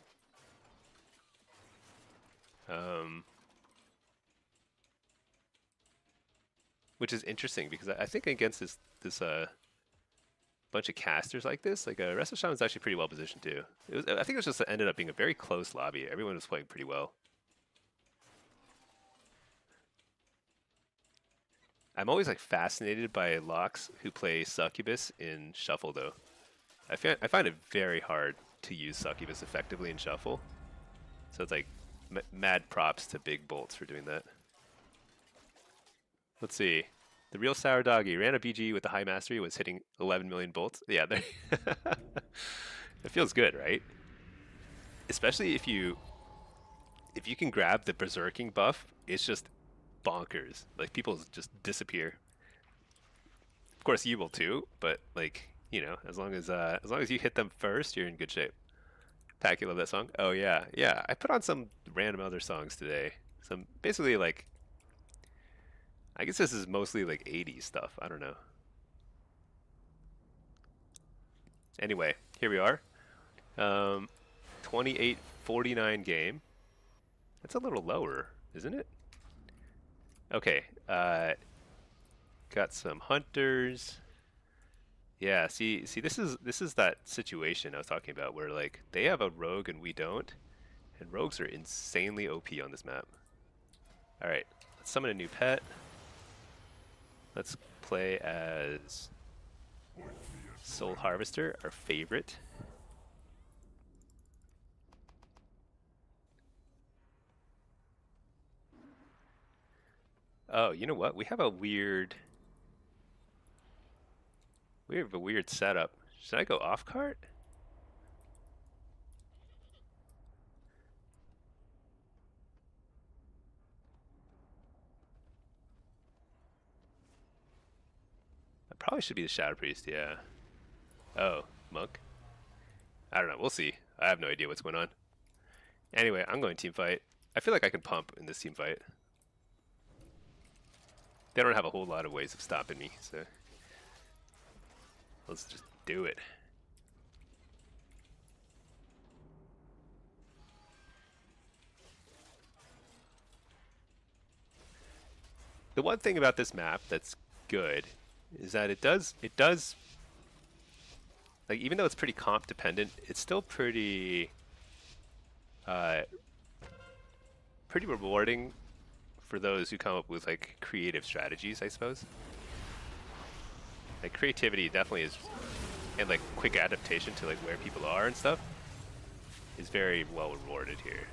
Which is interesting because I think against this bunch of casters like this, like Resto Shaman's actually pretty well positioned too. I think it was just ended up being a very close lobby. Everyone was playing pretty well. I'm always like fascinated by locks who play Succubus in Shuffle though. I find it very hard to use Succubus effectively in Shuffle. So it's like mad props to Big Bolts for doing that. Let's see. The real sour doggy ran a BG with the high mastery, was hitting 11 million bolts. Yeah, there. It feels good, right? Especially if you can grab the berserking buff, it's just bonkers. Like people just disappear. Of course, you will too, but like as long as you hit them first, you're in good shape. Pack, you love that song? Oh yeah, yeah. I put on some random other songs today. Some basically like I guess this is mostly like 80s stuff. I don't know. Anyway, here we are. 28-49 game. That's a little lower, isn't it? Okay, got some hunters. Yeah, see, this is that situation I was talking about where like they have a rogue and we don't, and rogues are insanely OP on this map. All right, let's summon a new pet. Let's play as Soul Harvester, our favorite. Oh, you know what? We have a weird setup. Should I go off cart? I probably should be the Shadow Priest, yeah. Oh, monk? I don't know, we'll see. I have no idea what's going on. Anyway, I'm going team fight. I feel like I can pump in this team fight. They don't have a whole lot of ways of stopping me, so let's just do it. The one thing about this map that's good is that it does like, even though it's pretty comp dependent, it's still uh, pretty rewarding for those who come up with like creative strategies, I suppose. Like creativity definitely is, and like quick adaptation to like where people are and stuff is very well rewarded here.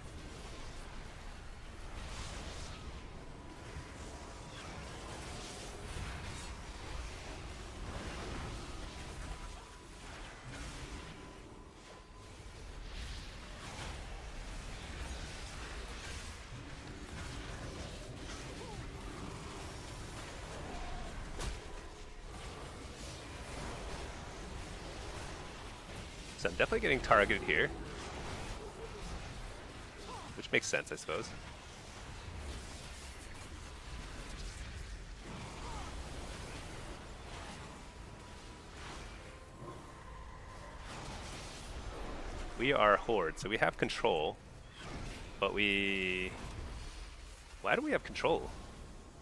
So I'm definitely getting targeted here, which makes sense, I suppose. We are Horde, so we have control, but we... Why do we have control?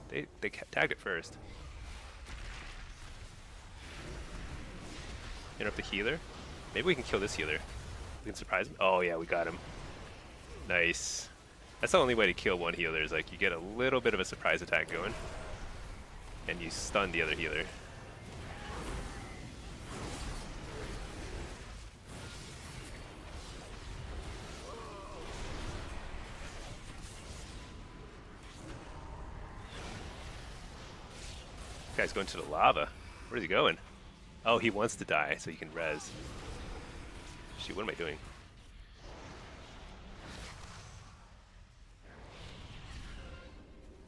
They tagged it first. Interrupt the healer. Maybe we can kill this healer. We can surprise him. Oh yeah, we got him. Nice. That's the only way to kill one healer, is like you get a little bit of a surprise attack going, and you stun the other healer. Guy's going to the lava. Where's he going? Oh, he wants to die so he can res. Shoot, what am I doing?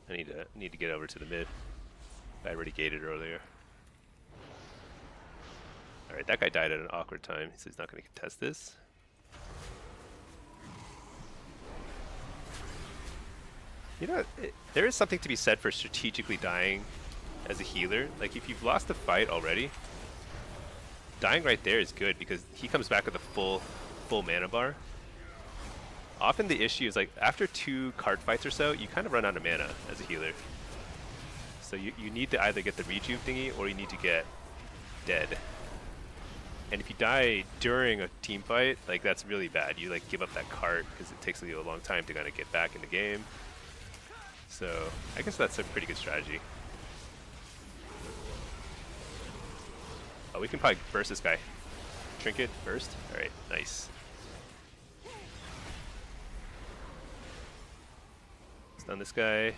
I need to get over to the mid. I already gated earlier. Alright, that guy died at an awkward time, so he's not going to contest this. You know, there is something to be said for strategically dying as a healer. Like, if you've lost the fight already, dying right there is good because he comes back with a full mana bar. Often the issue is like after 2 card fights or so, you kind of run out of mana as a healer. So you need to either get the rejuve thingy or you need to get dead. And if you die during a team fight, like that's really bad. You like give up that cart because it takes you a long time to kind of get back in the game. So I guess that's a pretty good strategy. Oh, we can probably burst this guy. Trinket burst. All right, nice. Stun this guy.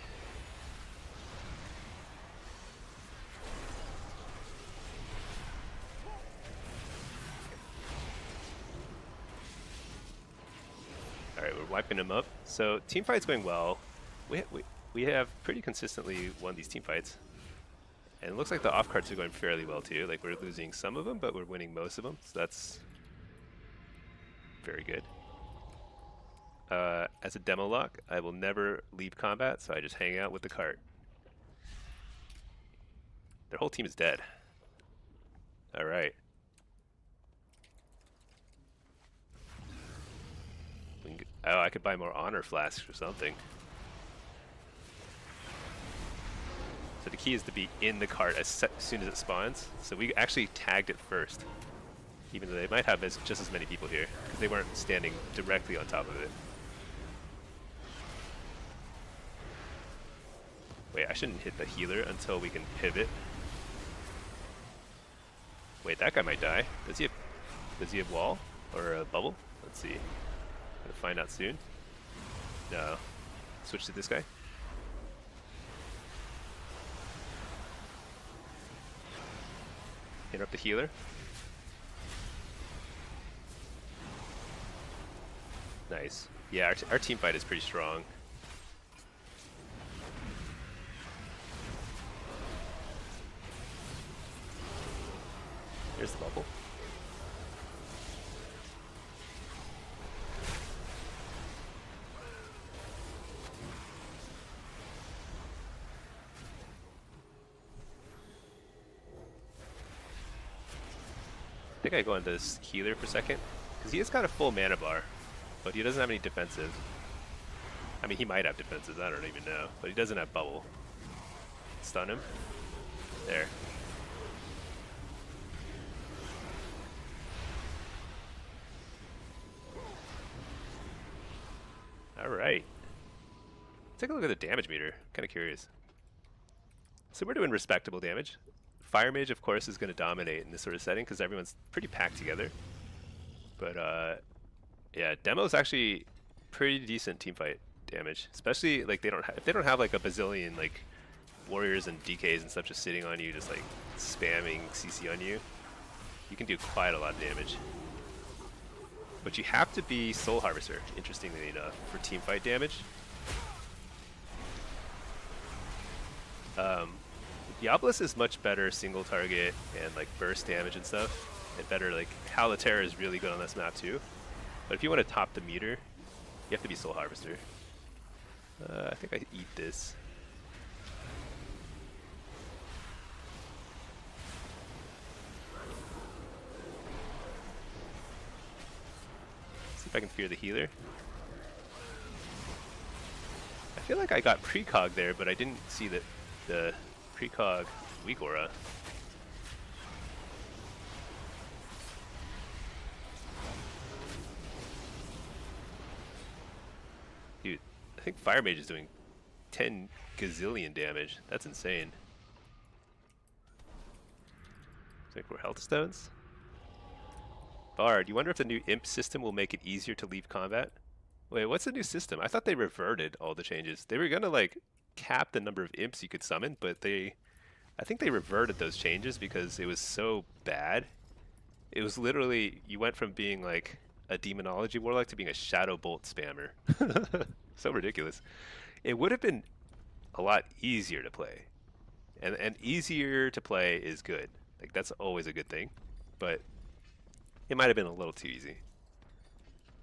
All right, we're wiping him up. So team fight's going well. We have pretty consistently won these team fights. And it looks like the off cards are going fairly well too. Like we're losing some of them, but we're winning most of them. So that's very good. As a demonology, I will never leave combat, so I just hang out with the cart. Their whole team is dead. All right. Oh, I could buy more honor flasks or something. So the key is to be in the cart as soon as it spawns. So we actually tagged it first, even though they might have just as many people here because they weren't standing directly on top of it. Wait, I shouldn't hit the healer until we can pivot. Wait, that guy might die. Does he have wall or a bubble? Let's see. Gonna find out soon. No. Switch to this guy. Interrupt the healer. Nice. Yeah, our team fight is pretty strong. Here's the bubble. I think I go on this healer for a second, because he has got a full mana bar, but he doesn't have any defensive. I mean, he might have defensive, I don't even know, but he doesn't have bubble. Stun him. There. Alright. Take a look at the damage meter. Kind of curious. So we're doing respectable damage. Fire Mage, of course, is going to dominate in this sort of setting because everyone's pretty packed together. But yeah, Demo's actually pretty decent teamfight damage, especially like if they don't have like a bazillion like warriors and DKs and stuff just sitting on you, just like spamming CC on you. You can do quite a lot of damage. But you have to be Soul Harvester, interestingly enough, for teamfight damage. Diabolus is much better single target and like burst damage and stuff, and better like Halaterra is really good on this map too. But if you want to top the meter, you have to be Soul Harvester. I think I eat this. See if I can fear the healer. I feel like I got precog there, but I didn't see the precog weak aura. Dude, I think Fire Mage is doing 10 gazillion damage. That's insane. Like we're health stones. Bard, you wonder if the new imp system will make it easier to leave combat? Wait, what's the new system? I thought they reverted all the changes. They were gonna like cap the number of imps you could summon, but I think they reverted those changes because it was so bad. It was literally, you went from being like a demonology warlock to being a shadow bolt spammer. So ridiculous. It would have been a lot easier to play. And easier to play is good. Like that's always a good thing. But it might have been a little too easy.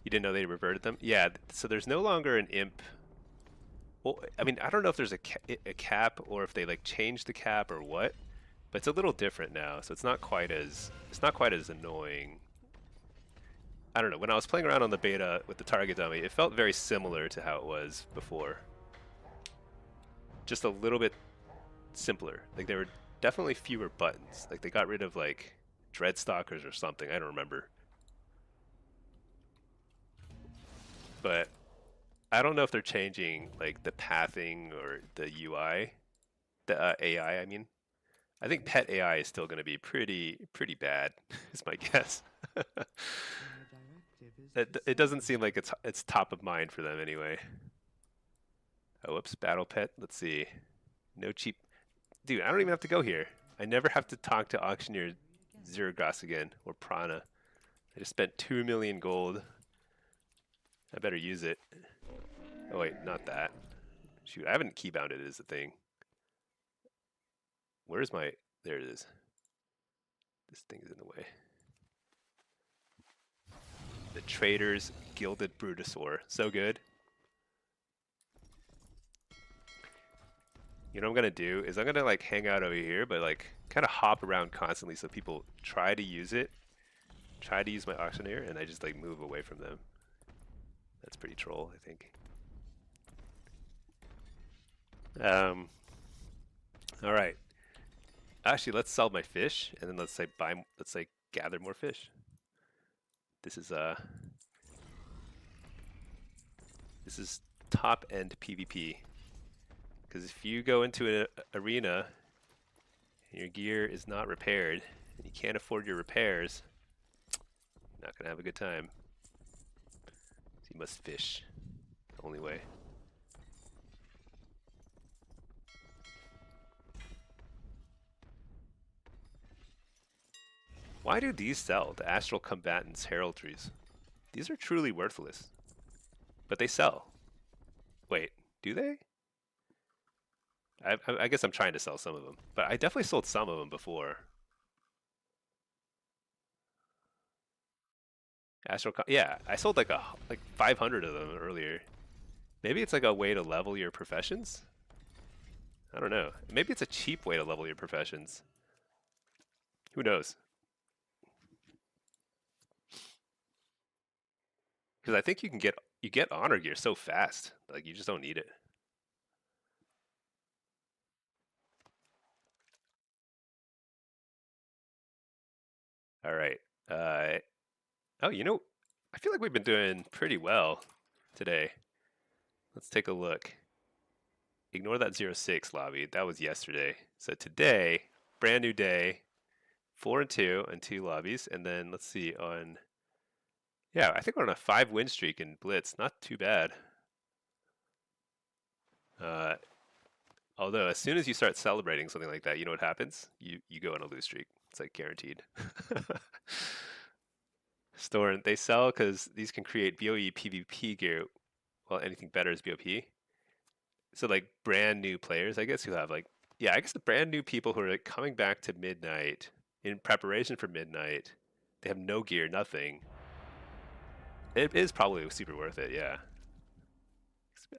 You didn't know they reverted them? Yeah, so there's no longer an imp. Well, I mean, I don't know if there's a cap or if they like changed the cap or what, but it's a little different now. So it's not quite as annoying. I don't know. When I was playing around on the beta with the target dummy, it felt very similar to how it was before. Just a little bit simpler. Like there were definitely fewer buttons. Like they got rid of like Dreadstalkers or something. I don't remember. But I don't know if they're changing like the pathing or the UI, the AI. I mean, I think pet AI is still going to be pretty bad. Is my guess. It doesn't seem like it's top of mind for them anyway. Oh, whoops, battle pet. Let's see. No cheap. Dude, I don't even have to go here. I never have to talk to auctioneer Zergras again or Prana. I just spent 2 million gold. I better use it. Oh wait, not that. Shoot, I haven't keybound it is the thing. Where's my... There it is. This thing is in the way. The Trader's Gilded Brutosaur. So good. You know what I'm going to do is I'm going to like hang out over here, but like kind of hop around constantly so people try to use it. Try to use my auctioneer, and I just like move away from them. That's pretty troll, I think. All right. Actually, let's sell my fish, and then let's say let's like gather more fish. This is top end PvP. Because if you go into an arena and your gear is not repaired, and you can't afford your repairs, you're not gonna have a good time. So you must fish. The only way. Why do these sell? The Astral Combatants Heraldries. These are truly worthless. But they sell. Wait, do they? I guess I'm trying to sell some of them. But I definitely sold some of them before. Yeah, I sold like 500 of them earlier. Maybe it's like a way to level your professions? I don't know. Maybe it's a cheap way to level your professions. Who knows? Because I think you get honor gear so fast. Like you just don't need it. All right. Oh, I feel like we've been doing pretty well today. Let's take a look. Ignore that 06 lobby. That was yesterday. So today, brand new day, 4 and 2 and 2 lobbies, and then let's see on. Yeah, I think we're on a 5-win streak in Blitz. Not too bad. Although as soon as you start celebrating something like that, you know what happens? You go on a lose streak. It's like guaranteed. Store they sell because these can create BOE PvP gear. Well, anything better is BOP. So like brand new players, I guess, who have like, yeah, I guess the brand new people who are like coming back to midnight in preparation for midnight. They have no gear, nothing. It is probably super worth it, yeah.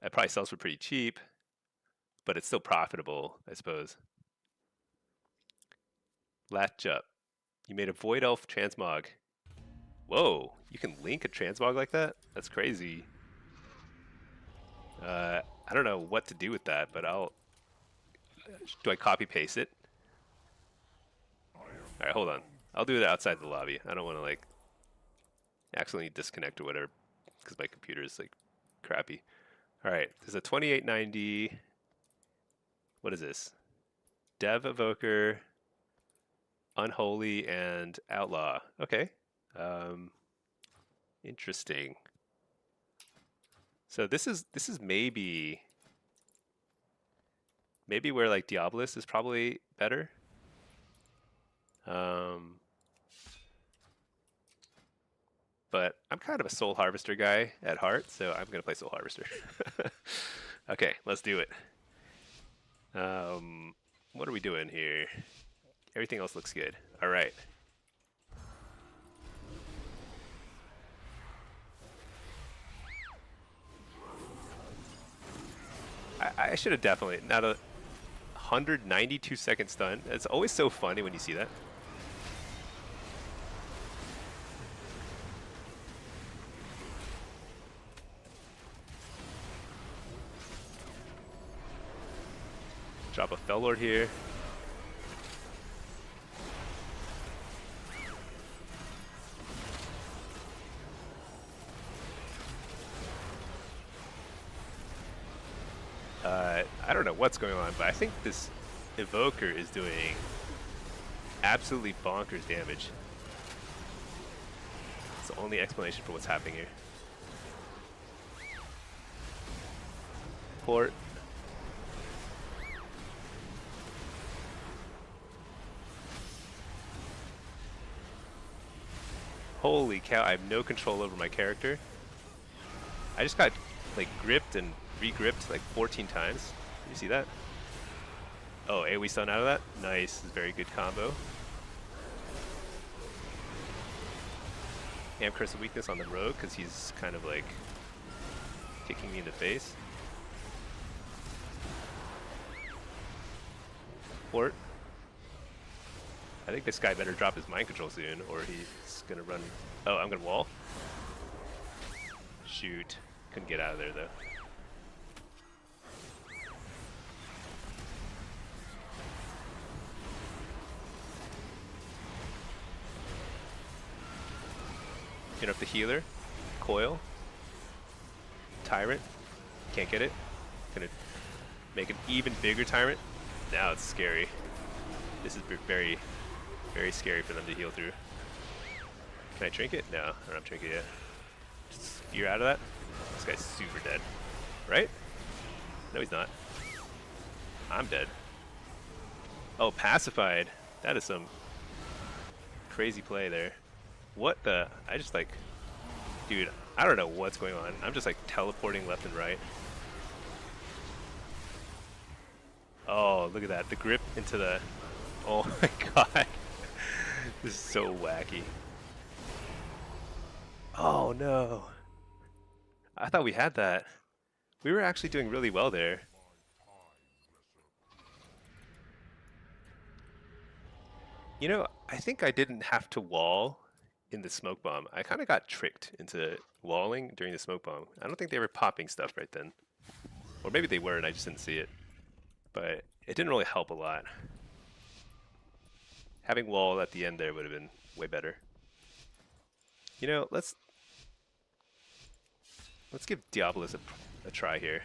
It probably sells for pretty cheap, but it's still profitable, I suppose. Latch up. You made a Void Elf transmog. Whoa, you can link a transmog like that? That's crazy. I don't know what to do with that, but do I copy paste it? Alright, hold on. I'll do it outside the lobby. I don't want to like accidentally disconnect or whatever because my computer is like crappy. Alright, there's a 2890. What is this? Dev Evoker, Unholy, and Outlaw. Okay. Interesting. So this is maybe where like Diabolus is probably better. But I'm kind of a Soul Harvester guy at heart, so I'm gonna play Soul Harvester. Okay, let's do it. What are we doing here? Everything else looks good. All right. I should have definitely, not a 192-second stun. It's always so funny when you see that. Drop a Fellord here. I don't know what's going on, but I think this Evoker is doing absolutely bonkers damage. It's the only explanation for what's happening here. Port. Holy cow, I have no control over my character. I just got like gripped and re-gripped like 14 times. Did you see that? Oh, AoE stun out of that? Nice, it's a very good combo. Am Curse of Weakness on the rogue because he's kind of like kicking me in the face. Port. I think this guy better drop his mind control soon or he's gonna run. Oh, I'm gonna wall. Shoot. Couldn't get out of there though. Get up the healer. Coil. Tyrant. Can't get it. Gonna make an even bigger tyrant. Now it's scary. This is very, very scary for them to heal through. Can I trinket? No, I don't have trinket yet. Just you're out of that? This guy's super dead. Right? No, he's not. I'm dead. Oh, pacified. That is some crazy play there. What the? I just like... Dude, I don't know what's going on. I'm just like teleporting left and right. Oh, look at that. The grip into the... Oh my god. This is so wacky. Oh no. I thought we had that. We were actually doing really well there. You know, I think I didn't have to wall in the smoke bomb. I kind of got tricked into walling during the smoke bomb. I don't think they were popping stuff right then. Or maybe they were and I just didn't see it. But it didn't really help a lot. Having wall at the end there would have been way better. You know, let's give Diabolus a try here.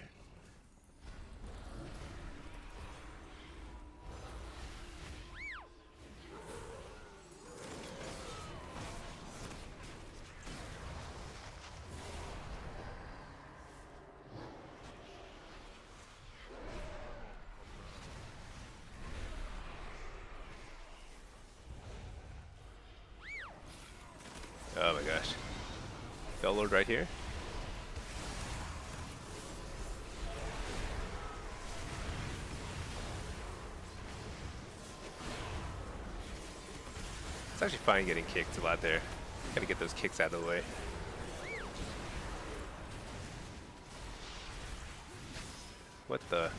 Oh my gosh. Bellord right here. It's actually fine getting kicked a lot there. Gotta get those kicks out of the way. What the?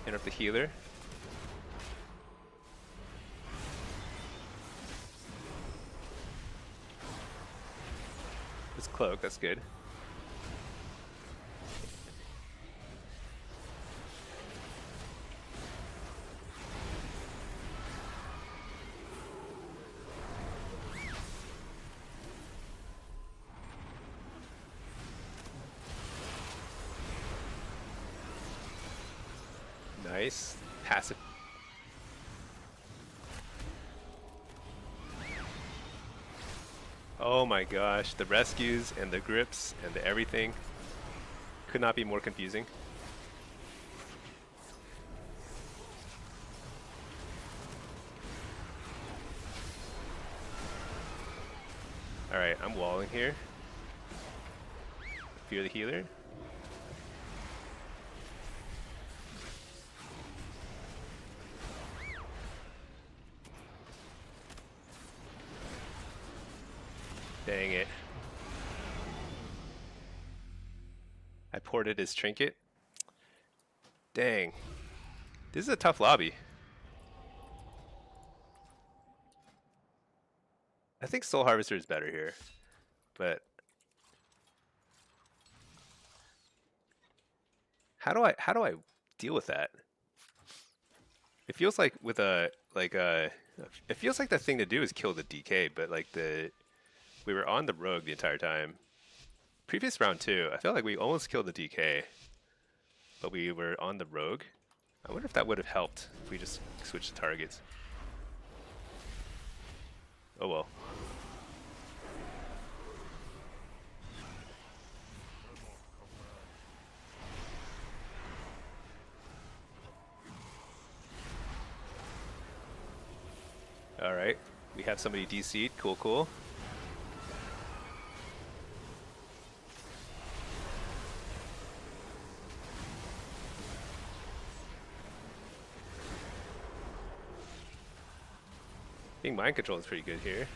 Interrupt the healer. This cloak, that's good. Nice. Passive. Oh my gosh, the rescues and the grips and the everything could not be more confusing. Alright, I'm walling here. Fear the healer. Dang it. I ported his trinket. Dang. This is a tough lobby. I think Soul Harvester is better here, but how do I deal with that? It feels like with a it feels like the thing to do is kill the DK, but like we were on the rogue the entire time. Previous round too, I felt like we almost killed the DK, but we were on the rogue. I wonder if that would have helped if we just switched the targets. Oh well. Alright, we have somebody DC'd, cool, cool. Being mind control is pretty good here.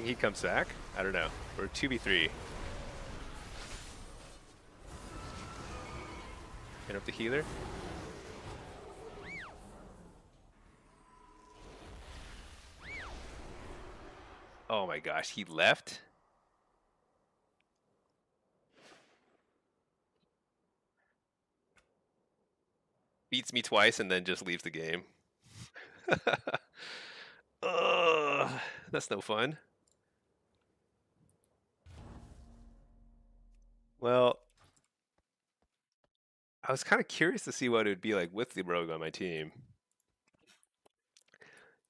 think he comes back? I don't know. Or 2v3. Hit up the healer. Oh my gosh, he left? Beats me twice and then just leaves the game. Ugh, that's no fun. Well, I was kind of curious to see what it would be like with the rogue on my team.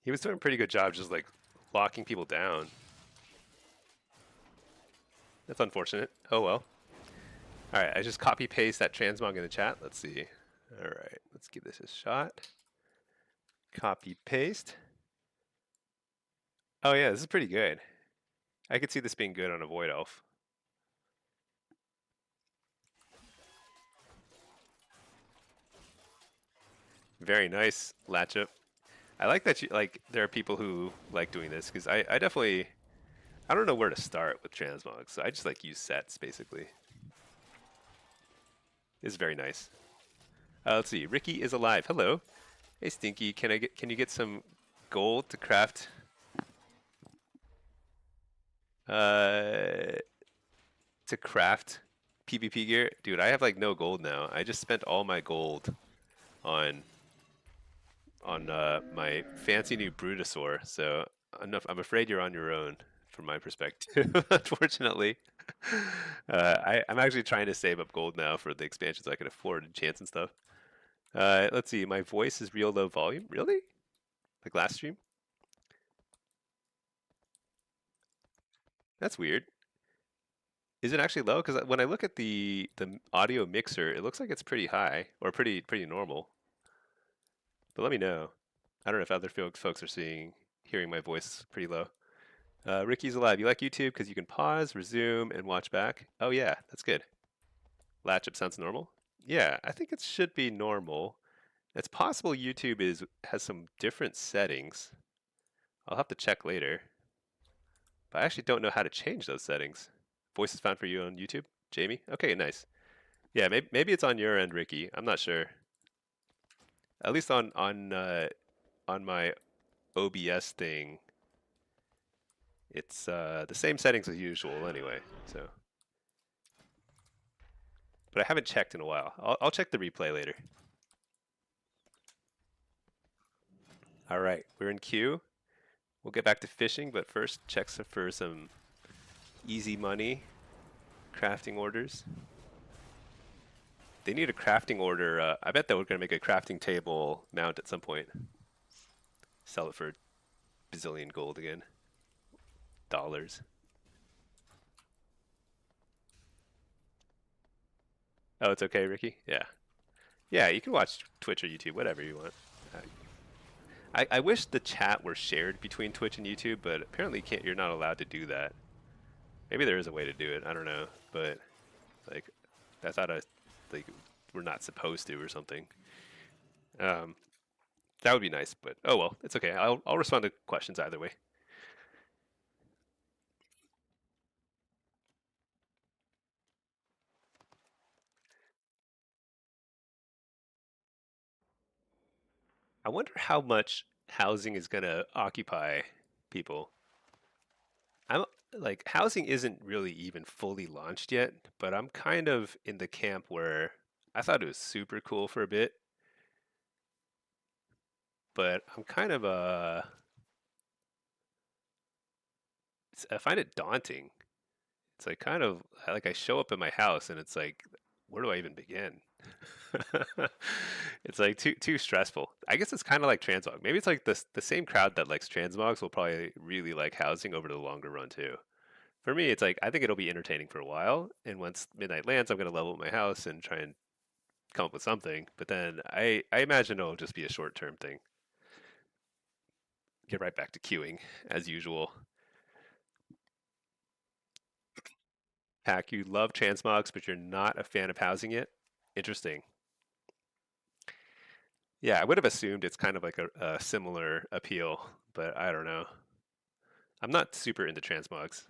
He was doing a pretty good job just like locking people down. That's unfortunate. Oh well. Alright, I just copy paste that transmog in the chat. Let's see. Alright, let's give this a shot. Copy paste. Oh yeah, this is pretty good. I could see this being good on a Void Elf. Very nice latchup. I like that there are people who like doing this because I definitely I don't know where to start with transmogs, so I just like use sets basically. It's very nice. Let's see. Ricky is alive. Hello. Hey Stinky, can you get some gold to craft uh PvP gear? Dude, I have like no gold now. I just spent all my gold on my fancy new Brutosaur, so I'm afraid you're on your own from my perspective, unfortunately. I'm actually trying to save up gold now for the expansions so I can afford enchants and stuff. Let's see, my voice is real low volume. Really? Like last stream? That's weird. Is it actually low? Because when I look at the audio mixer, it looks like it's pretty high or pretty normal. But let me know. I don't know if other folks are hearing my voice pretty low. Ricky's alive. You like YouTube because you can pause, resume, and watch back? Oh yeah, that's good. Latch up sounds normal? Yeah, I think it should be normal. It's possible YouTube has some different settings. I'll have to check later. But I actually don't know how to change those settings. Voice is found for you on YouTube, Jamie? Okay, nice. Yeah, maybe it's on your end, Ricky. I'm not sure. At least on my OBS thing, it's the same settings as usual anyway. So, but I haven't checked in a while. I'll check the replay later. All right, we're in queue. We'll get back to fishing, but first check for some easy money crafting orders. They need a crafting order. I bet that we're going to make a crafting table mount at some point. Sell it for bazillion gold again. Dollars. Oh, it's okay, Ricky? Yeah. Yeah, you can watch Twitch or YouTube, whatever you want. I wish the chat were shared between Twitch and YouTube, but apparently you're not allowed to do that. Maybe there is a way to do it. I don't know, but like I thought like we're not supposed to or something. That would be nice, but oh well, it's okay. I'll respond to questions either way. I wonder how much housing is going to occupy people. I'm like housing isn't really even fully launched yet, but I'm kind of in the camp where I thought it was super cool for a bit, but I'm kind of I find it daunting. It's like kind of like I show up at my house and it's like, where do I even begin? It's like too stressful. I guess it's kind of like transmog. Maybe it's like the same crowd that likes transmogs will probably really like housing over the longer run too. For me, it's like I think it'll be entertaining for a while, and once midnight lands, I'm gonna level up my house and try and come up with something. But then I imagine it'll just be a short term thing. Get right back to queuing as usual. Pack, you love transmogs, but you're not a fan of housing yet. Interesting. Yeah, I would have assumed it's kind of like a similar appeal, but I don't know. I'm not super into transmogs.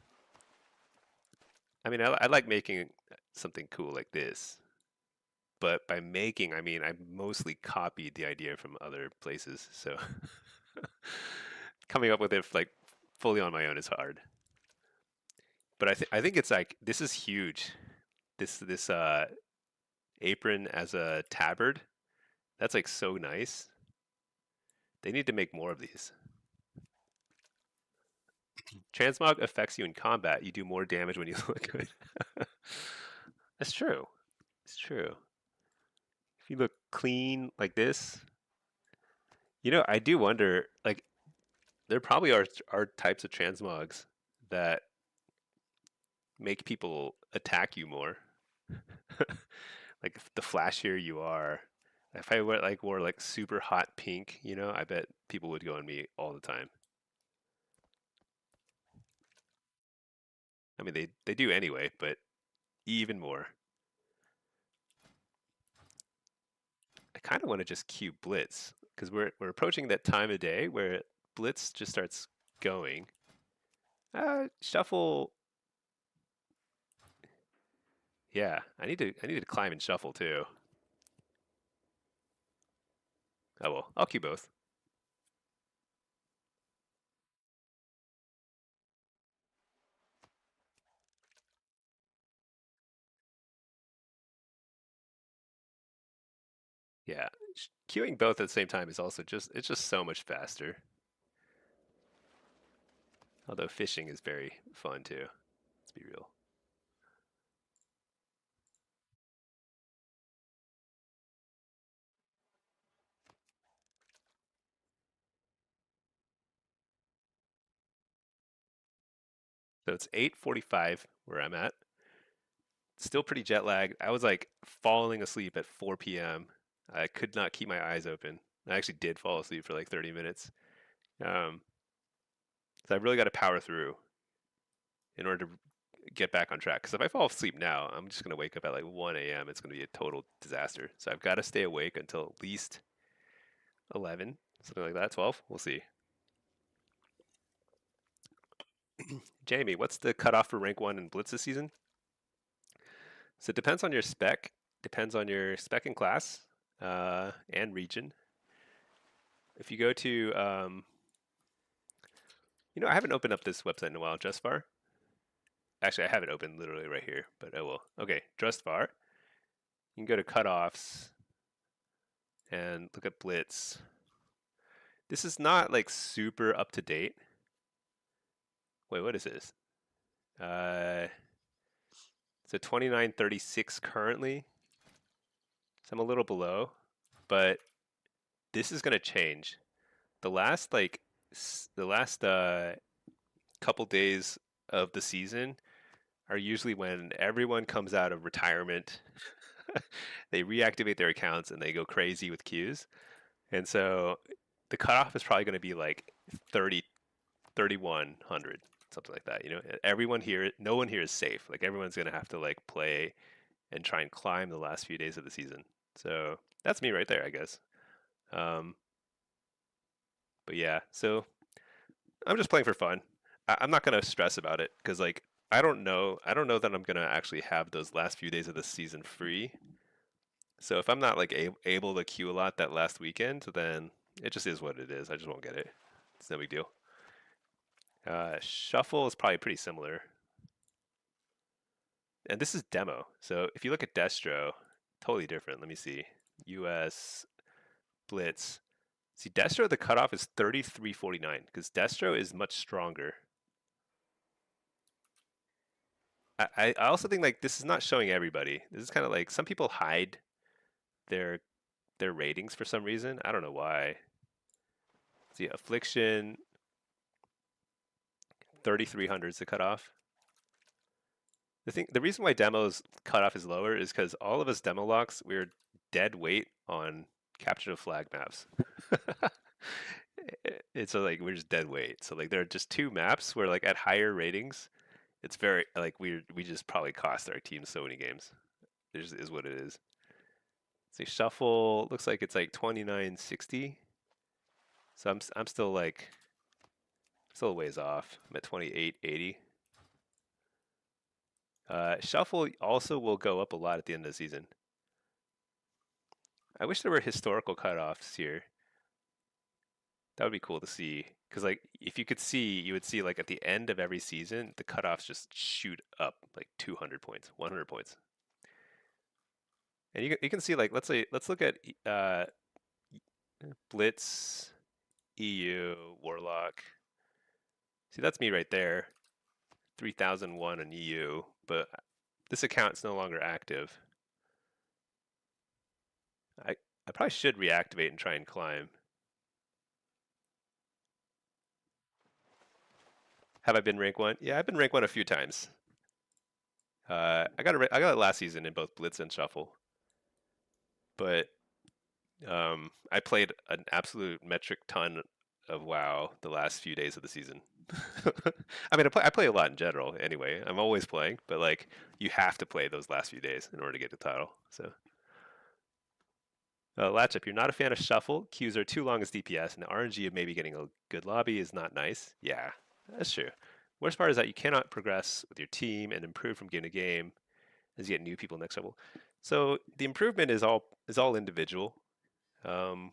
I mean, I like making something cool like this, but by making, I mean I mostly copied the idea from other places. So coming up with it like fully on my own is hard. But I think it's like this is huge. This apron as a tabard, that's like so nice. They need to make more of these. Transmog affects you in combat. You do more damage when you look good. That's true. It's true. If you look clean like this, I do wonder. Like, there probably are types of transmogs that make people attack you more. Like the flashier you are. If I wore like super hot pink, I bet people would go on me all the time. I mean, they do anyway, but even more. I kind of want to just queue Blitz because we're approaching that time of day where Blitz just starts going. Shuffle. Yeah, I need to climb and shuffle too. Oh well, I'll queue both. Yeah, queuing both at the same time is also just so much faster. Although fishing is very fun too. Let's be real. So it's 8:45 where I'm at. Still pretty jet lagged. I was like falling asleep at 4 p.m. I could not keep my eyes open. I actually did fall asleep for like 30 minutes. Um, so I really got to power through in order to get back on track. Because if I fall asleep now, I'm just gonna wake up at like 1 a.m. It's gonna be a total disaster. So I've got to stay awake until at least 11, something like that. 12. We'll see. Jamie, what's the cutoff for rank one in Blitz this season? So it depends on your spec. Depends on your spec and class and region. If you go to, I haven't opened up this website in a while, Justvar. Actually, I have it open literally right here, but I will. Okay, Justvar. You can go to cutoffs and look at Blitz. This is not like super up to date. Wait, what is this? So 2936 currently. So I'm a little below, but this is gonna change. The last couple days of the season are usually when everyone comes out of retirement. They reactivate their accounts and they go crazy with queues. And so the cutoff is probably going to be like 30, 3,100, something like that. Everyone here, no one here is safe. Like everyone's going to have to like play and try and climb the last few days of the season. So that's me right there, I guess. Um, but yeah, so I'm just playing for fun. I'm not gonna stress about it because like I don't know that I'm gonna actually have those last few days of the season free. So if I'm not like able to queue a lot that last weekend, then it just is what it is. I just won't get it. It's no big deal. Shuffle is probably pretty similar, and this is demo. So if you look at Destro, totally different. Let me see. U.S. Blitz. See, Destro, the cutoff is 3349 because Destro is much stronger. I also think like this is not showing everybody. This is kind of like some people hide their their ratings for some reason. I don't know why. See, affliction 3,300 is the cutoff. The reason why demos cutoff is lower is because all of us demo locks we're dead weight on capture the flag maps. It's like we're just dead weight. So like there are just two maps where like at higher ratings, it's very like we just probably cost our team so many games. It just is what it is. See, shuffle looks like it's like 2960. So I'm still like Still a ways off. I'm at 2880. Shuffle also will go up a lot at the end of the season. I wish there were historical cutoffs here. That would be cool to see. Because like if you could see, you would see like at the end of every season, the cutoffs just shoot up like 200 points, 100 points. And you can see like let's look at Blitz, EU, Warlock. See that's me right there, 3001 on EU, but this account's no longer active. I probably should reactivate and try and climb. Have I been rank one? Yeah, I've been rank one a few times. I got it last season in both Blitz and Shuffle, but I played an absolute metric ton of WoW the last few days of the season. I mean, I play a lot in general anyway. I'm always playing, but like you have to play those last few days in order to get the title. So, Latchup, you're not a fan of Shuffle. Queues are too long as DPS, and the RNG of maybe getting a good lobby is not nice. Yeah, that's true. Worst part is that you cannot progress with your team and improve from game to game as you get new people next level. So the improvement is all individual. Um,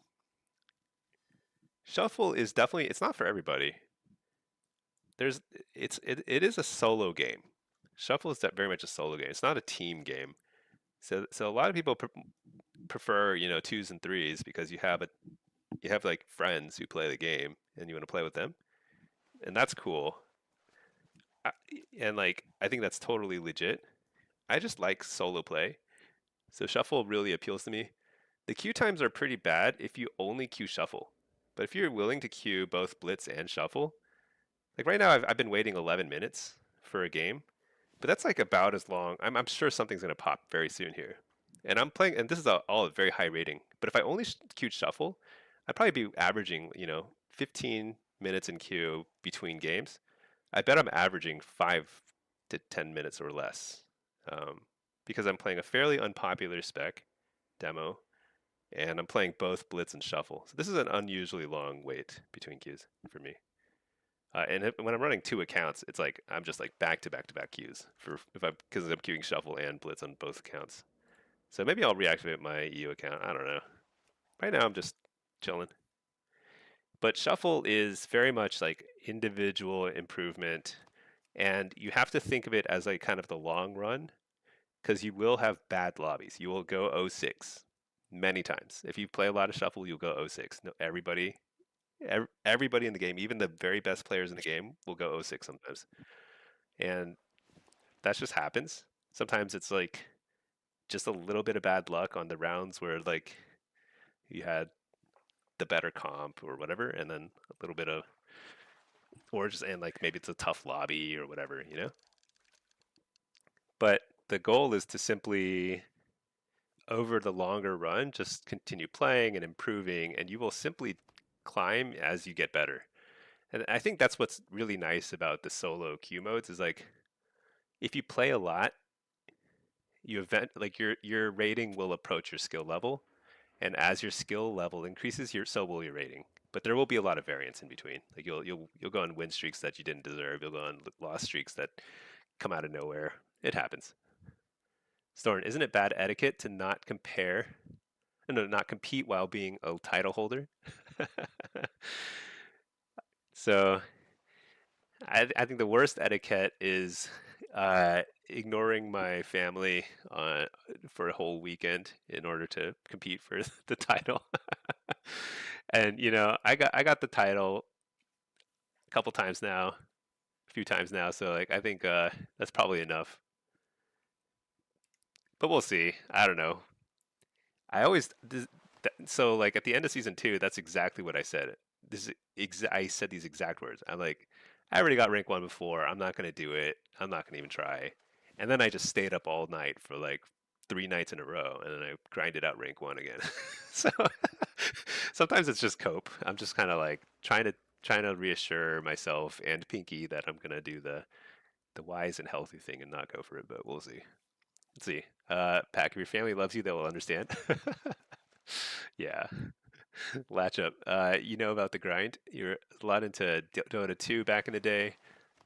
Shuffle is definitely it's not for everybody. There's it is a solo game. Shuffle is very much a solo game. It's not a team game. So a lot of people prefer twos and threes because you have like friends who play the game and you want to play with them, and that's cool. I, and like I think that's totally legit. I just like solo play, so Shuffle really appeals to me. The queue times are pretty bad if you only queue Shuffle, but if you're willing to queue both Blitz and Shuffle, like right now I've been waiting 11 minutes for a game, but that's like about as long. I'm sure something's gonna pop very soon here, and I'm playing, and this is all a very high rating. But if I only queued Shuffle, I'd probably be averaging 15 minutes in queue between games. I bet I'm averaging 5 to 10 minutes or less, um, because I'm playing a fairly unpopular spec demo, and I'm playing both Blitz and Shuffle. So this is an unusually long wait between queues for me. When I'm running two accounts, it's like I'm just like back to back to back queues for if I'm because I'm queuing Shuffle and Blitz on both accounts. So maybe I'll reactivate my EU account. I don't know. Right now I'm just chilling. But Shuffle is very much like individual improvement, and you have to think of it as like kind of the long run because you will have bad lobbies. You will go 0-6 many times. If you play a lot of Shuffle, you'll go 0-6. No, everybody in the game, even the very best players in the game, will go 0-6 sometimes, and that just happens. Sometimes it's like just a little bit of bad luck on the rounds where like you had the better comp or whatever, and then a little bit of or just and like maybe it's a tough lobby or whatever. But the goal is to simply over the longer run just continue playing and improving, and you will simply climb as you get better. And I think that's what's really nice about the solo queue modes is like if you play a lot, your rating will approach your skill level, and as your skill level increases, so will your rating. But there will be a lot of variance in between. Like you'll go on win streaks that you didn't deserve. You'll go on loss streaks that come out of nowhere. It happens. Storn, isn't it bad etiquette to not compare, no, not compete while being a title holder? So I think the worst etiquette is ignoring my family for a whole weekend in order to compete for the title. And I got the title a couple times now, a few times now. So like I think that's probably enough. But we'll see. I don't know. I always so like at the end of season two, that's exactly what I said. I said these exact words. I'm like, I already got rank one before. I'm not gonna do it. I'm not gonna even try. And then I just stayed up all night for like 3 nights in a row, and then I grinded out rank one again. So sometimes it's just cope. I'm just kind of like trying to reassure myself and Pinky that I'm gonna do the wise and healthy thing and not go for it. But we'll see. Let's see. Pack, if your family loves you, they will understand. Yeah. Latch up. You know about the grind. You're a lot into Dota 2 back in the day.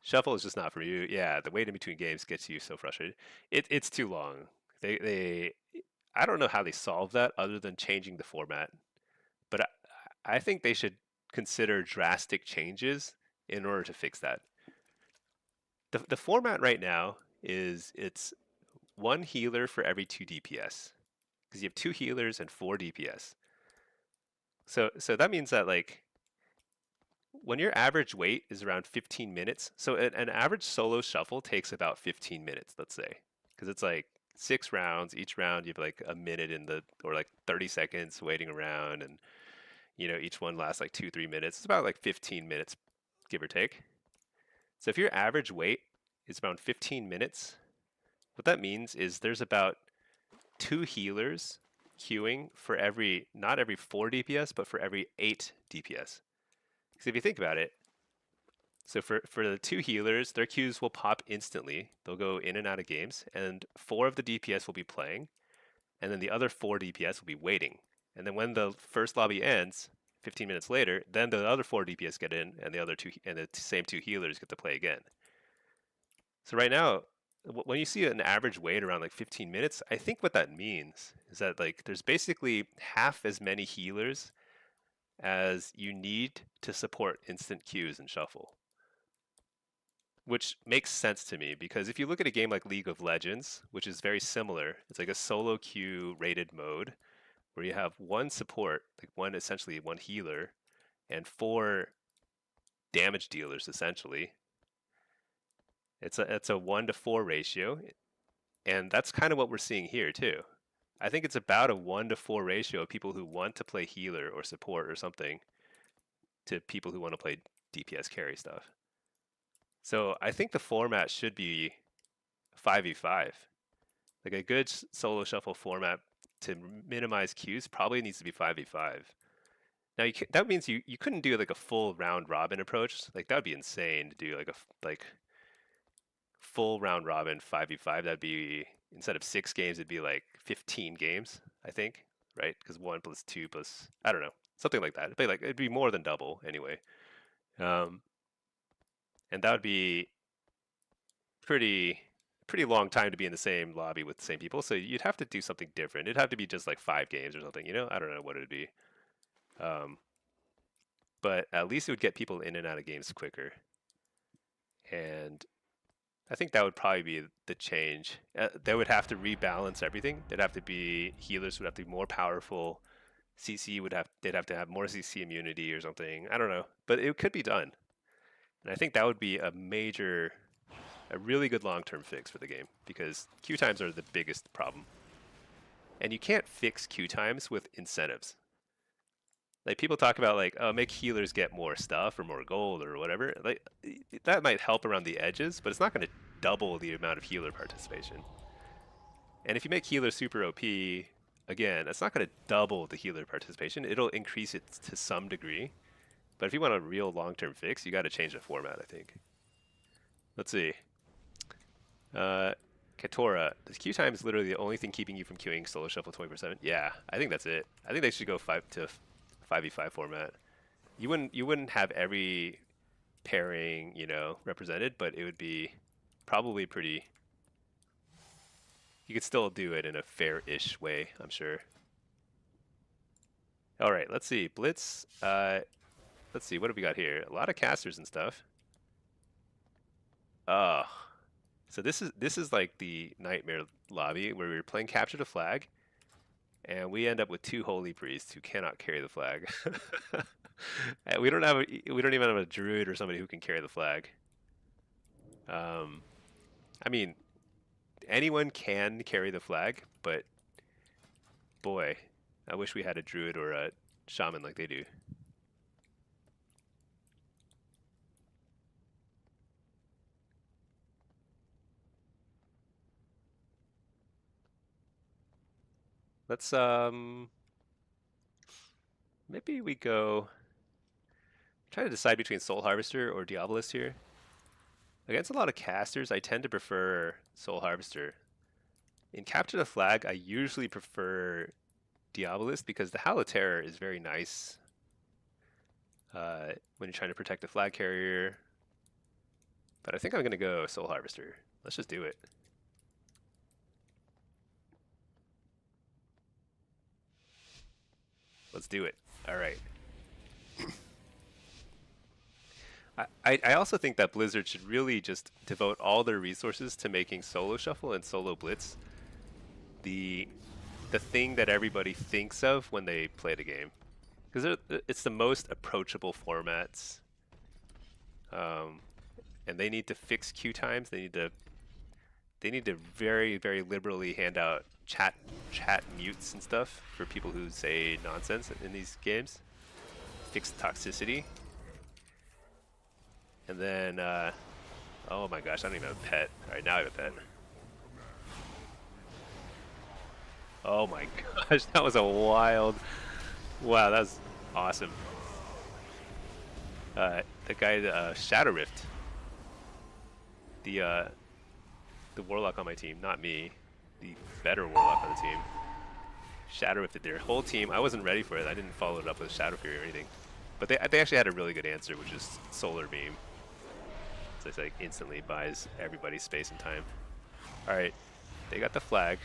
Shuffle is just not for you. Yeah, the wait in between games gets you so frustrated. It's too long. They I don't know how they solve that other than changing the format. But I think they should consider drastic changes in order to fix that. The format right now is it's one healer for every 2 DPS because you have 2 healers and 4 DPS. So that means that like when your average wait is around 15 minutes, so an average solo shuffle takes about 15 minutes, let's say, because it's like 6 rounds. Each round you have like a minute in the or like 30 seconds waiting around, and each one lasts like 2-3 minutes. It's about like 15 minutes, give or take. So if your average wait is around 15 minutes, what that means is there's about 2 healers queuing for every not every 4 DPS, but for every 8 DPS. Because if you think about it, so for the 2 healers, their queues will pop instantly. They'll go in and out of games, and 4 of the DPS will be playing, and then the other 4 DPS will be waiting. And then when the first lobby ends, 15 minutes later, then the other 4 DPS get in, and the same 2 healers get to play again. So right now, when you see an average wait around like 15 minutes, I think what that means is that like there's basically half as many healers as you need to support instant queues and shuffle. Which makes sense to me because if you look at a game like League of Legends, which is very similar, it's like a solo queue rated mode where you have one support, like essentially one healer, and 4 damage dealers essentially. It's a 1-to-4 ratio, and that's kind of what we're seeing here too. I think it's about a 1-to-4 ratio of people who want to play healer or support or something to people who want to play DPS carry stuff. So I think the format should be 5v5. Like a good solo shuffle format to minimize queues probably needs to be 5v5. Now that means you couldn't do like a full round robin approach. Like that would be insane to do like full round robin 5v5. That'd be instead of 6 games, it'd be like 15 games, I think, right? Because 1 plus 2 plus I don't know, something like that. It'd be more than double anyway. And that would be pretty long time to be in the same lobby with the same people. So you'd have to do something different. It'd have to be just like 5 games or something. I don't know what it'd be. But at least it would get people in and out of games quicker. And I think that would probably be the change. They would have to rebalance everything. Healers would have to be more powerful. They'd have to have more CC immunity or something. I don't know, but it could be done. And I think that would be a really good long-term fix for the game because queue times are the biggest problem. And you can't fix queue times with incentives. Like people talk about like, oh, make healers get more stuff or more gold or whatever. Like that might help around the edges, but it's not going to double the amount of healer participation. And if you make healers super OP, again, that's not going to double the healer participation. It'll increase it to some degree. But if you want a real long-term fix, you got to change the format, I think. Let's see. Katora, the queue time is literally the only thing keeping you from queuing solo shuffle 24/7. Yeah, I think that's it. I think they should go 5v5 format. You wouldn't have every pairing, represented, but it would be probably pretty. You could still do it in a fair-ish way, I'm sure. All right, let's see. Blitz. Let's see. What have we got here? A lot of casters and stuff. So this is like the nightmare lobby where we're playing capture the flag, and we end up with 2 holy priests who cannot carry the flag. we don't even have a druid or somebody who can carry the flag. I mean, anyone can carry the flag, but boy, I wish we had a druid or a shaman like they do. Let's maybe we go try to decide between Soul Harvester or Diabolist here. Against a lot of casters, I tend to prefer Soul Harvester. In Capture the Flag, I usually prefer Diabolist because the Howl of Terror is very nice when you're trying to protect the flag carrier. But I think I'm going to go Soul Harvester. Let's just do it. Let's do it. All right. I also think that Blizzard should really just devote all their resources to making Solo Shuffle and Solo Blitz the thing that everybody thinks of when they play the game, because it's the most approachable formats, and they need to fix queue times. They need to very, very liberally hand out chat mutes and stuff for people who say nonsense in these games. Fix toxicity. And then, oh my gosh, I don't even have a pet. All right, now I have a pet. Oh my gosh, that was a wild. Wow, that was awesome. The guy, Shadow Rift. The Warlock on my team, not me. The better Warlock on the team. Shadow Rifted their whole team. I wasn't ready for it. I didn't follow it up with Shadow Fury or anything. But they actually had a really good answer, which is Solar Beam. So it's like instantly buys everybody space and time. Alright, they got the flag.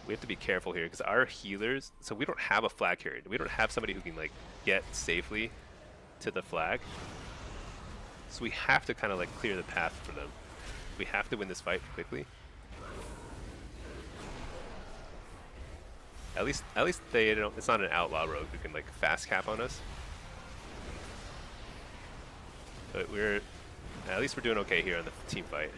We have to be careful here because our healers, so we don't have a flag carrier. We don't have somebody who can like get safely to the flag. So we have to kind of like clear the path for them. We have to win this fight quickly. At least they don't. It's not an outlaw rogue who can like fast cap on us. But at least we're doing okay here on the team fight.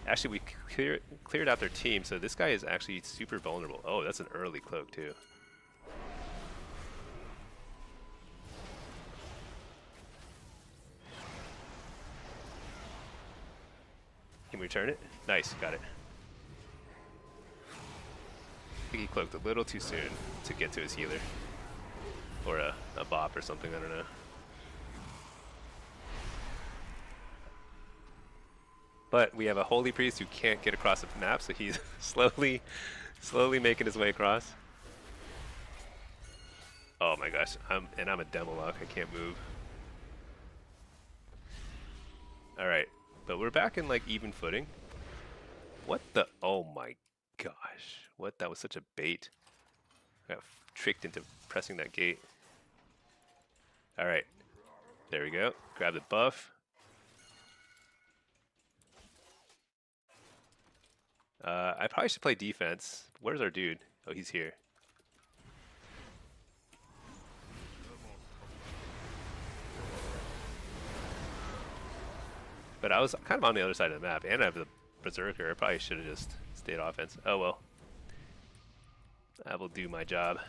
Actually, we cleared out their team, so this guy is actually super vulnerable. Oh, that's an early cloak too. Can we return it? Nice, got it. I think he cloaked a little too soon to get to his healer. Or a bop or something, I don't know. But we have a Holy Priest who can't get across the map, so he's slowly making his way across. Oh my gosh, I'm a Demolock, I can't move. Alright, but we're back in like even footing. What the, oh my gosh. What, that was such a bait. I got tricked into pressing that gate. Alright, there we go, grab the buff. I probably should play defense. Where's our dude? Oh, he's here. But I was kind of on the other side of the map, and I have the Berserker. I probably should have just stayed offense. Oh well. I will do my job.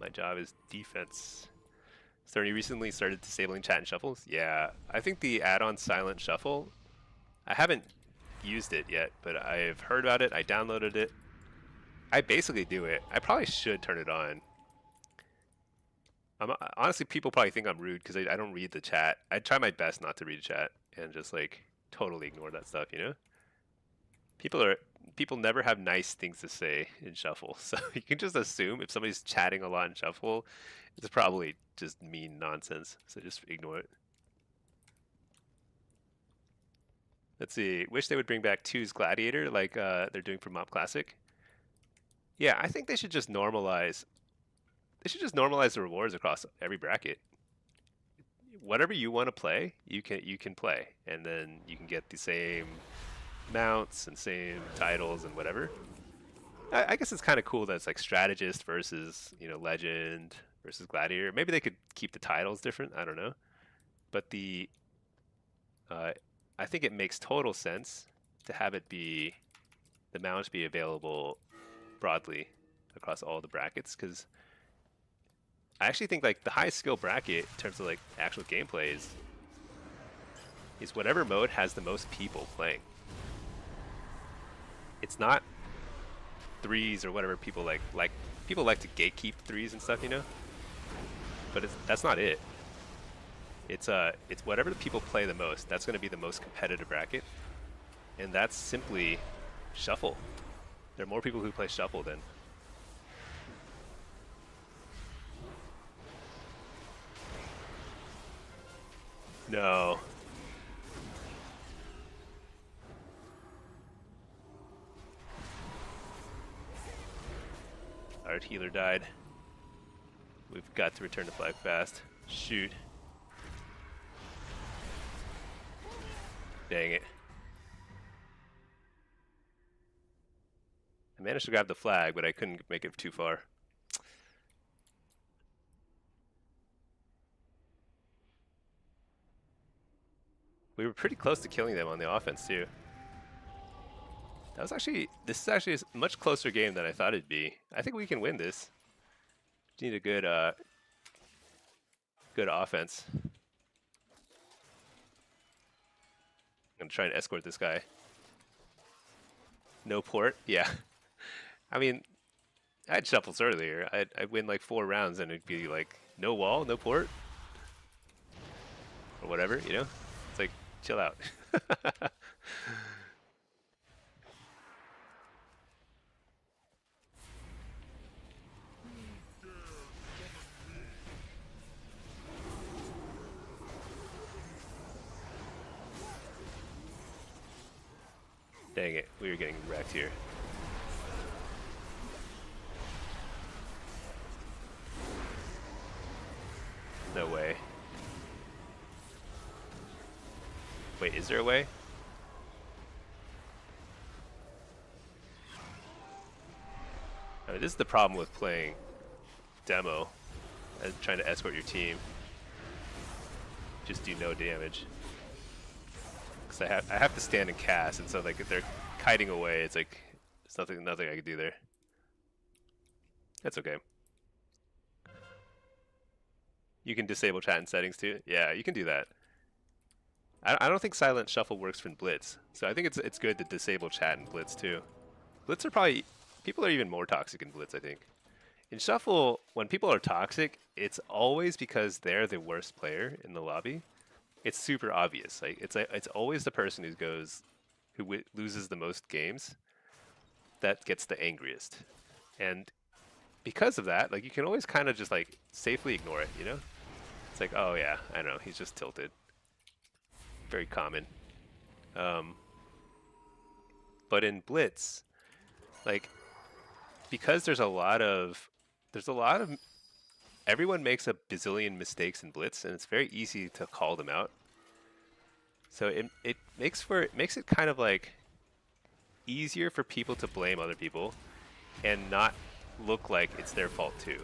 My job is defense. So you recently started disabling chat and shuffles? Yeah, I think the add-on Silent Shuffle, I haven't used it yet, but I've heard about it. I downloaded it. I basically do it. I probably should turn it on. Honestly, people probably think I'm rude because I don't read the chat. I try my best not to read chat and just like totally ignore that stuff, you know? People never have nice things to say in Shuffle, so you can just assume if somebody's chatting a lot in Shuffle, it's probably just mean nonsense. So just ignore it. Let's see. Wish they would bring back 2's Gladiator like they're doing for Mob Classic. Yeah, I think they should just normalize. They should just normalize the rewards across every bracket. Whatever you want to play, you can play, and then you can get the same mounts and same titles and whatever. I guess it's kind of cool that it's like strategist versus, you know, legend versus gladiator. Maybe they could keep the titles different. I don't know, but I think it makes total sense to have it be the mounts be available broadly across all the brackets, because I actually think like the highest skill bracket in terms of like actual gameplay is whatever mode has the most people playing. It's not threes or whatever people like people like to gatekeep threes and stuff, you know. But that's not it. It's whatever the people play the most. That's going to be the most competitive bracket, and that's simply Shuffle. There are more people who play Shuffle than. No. Our healer died. We've got to return the flag fast. Shoot. Dang it. I managed to grab the flag, but I couldn't make it too far. We were pretty close to killing them on the offense too. This is actually a much closer game than I thought it'd be. I think we can win this. Just need a good offense. I'm gonna try and escort this guy. No port, yeah. I mean, I had shuffles earlier. I'd win like 4 rounds and it'd be like no wall, no port, or whatever. You know, it's like chill out. Dang it, we were getting wrecked here. No way. Wait, is there a way? I mean, this is the problem with playing demo and trying to escort your team. Just do no damage. Because I have to stand and cast, and so like if they're kiting away, it's like there's nothing I can do there. That's okay. You can disable chat and settings too. Yeah, you can do that. I don't think silent shuffle works for Blitz, so I think it's good to disable chat and Blitz too. Blitz are probably people are even more toxic in Blitz, I think. In Shuffle, when people are toxic, it's always because they're the worst player in the lobby. It's super obvious. It's always the person who loses the most games that gets the angriest. And because of that, like you can always kind of just like safely ignore it, you know? It's like, oh yeah, I know, he's just tilted. Very common. But in Blitz, like because there's a lot of everyone makes a bazillion mistakes in Blitz, and it's very easy to call them out. So it makes it kind of like easier for people to blame other people and not look like it's their fault too.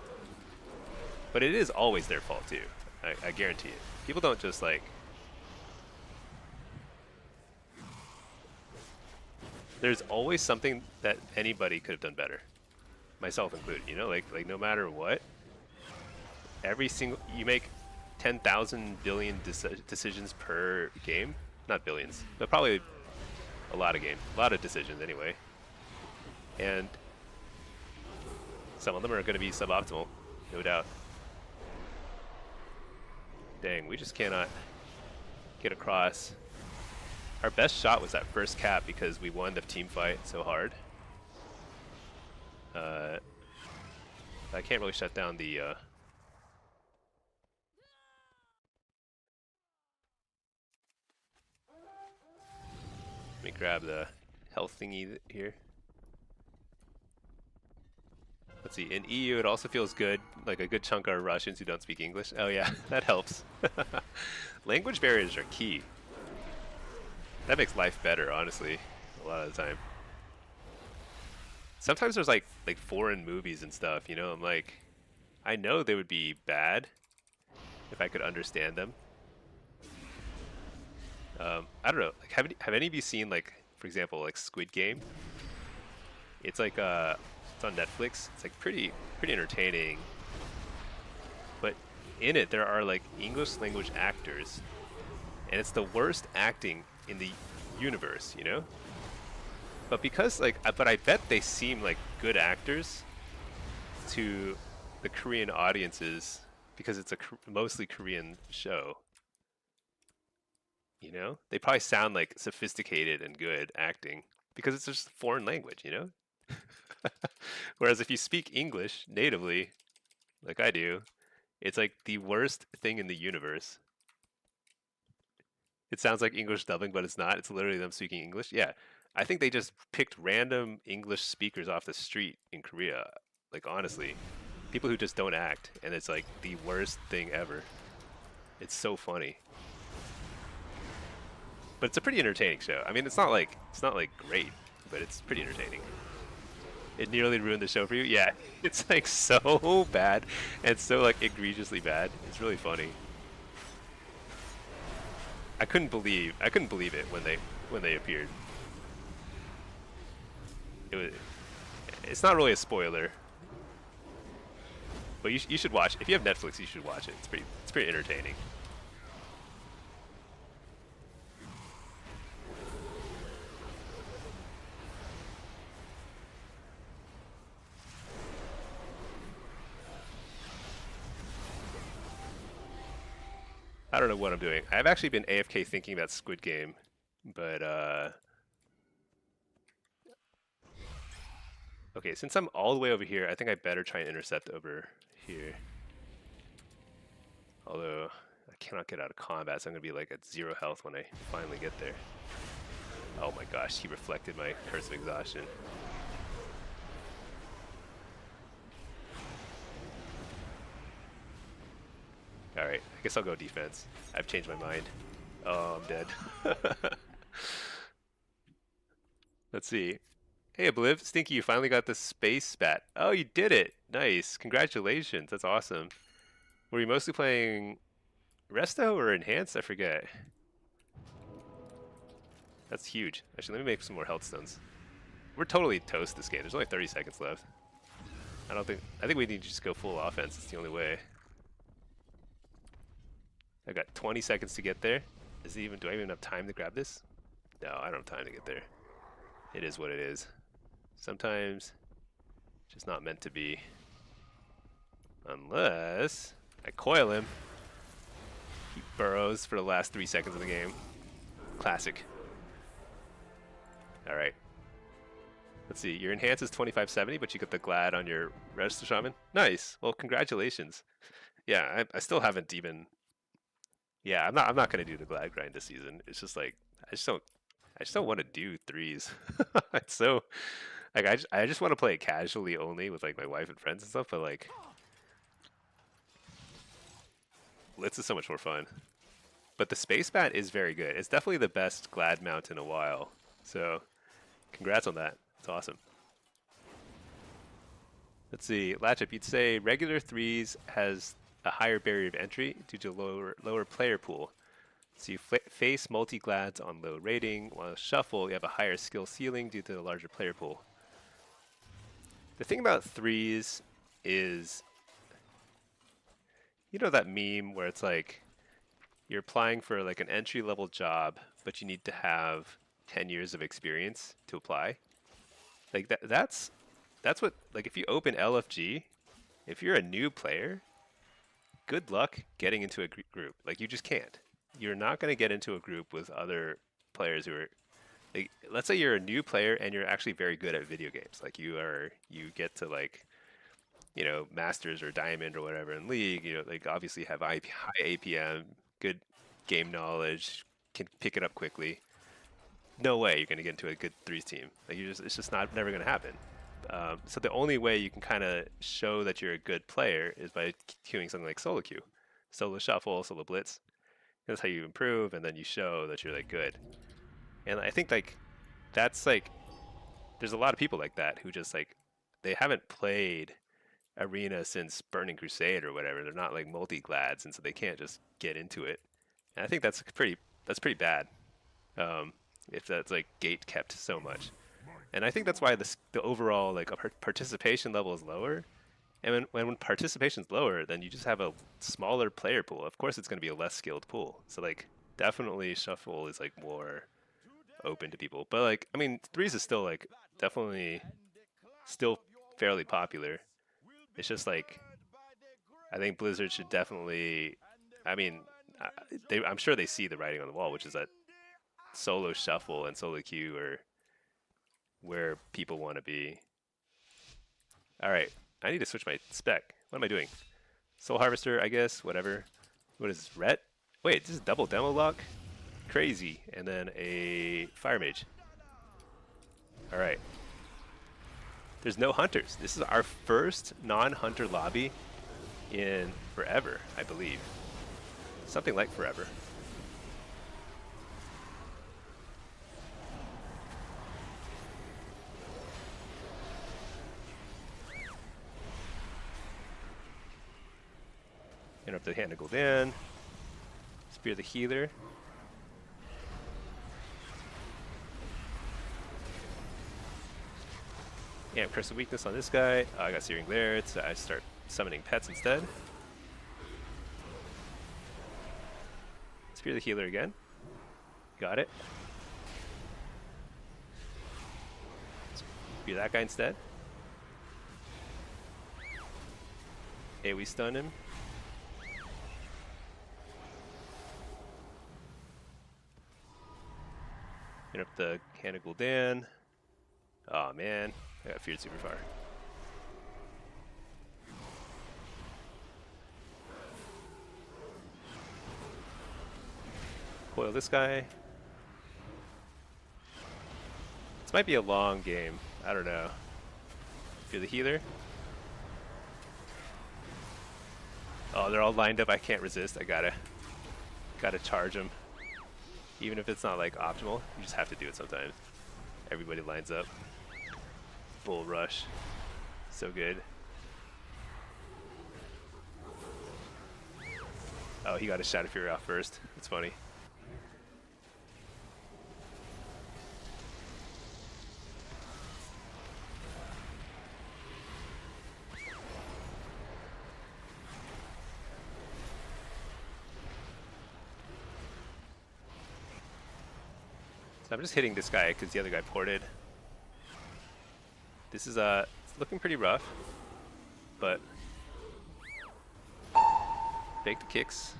But it is always their fault too. I guarantee it. People don't just like. There's always something that anybody could have done better, myself included. You know, like no matter what, you make 10,000 billion decisions per game. Not billions, but probably a lot of decisions anyway. And some of them are going to be suboptimal, no doubt. Dang, we just cannot get across. Our best shot was that first cap because we won the team fight so hard. I can't really shut down the let me grab the health thingy here. Let's see, in EU it also feels good, like a good chunk are Russians who don't speak English. Oh yeah, that helps. Language barriers are key. That makes life better, honestly, a lot of the time. Sometimes there's like foreign movies and stuff, you know, I'm like, I know they would be bad if I could understand them. I don't know, like have any of you seen like, for example, like Squid Game? It's like it's on Netflix. It's like pretty entertaining. But in it there are like English language actors, and it's the worst acting in the universe, you know? But because but I bet they seem like good actors to the Korean audiences because it's a mostly Korean show. You know? They probably sound like sophisticated and good acting. because it's just a foreign language, you know. Whereas if you speak English natively, like I do, it's like the worst thing in the universe. It sounds like English dubbing, but it's not. It's literally them speaking English. Yeah, I think they just picked random English speakers off the street in Korea. Like honestly, people who just don't act, and it's like the worst thing ever. It's so funny, but it's a pretty entertaining show. I mean, it's not like great, but it's pretty entertaining. It nearly ruined the show for you. Yeah, it's like so bad and so like egregiously bad. It's really funny. I couldn't believe it when they appeared. It was it's not really a spoiler, but you should watch. If you have Netflix, you should watch it. It's pretty entertaining. I don't know what I'm doing. I've actually been AFK thinking about Squid Game, but okay, since I'm all the way over here, I think I better try and intercept over here. Although I cannot get out of combat, so I'm gonna be like at 0 health when I finally get there. Oh my gosh, he reflected my Curse of Exhaustion. Alright, I guess I'll go defense. I've changed my mind. Oh, I'm dead. Let's see. Hey, Obliv, Stinky, you finally got the space bat. Oh, you did it! Nice. Congratulations. That's awesome. Were you mostly playing Resto or Enhanced? I forget. That's huge. Actually, let me make some more health stones. We're totally toast this game. There's only 30 seconds left. I think we need to just go full offense. It's the only way. I got 20 seconds to get there. Do I even have time to grab this? No, I don't have time to get there. It is what it is. Sometimes just not meant to be. Unless I coil him. He burrows for the last 3 seconds of the game. Classic. Alright. Let's see. Your enhance is 2570, but you got the glad on your Register Shaman. Nice. Well, congratulations. Yeah, I still haven't even. Yeah, I'm not gonna do the glad grind this season. It's just like I just don't want to do threes. It's so like I just want to play it casually only with like my wife and friends and stuff. But like Blitz is so much more fun. But the space bat is very good. It's definitely the best glad mount in a while. So congrats on that. It's awesome. Let's see, Latchup, you'd say regular threes has a higher barrier of entry due to lower player pool. So you face multi-glads on low rating, while shuffle you have a higher skill ceiling due to the larger player pool. The thing about threes is, you know that meme where it's like you're applying for like an entry level job, but you need to have 10 years of experience to apply. Like that's what, like if you open LFG, if you're a new player, good luck getting into a group. Like you just can't. You're not going to get into a group with other players who are like, let's say you're a new player and you're actually very good at video games. Like you get to like, masters or diamond or whatever in league, like obviously have high APM, good game knowledge, can pick it up quickly. No way you're going to get into a good threes team. Like it's just not never going to happen. So the only way you can kind of show that you're a good player is by queuing something like solo queue, solo shuffle, solo blitz. That's how you improve, and then you show that you're like good. And I think like that's like there's a lot of people like that who just like they haven't played arena since Burning Crusade or whatever. They're not like multi-glads, and so they can't just get into it. And I think that's pretty bad. If that's like gate kept so much. And I think that's why the overall like participation level is lower. And when participation is lower, then you just have a smaller player pool. Of course, it's going to be a less skilled pool. So like definitely shuffle is like more open to people. But like I mean, threes is still like definitely still fairly popular. It's just like I think Blizzard should definitely. I mean, I'm sure they see the writing on the wall, which is that solo shuffle and solo queue are where people want to be. Alright, I need to switch my spec. What am I doing? Soul Harvester, I guess, whatever. What is this, Ret? Wait, this is double demo lock? Crazy. And then a Fire Mage. Alright. There's no hunters. This is our first non-hunter lobby in forever, I believe. Something like forever. Interrupt the hand to Gul'dan. Spear the healer. Yeah, Curse of Weakness on this guy. Oh, I got Searing Glare, so I start summoning pets instead. Spear the healer again. Got it. Spear that guy instead. AoE stun him. Interrupt the Hand of Gul'dan. Oh man, I got feared super far. Coil this guy. This might be a long game. I don't know. Fear the healer. Oh, they're all lined up. I can't resist. I gotta charge them. Even if it's not like optimal, you just have to do it sometimes. Everybody lines up. Full rush. So good. Oh, he got his Shadow Fury off first. That's funny. So I'm just hitting this guy because the other guy ported. This is it's looking pretty rough, but fake the kicks.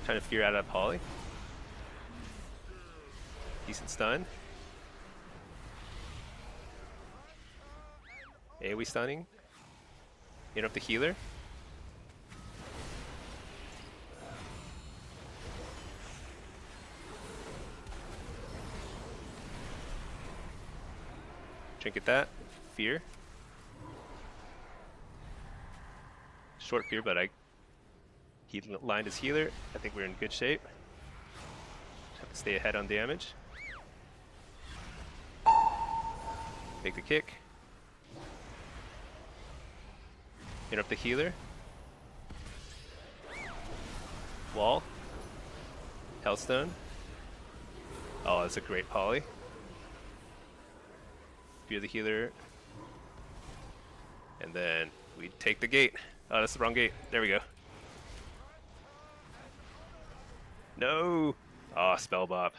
Trying to fear out of Poly. Decent stun. AoE stunning. Interrupt the healer. Trinket that. Fear. Short fear, but he lined his healer. I think we're in good shape. Just have to stay ahead on damage. Make the kick. Interrupt the healer. Wall. Hellstone. Oh, that's a great poly. Fear the healer. And then we take the gate. Oh, that's the wrong gate. There we go. No! Oh, spell bop.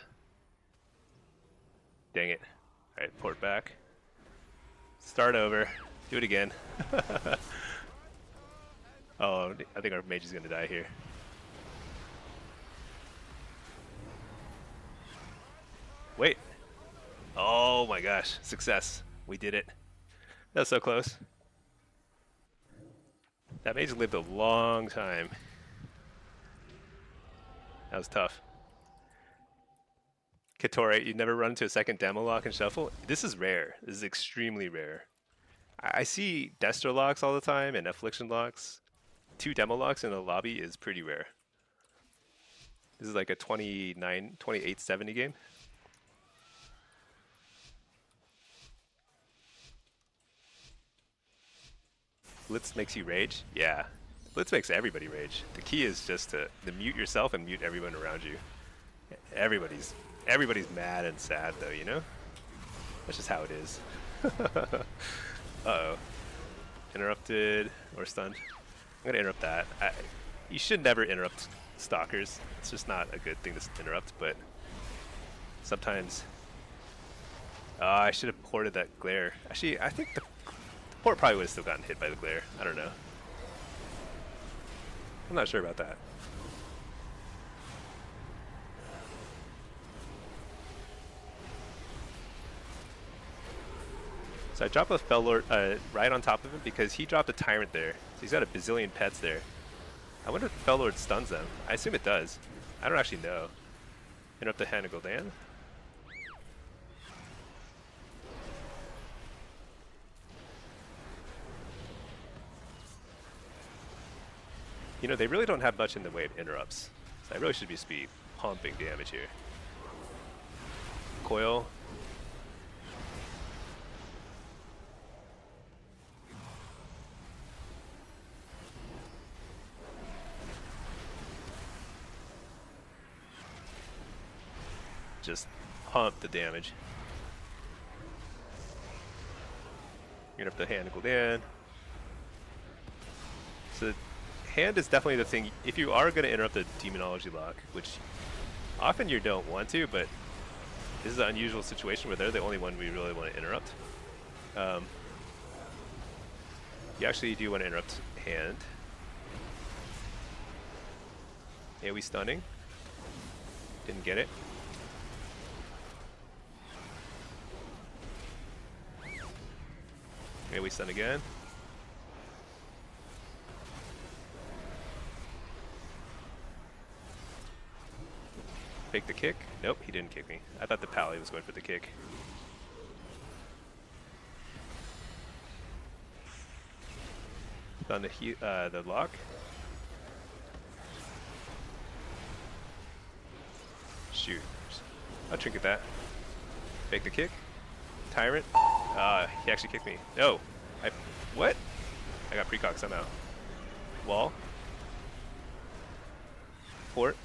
Dang it. Alright, port back. Start over. Do it again. Oh, I think our mage is going to die here. Wait. Oh my gosh. Success. We did it. That was so close. That mage lived a long time. That was tough. Katore, you never run into a second demo lock and shuffle? This is rare. This is extremely rare. I see Destro locks all the time and affliction locks. 2 demo locks in a lobby is pretty rare. This is like a 28-70 game. Blitz makes you rage? Yeah. Blitz makes everybody rage. The key is just to mute yourself and mute everyone around you. Everybody's mad and sad though, you know? That's just how it is. Uh-oh. Interrupted or stunned. I'm gonna interrupt that. You should never interrupt stalkers. It's just not a good thing to interrupt, but sometimes... I should have ported that glare. Actually, I think the port probably would have still gotten hit by the glare. I don't know. I'm not sure about that. So I dropped a Fellord right on top of him because he dropped a Tyrant there. So he's got a bazillion pets there. I wonder if Fellord stuns them. I assume it does. I don't actually know. Interrupt the hand and go down. You know, they really don't have much in the way of interrupts. So I really should just be pumping damage here. Coil. Just pump the damage. Interrupt the hand and go down. So hand is definitely the thing. If you are going to interrupt the demonology lock, which often you don't want to, but this is an unusual situation where they're the only one we really want to interrupt. You actually do want to interrupt hand. AoE stunning. Didn't get it. AoE stun again. Fake the kick. Nope, he didn't kick me. I thought the pally was going for the kick. On the lock. Shoot. I'll trinket that. Fake the kick. Tyrant. He actually kicked me. No. What? I got precog somehow. Wall. Port.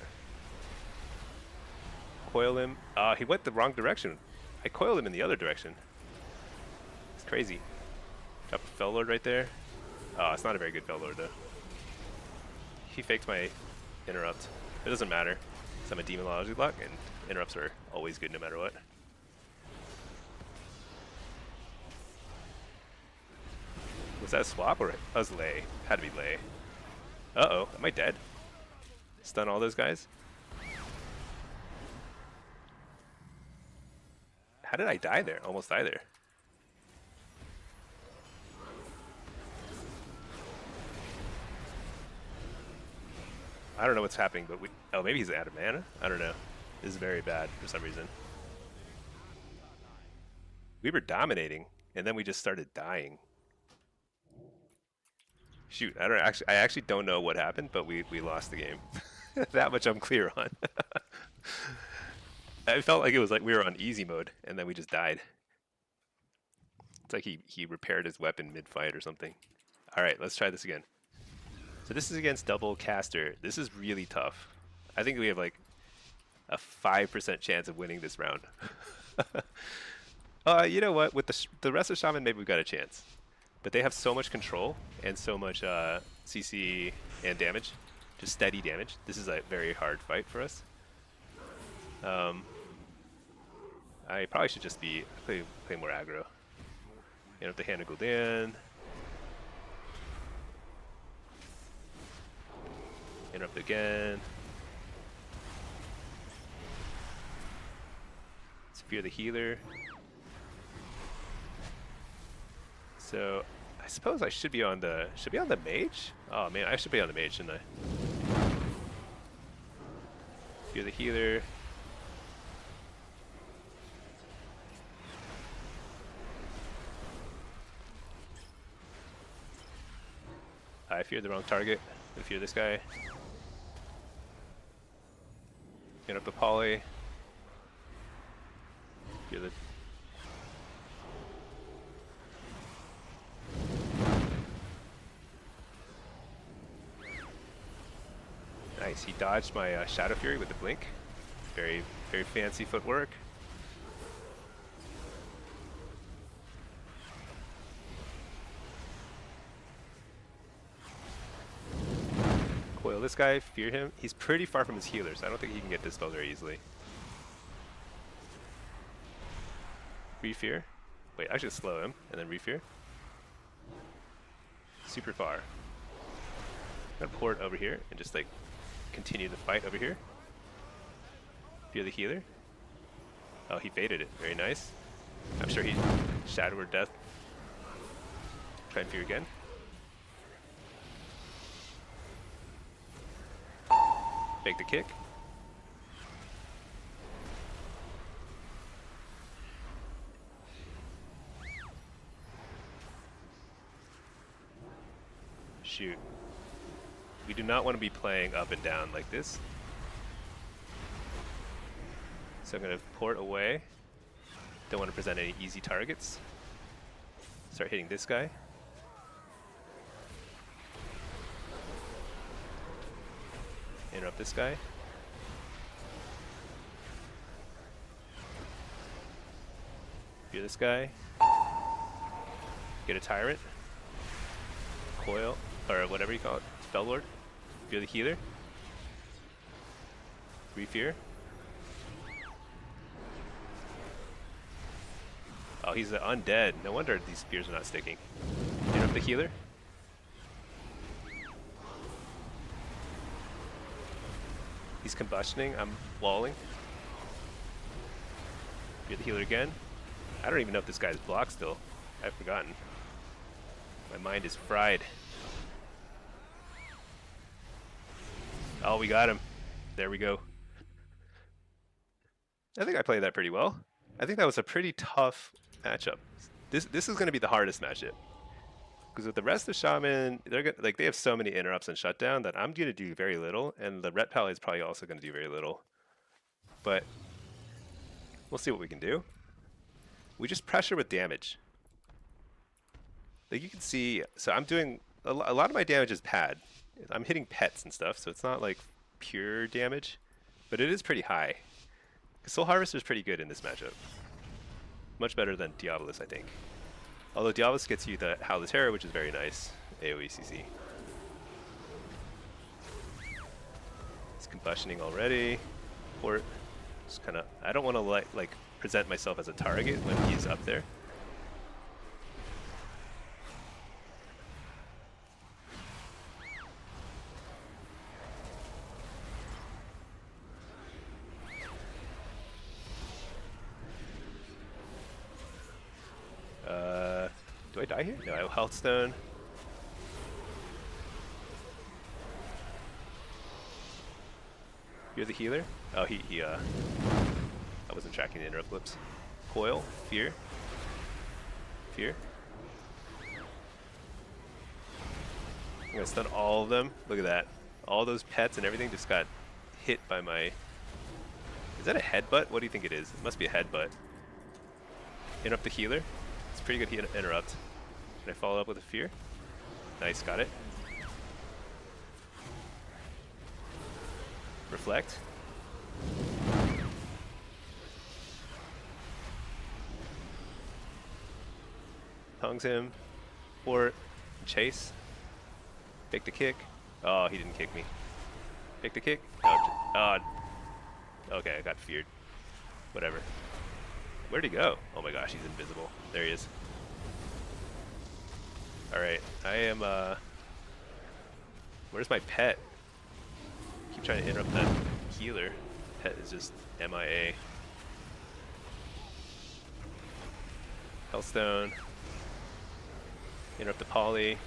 Coil him. He went the wrong direction. I coiled him in the other direction. It's crazy. Drop a Fellord right there. Oh, it's not a very good Fellord though. He faked my interrupt. It doesn't matter. So I'm a demonology lock, and interrupts are always good no matter what. Was that a swap or that was lay? Had to be lay. Uh-oh, am I dead? Stun all those guys? How did I die there? Almost die there. I don't know what's happening, but oh, maybe he's out of mana? I don't know. This is very bad for some reason. We were dominating, and then we just started dying. Shoot, I actually don't know what happened, but we lost the game. That much I'm clear on. I felt like it was like we were on easy mode, and then we just died. It's like he repaired his weapon mid-fight or something. Alright, let's try this again. So this is against double caster. This is really tough. I think we have like a 5% chance of winning this round. You know what? With the rest of Shaman, maybe we've got a chance. But they have so much control and so much CC and damage. Just steady damage. This is a very hard fight for us. I probably should just be play more aggro. You know, if the hand will go down. Interrupt again. Spear the healer. So I suppose I should be on the mage. Oh man, I should be on the mage, shouldn't I? Spear the healer. I feared the wrong target. I fear this guy. Get up the poly. Fear the. Nice. He dodged my Shadow Fury with the blink. Very, very fancy footwork. Coil this guy, fear him. He's pretty far from his healers. I don't think he can get dispelled very easily. Refear. Wait, I should slow him and then refear. Super far. I'm gonna port over here and just like continue the fight over here. Fear the healer. Oh, he baited it. Very nice. I'm sure he Shadow or Death. Try and fear again. Make the kick. Shoot. We do not want to be playing up and down like this. So I'm going to port away. Don't want to present any easy targets. Start hitting this guy. Interrupt this guy. Fear this guy. Get a tyrant. Coil, or whatever you call it. Spelllord. Fear the healer. Refear. Oh, he's an undead. No wonder these spears are not sticking. Interrupt the healer. He's combustioning. I'm walling. Fear the healer again. I don't even know if this guy's blocked still. I've forgotten. My mind is fried. Oh, we got him. There we go. I think I played that pretty well. I think that was a pretty tough matchup. This is going to be the hardest matchup. Because with the rest of Shaman, they have so many interrupts and shutdown that I'm going to do very little, and the Ret Pally is probably also going to do very little. But we'll see what we can do. We just pressure with damage. Like you can see, so I'm doing a lot of my damage is pad. I'm hitting pets and stuff, so it's not like pure damage, but it is pretty high. Soul Harvester is pretty good in this matchup. Much better than Diabolus, I think. Although Diabolus gets you the Howl of Terror, which is very nice. AoE CC. He's combustioning already. Port. Just kind of. I don't want to like present myself as a target when he's up there. Do I die here? No, I have Health Stone. You're the healer? Oh, I wasn't tracking the interrupt flips. Coil, fear. Fear. I'm gonna stun all of them. Look at that. All those pets and everything just got hit by my... Is that a headbutt? What do you think it is? It must be a headbutt. Interrupt the healer. It's pretty good interrupt. Can I follow up with a fear? Nice, got it. Reflect. Tongues him. Port. Chase. Pick the kick. Oh, he didn't kick me. Pick the kick. Oh, okay, I got feared. Whatever. Where'd he go? Oh my gosh, he's invisible. There he is. Alright, I am, where's my pet? Keep trying to interrupt that healer. Pet is just MIA. Hellstone. Interrupt the poly.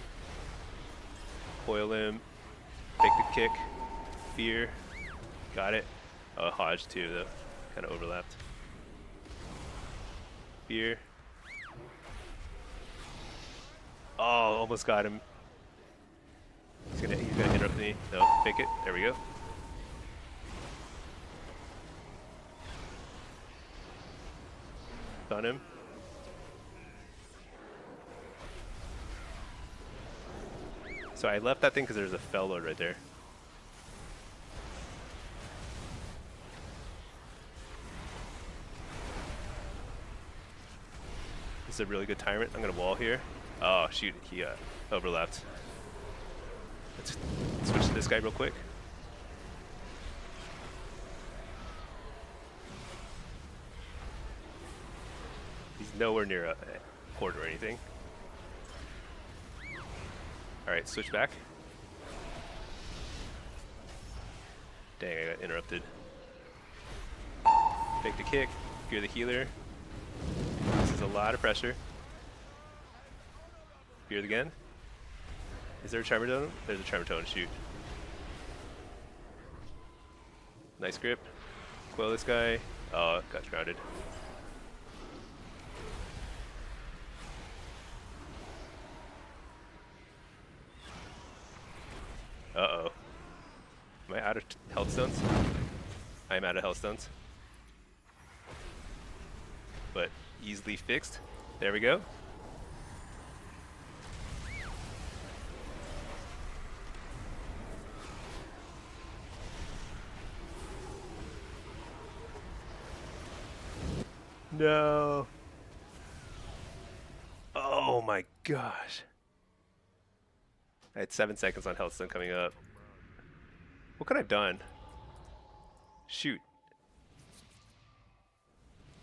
Coil him. Take the kick. Fear. Got it. Oh, Hodge too, though. Kind of overlapped. Fear. Oh, almost got him. He's gonna interrupt me. No, fake it. There we go. Stun him. So I left that thing because there's a Fell Lord right there. This is a really good tyrant. I'm gonna wall here. Oh shoot, he overlapped. Let's switch to this guy real quick. He's nowhere near a port or anything. Alright, switch back. Dang, I got interrupted. Fake the kick. Fear the healer. This is a lot of pressure. Fear it again. Is there a Charmer Tone? There's a Charmer Tone. Shoot. Nice grip. Coil this guy. Oh, got grounded. Uh-oh. Am I out of health stones? I'm out of health stones. But easily fixed. There we go. No. Oh my gosh. I had 7 seconds on health stone coming up. What could I have done? Shoot.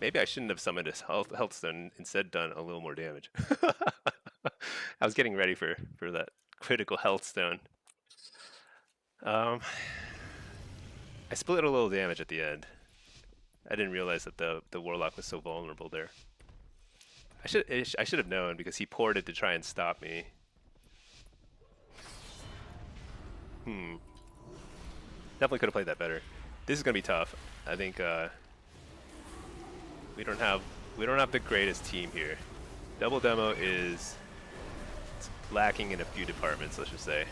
Maybe I shouldn't have summoned his health stone, instead done a little more damage. I was getting ready for that critical health stone. I split a little damage at the end. I didn't realize that the Warlock was so vulnerable there. I should have known because he poured it to try and stop me. Definitely could have played that better. This is gonna be tough. I think we don't have the greatest team here. Double Demo is lacking in a few departments, let's just say.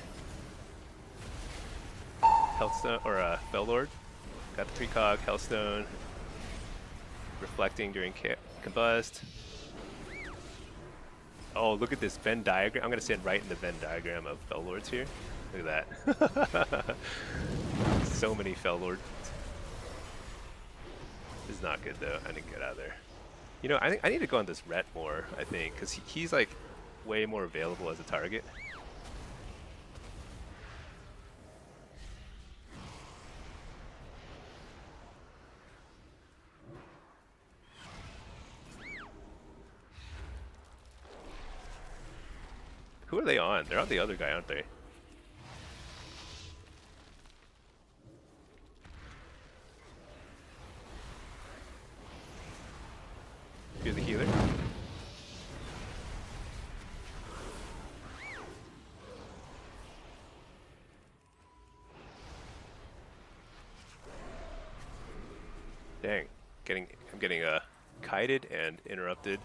Healthstone or Fellord. Got the precog, Hellstone. Reflecting during combust. Oh, look at this Venn diagram. I'm gonna stand right in the Venn diagram of Fellords here. Look at that. So many Fellords. This is not good though. I didn't get out of there. You know, I think I need to go on this Rhett more, I think, because he's like way more available as a target. Who are they on? They're on the other guy, aren't they? Here's the healer. Dang, I'm getting kited and interrupted.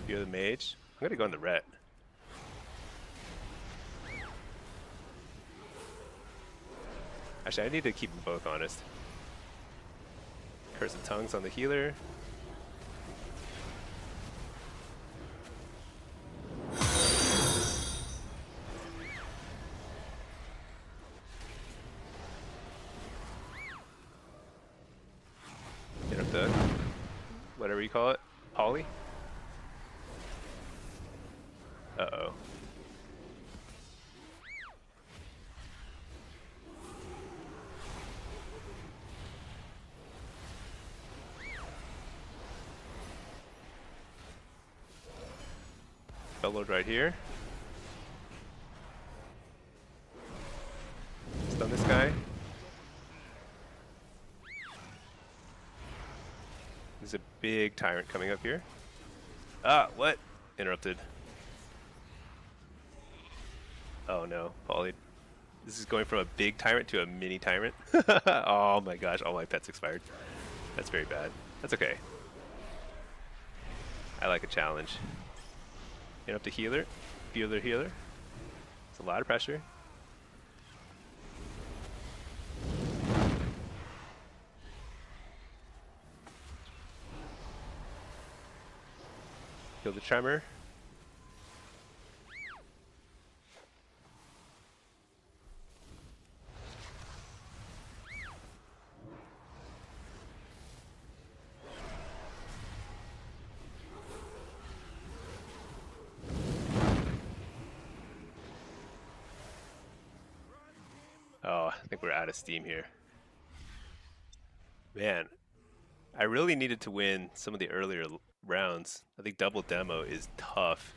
You're the mage. I'm gonna go on the Rhett. Actually, I need to keep them both honest. Curse of Tongues on the healer. Hit up the whatever you call it, poly. Uh-oh. Fellowed right here. Stun this guy. There's a big tyrant coming up here. Ah, what? Interrupted. Oh no, Polly. This is going from a big tyrant to a mini tyrant. Oh my gosh, all my pets expired. That's very bad. That's okay. I like a challenge. Get up the healer. Healer. It's a lot of pressure. Kill the tremor. Oh, I think we're out of steam here. Man, I really needed to win some of the earlier rounds. I think double demo is tough.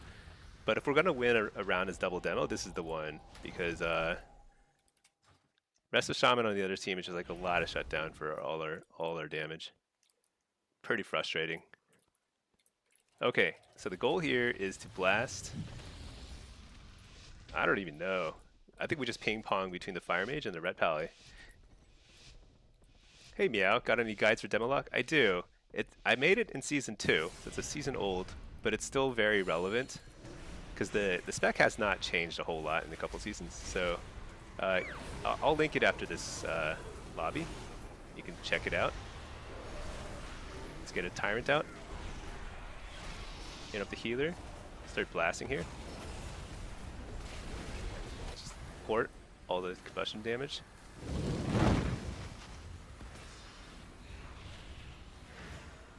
But if we're going to win a round as double demo, this is the one. Because rest of Shaman on the other team is just like a lot of shutdown for all our damage. Pretty frustrating. Okay, so the goal here is to blast. I don't even know. I think we just ping pong between the Fire Mage and the Ret Pally. Hey Meow, got any guides for Demolock? I do. I made it in Season 2, so it's a season old, but it's still very relevant. Because the spec has not changed a whole lot in a couple seasons. So I'll link it after this lobby. You can check it out. Let's get a Tyrant out. Get up the healer. Start blasting here. Just port all the combustion damage.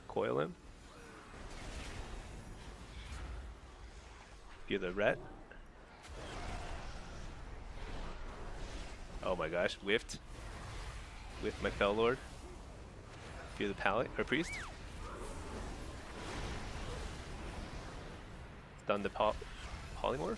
Coil him. View the ret. Oh my gosh, whiffed. Whiffed my Fel Lord. View the Pally or Priest. Stun the Polymorph.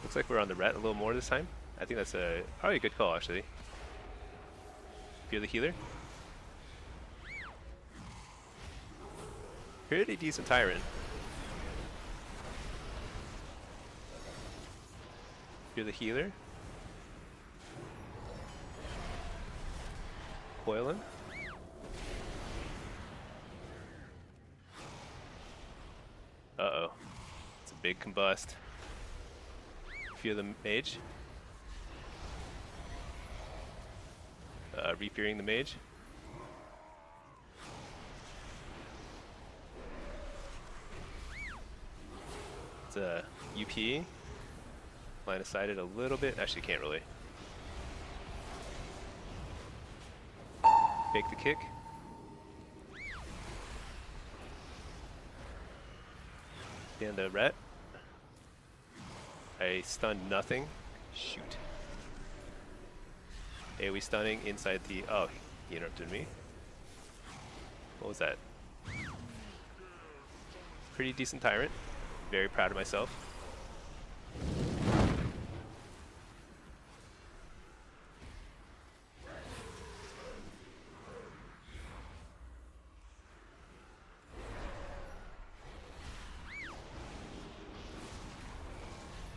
Looks like we're on the ret a little more this time. I think that's probably a good call actually. View the healer. Pretty decent Tyrant. View the healer. Coil him. Uh-oh. It's a big combust. Fear the mage. Re-fearing the mage. It's a UP. Line of sighted a little bit. Actually, can't really. Fake the kick. And the ret. I stunned nothing. Shoot. AoE stunning inside the... Oh, he interrupted me. What was that? Pretty decent Tyrant. Very proud of myself.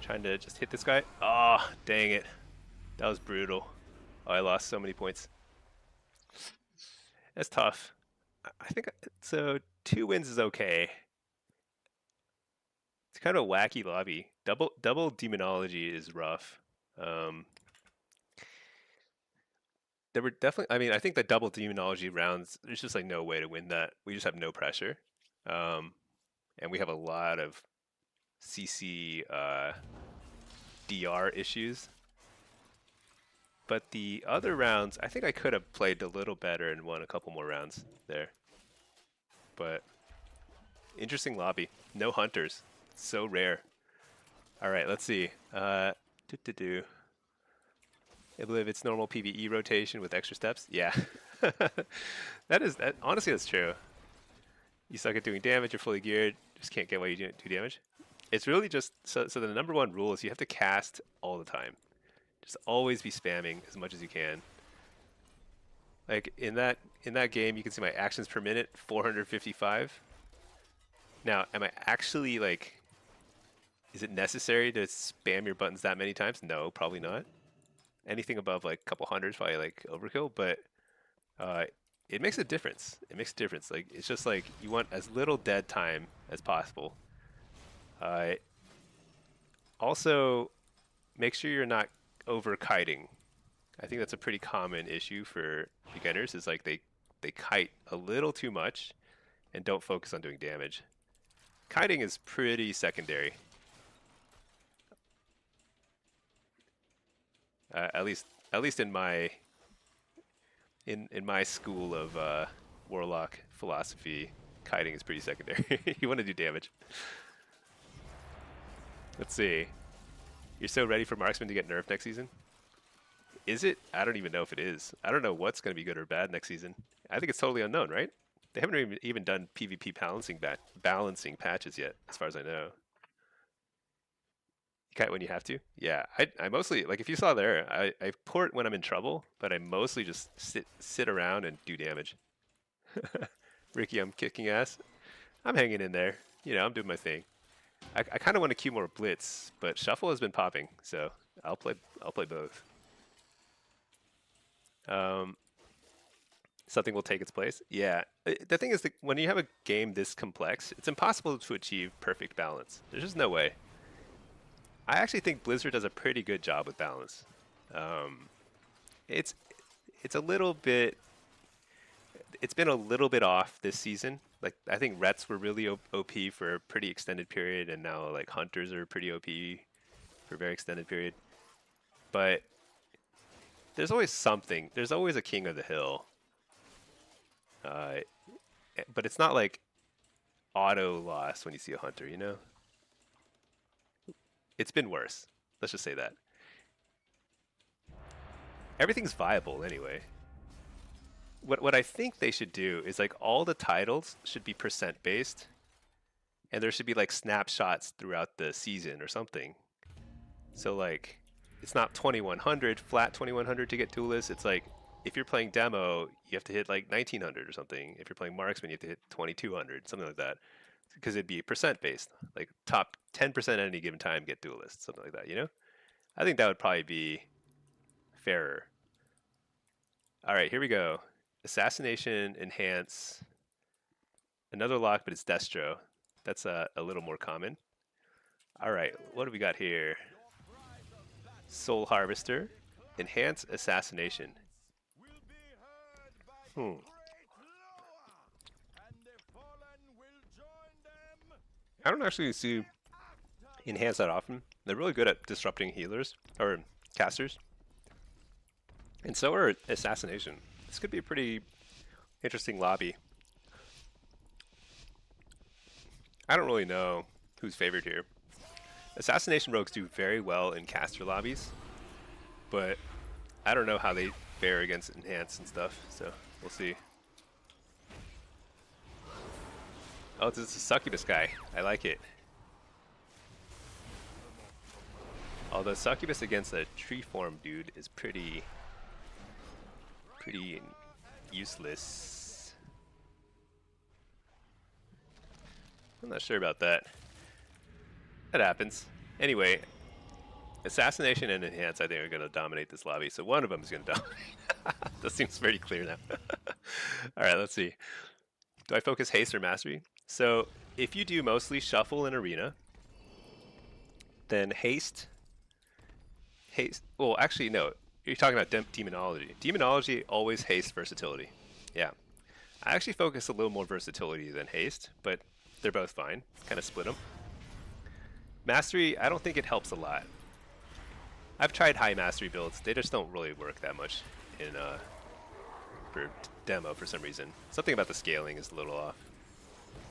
Trying to just hit this guy. Oh, dang it. That was brutal. Oh, I lost so many points. That's tough. I think so. 2 wins is okay. It's kind of a wacky lobby. Double demonology is rough. There were definitely. I mean, I think the double demonology rounds. There's just like no way to win that. We just have no pressure, and we have a lot of CC DR issues. But the other rounds, I think I could have played a little better and won a couple more rounds there. But interesting lobby. No hunters. So rare. All right, let's see. I believe it's normal PvE rotation with extra steps. Yeah. that. Honestly, that's true. You suck at doing damage, you're fully geared, just can't get why you do damage. It's really just, so the number one rule is you have to cast all the time. Just always be spamming as much as you can. Like in that game, you can see my actions per minute, 455. Now, am I actually like, is it necessary to spam your buttons that many times? No, probably not. Anything above like a couple hundred is probably like overkill, but it makes a difference. It makes a difference. Like it's just like you want as little dead time as possible. Also, make sure you're not over kiting. I think that's a pretty common issue for beginners. Is like they kite a little too much and don't focus on doing damage. Kiting is pretty secondary. At least in my In my school of Warlock philosophy, kiting is pretty secondary. You want to do damage. Let's see. You're so ready for marksman to get nerfed next season? Is it? I don't even know if it is. I don't know what's going to be good or bad next season. I think it's totally unknown, right? They haven't even done PvP balancing patches yet, as far as I know. You kite when you have to? Yeah, I mostly, like if you saw there, I port when I'm in trouble, but I mostly just sit around and do damage. Ricky, I'm kicking ass. I'm hanging in there. You know, I'm doing my thing. I kind of want to queue more Blitz, but Shuffle has been popping, so I'll play both. Um, Something will take its place. Yeah, the thing is that when you have a game this complex, it's impossible to achieve perfect balance. There's just no way. I actually think Blizzard does a pretty good job with balance. Um, it's it's a little bit. It's been a little bit off this season. Like I think Rets were really OP for a pretty extended period, and now like Hunters are pretty OP for a very extended period. But there's always something. There's always a king of the hill. Uh, but it's not like auto loss when you see a hunter, you know? It's been worse. Let's just say that. Everything's viable anyway. What I think they should do is like all the titles should be percent based, and there should be like snapshots throughout the season or something. So like it's not 2100 flat 2100 to get duelist. It's like if you're playing demo, you have to hit like 1900 or something. If you're playing marksman, you have to hit 2200, something like that. Because it'd be percent based, like top 10% at any given time get duelist, something like that. You know, I think that would probably be fairer. All right, here we go. Assassination, enhance, another lock, but it's Destro. That's a little more common. All right, what do we got here? Soul Harvester, enhance, assassination. Hmm. I don't actually see enhance that often. They're really good at disrupting healers or casters, and so are assassination. This could be a pretty interesting lobby. I don't really know who's favored here. Assassination rogues do very well in caster lobbies, but I don't know how they fare against enhance and stuff, so we'll see. Oh, it's a succubus guy. I like it. Although succubus against a tree form dude is pretty useless. I'm not sure about that. That happens. Anyway, assassination and enhance I think are going to dominate this lobby, so one of them is going to dominate. That seems pretty clear now. Alright, let's see. Do I focus haste or mastery? So if you do mostly shuffle and arena, then haste, well actually no, you're talking about demonology. Demonology always haste versatility. Yeah. I actually focus a little more versatility than haste, but they're both fine. Kind of split them. Mastery, I don't think it helps a lot. I've tried high mastery builds. They just don't really work that much in for demo for some reason. Something about the scaling is a little off.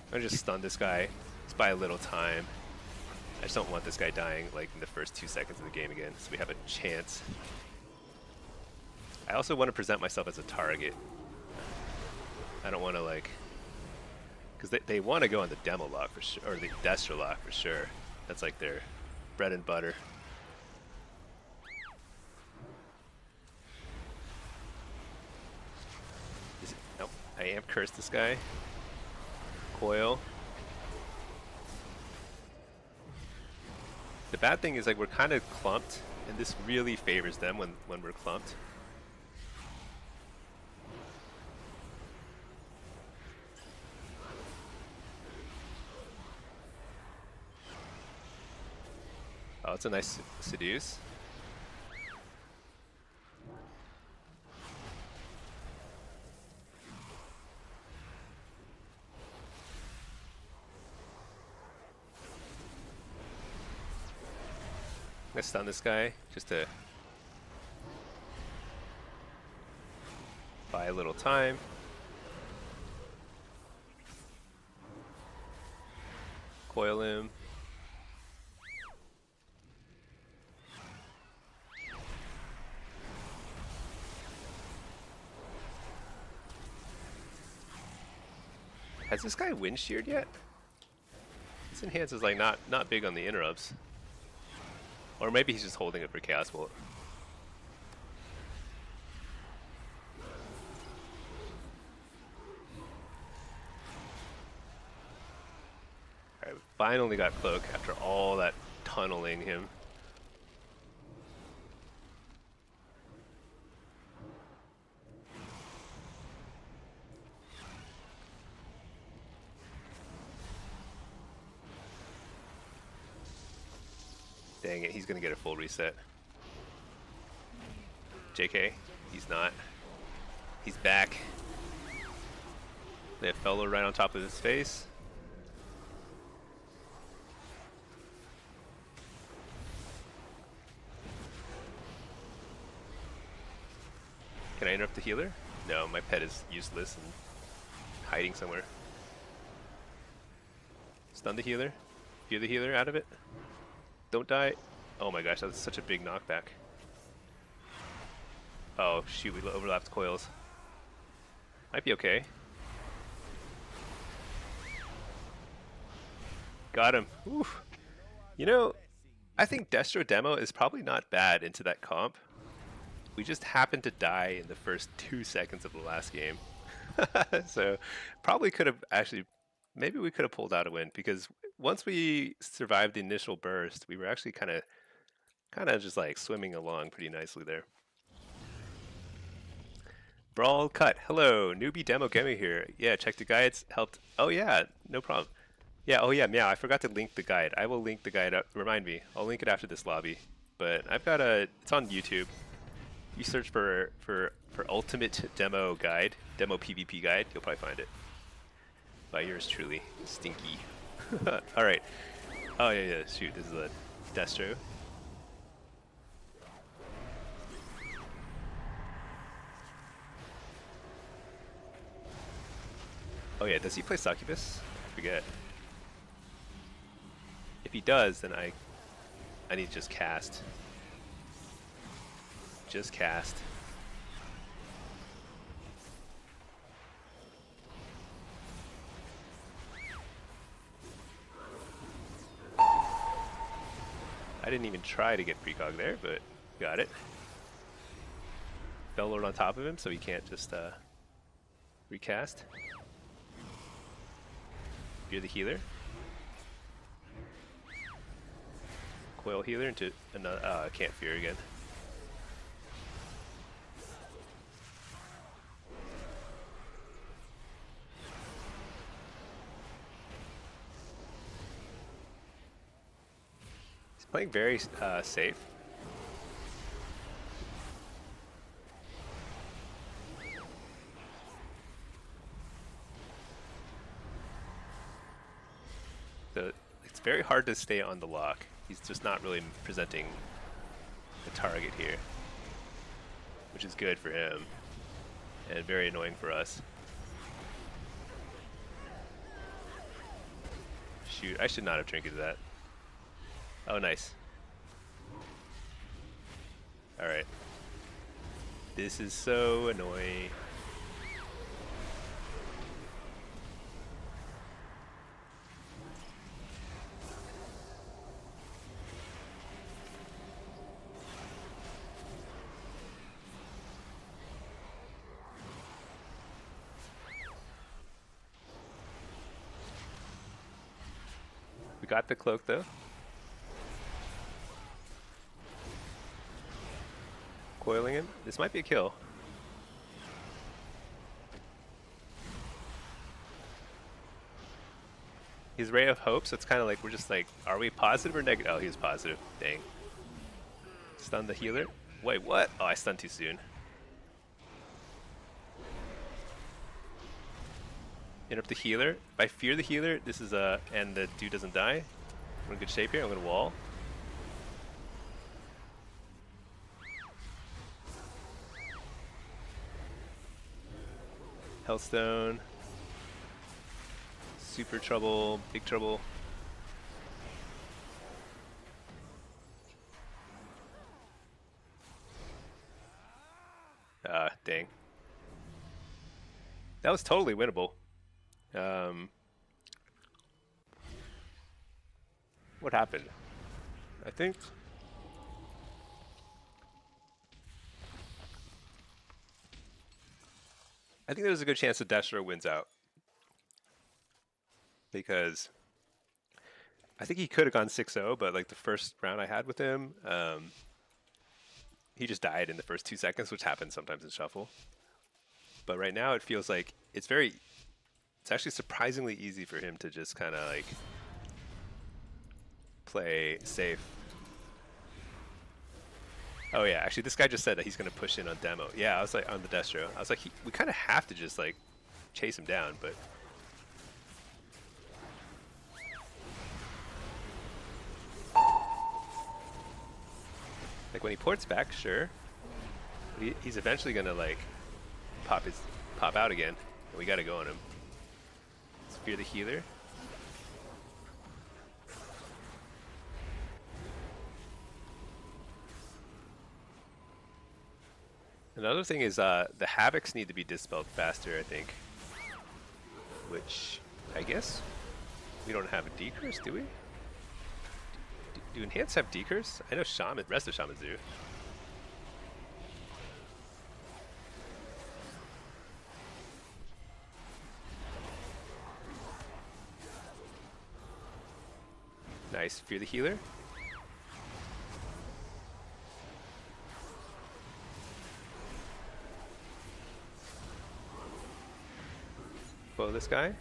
I'm gonna just stun this guy. Just buy a little time. I just don't want this guy dying like in the first 2 seconds of the game again, so we have a chance. I also want to present myself as a target. I don't want to like, because they want to go on the demo lock for sure, or the Destro lock for sure. That's like their bread and butter. Nope, I am cursed this guy. Coil. The bad thing is like we're kind of clumped, and this really favors them when we're clumped. Oh, it's a nice seduce. I'm gonna stun this guy just to Buy a little time. Coil him. Has this guy wind sheared yet? This enhance is like not big on the interrupts. Or maybe he's just holding it for Chaos Bolt. Alright, we finally got Cloak after all that tunneling him. Dang it, he's gonna get a full reset. JK, he's not. He's back. They have Fellow right on top of his face. Can I interrupt the healer? No, my pet is useless and hiding somewhere. Stun the healer. Fear the healer out of it. Don't die. Oh my gosh, that's such a big knockback. Oh shoot, we overlapped coils. Might be okay. Got him. Oof. You know, I think Destro Demo is probably not bad into that comp. We just happened to die in the first 2 seconds of the last game. So probably could have actually, maybe we could have pulled out a win, because once we survived the initial burst, we were actually kind of just like swimming along pretty nicely there. Brawl cut. Hello, newbie demo gamer here. Yeah, check the guides. Helped. Oh yeah, no problem. Yeah, oh yeah, Meow, I forgot to link the guide. I will link the guide up. Remind me. I'll link it after this lobby. But I've got it's on YouTube. You search for ultimate demo guide, demo PvP guide, you'll probably find it. By yours truly, Stinky. Alright. Oh yeah, shoot, this is a Destro. Oh yeah, does he play Succubus? I forget. If he does, then I need to just cast. Just cast. I didn't even try to get precog there, but got it. Bellowed on top of him, so he can't just recast. Fear the healer. Coil healer into another. I can't fear again. He's playing very safe. It's very hard to stay on the lock. He's just not really presenting the target here, which is good for him and very annoying for us. Shoot, I should not have trinketed that. Oh, nice. Alright. This is so annoying. We got the cloak though. Coiling him. This might be a kill. He's Ray of Hope, so it's kind of like we're just like, are we positive or negative? Oh, he was positive. Dang. Stun the healer. Wait, what? Oh, I stunned too soon. Interrupt the healer. If I fear the healer, this is and the dude doesn't die, we're in good shape here. I'm gonna wall. Hellstone. Super trouble. Big trouble. Ah, dang. That was totally winnable. What happened? I think... I think there's a good chance that Destro wins out. Because I think he could have gone 6-0, but like the first round I had with him, he just died in the first 2 seconds, which happens sometimes in Shuffle. But right now it feels like it's actually surprisingly easy for him to just kind of like play safe. Oh yeah, actually this guy just said that he's going to push in on demo. Yeah, I was like on the Destro. I was like, we kind of have to just like chase him down, but... Like when he ports back, sure. But he's eventually going to like pop out again. And we got to go on him. Spear the healer. Another thing is the Havocs need to be dispelled faster, I think. Which, I guess, we don't have a decurse, do we? Do Enhance have decurse? I know rest of Shamans do. Nice, Fear the healer. Blow this guy.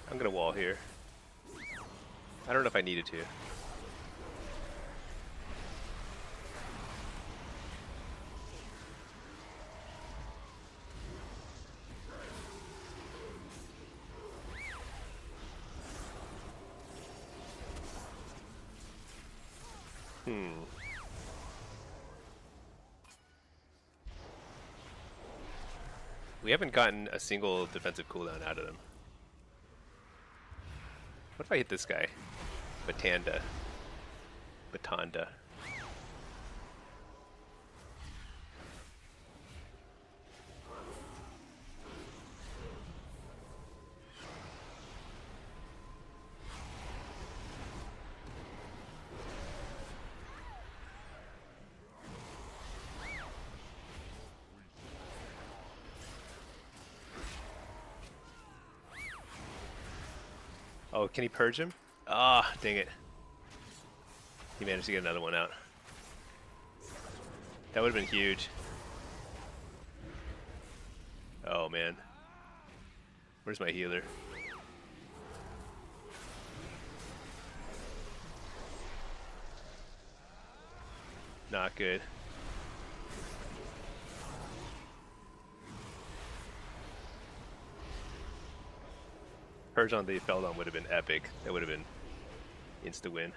I'm gonna wall here. I don't know if I needed to. We haven't gotten a single defensive cooldown out of them. What if I hit this guy? Batanda. Oh, can he purge him? Ah, dang it. He managed to get another one out. That would have been huge. Oh, man. Where's my healer? Not good. Purge on the Feldon would have been epic. That would have been insta-win.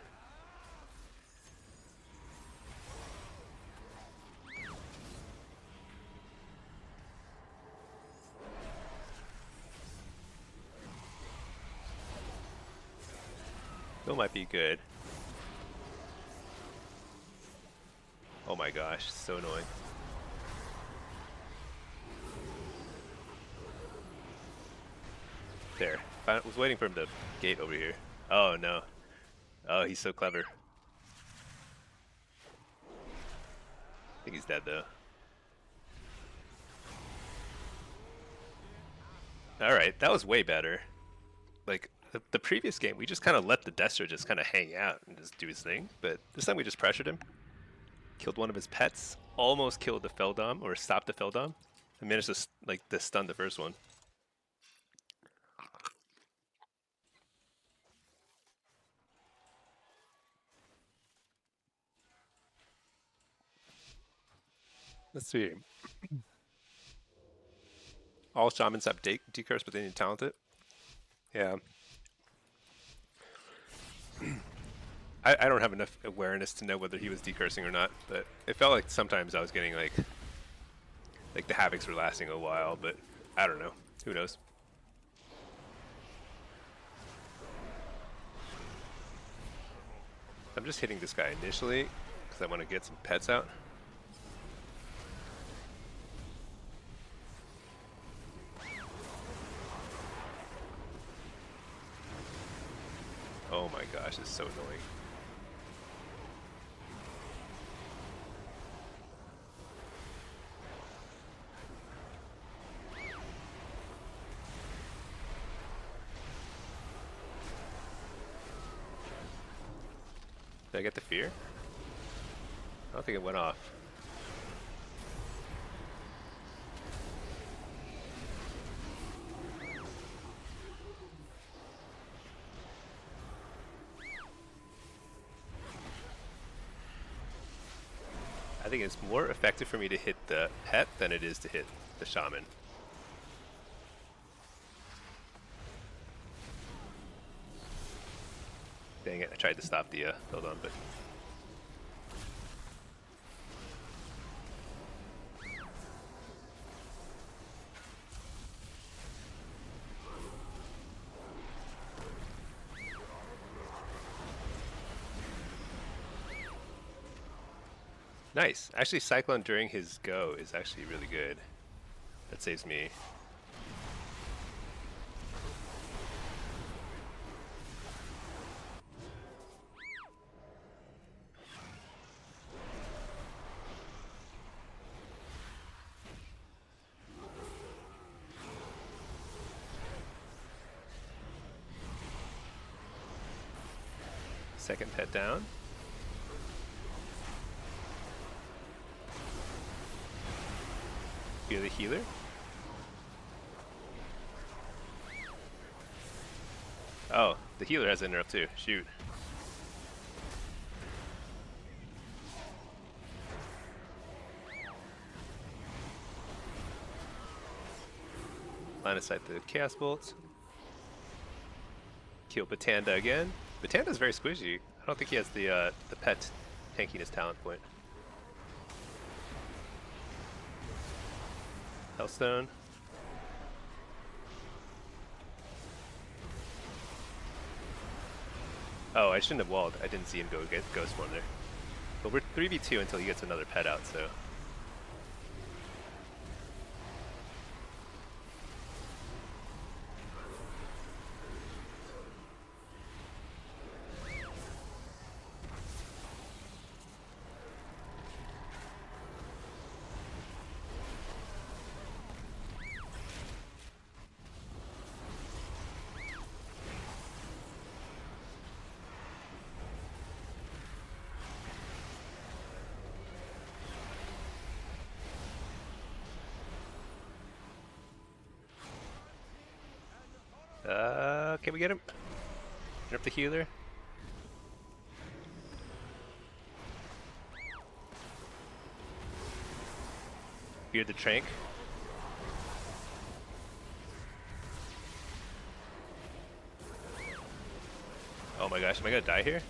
Bill might be good. Oh my gosh, so annoying. There. I was waiting for him to gate over here. Oh no. Oh, he's so clever. I think he's dead though. Alright, that was way better. Like, the previous game, we just kind of let the Destro just kind of hang out and just do his thing. But this time we just pressured him. Killed one of his pets. Almost killed the Feldom, or stopped the Feldom. And managed to, like, to stun the first one. Let's see. All shamans have decurse, but they need talented. Yeah. I don't have enough awareness to know whether he was decursing or not, but it felt like sometimes I was getting like the havocs were lasting a while, but I don't know. Who knows? I'm just hitting this guy initially because I want to get some pets out. Oh my gosh, it's so annoying. Did I get the fear? I don't think it went off. I think it's more effective for me to hit the pet than it is to hit the shaman. Dang it, I tried to stop the build on, but... Nice. Actually, Cyclone during his go is actually really good. That saves me. Second pet down. You're the healer. Oh, the healer has interrupt too. Shoot. Line of sight the Chaos Bolts. Kill Batanda again. Batanda's very squishy. I don't think he has the pet tanking his talent point. Hellstone. Oh, I shouldn't have walled. I didn't see him go get Ghost Form there. But we're 3v2 until he gets another pet out, so... can we get him? Interrupt the healer. Fear the Trank. Oh my gosh, am I gonna die here?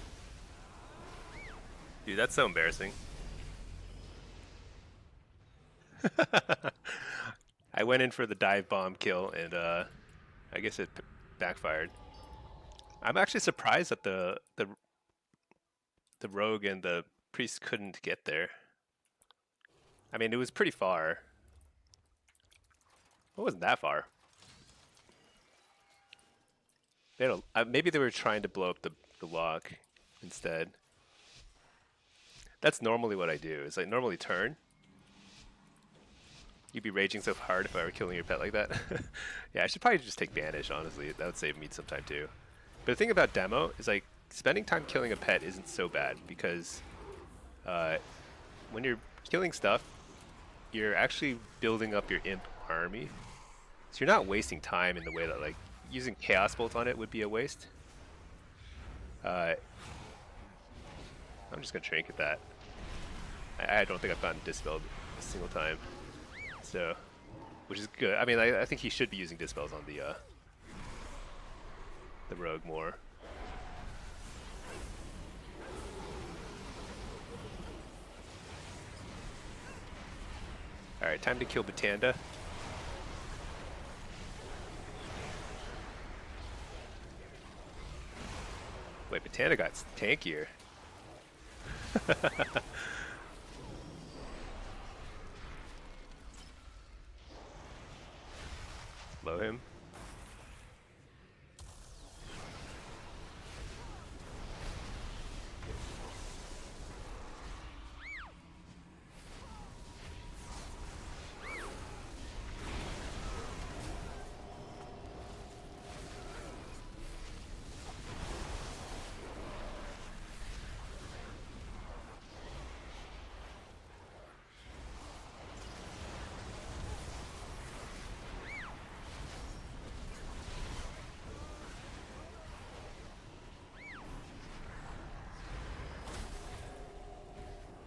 Dude, that's so embarrassing. I went in for the dive bomb kill and I guess it backfired. I'm actually surprised that the rogue and the priest couldn't get there. I mean, it was pretty far. It wasn't that far. They don't, maybe they were trying to blow up the lock instead. That's normally what I do. Is I normally turn. You'd be raging so hard if I were killing your pet like that. Yeah, I should probably just take Banish, honestly. That would save me some time too. But the thing about Demo is like, spending time killing a pet isn't so bad because when you're killing stuff, you're actually building up your imp army. So you're not wasting time in the way that like using Chaos Bolt on it would be a waste. I'm just gonna trinket that. I don't think I've gotten dispelled single time. So, which is good. I mean, I think he should be using dispels on the rogue more. All right, time to kill Batanda. Wait, Batanda got tankier. Slow him.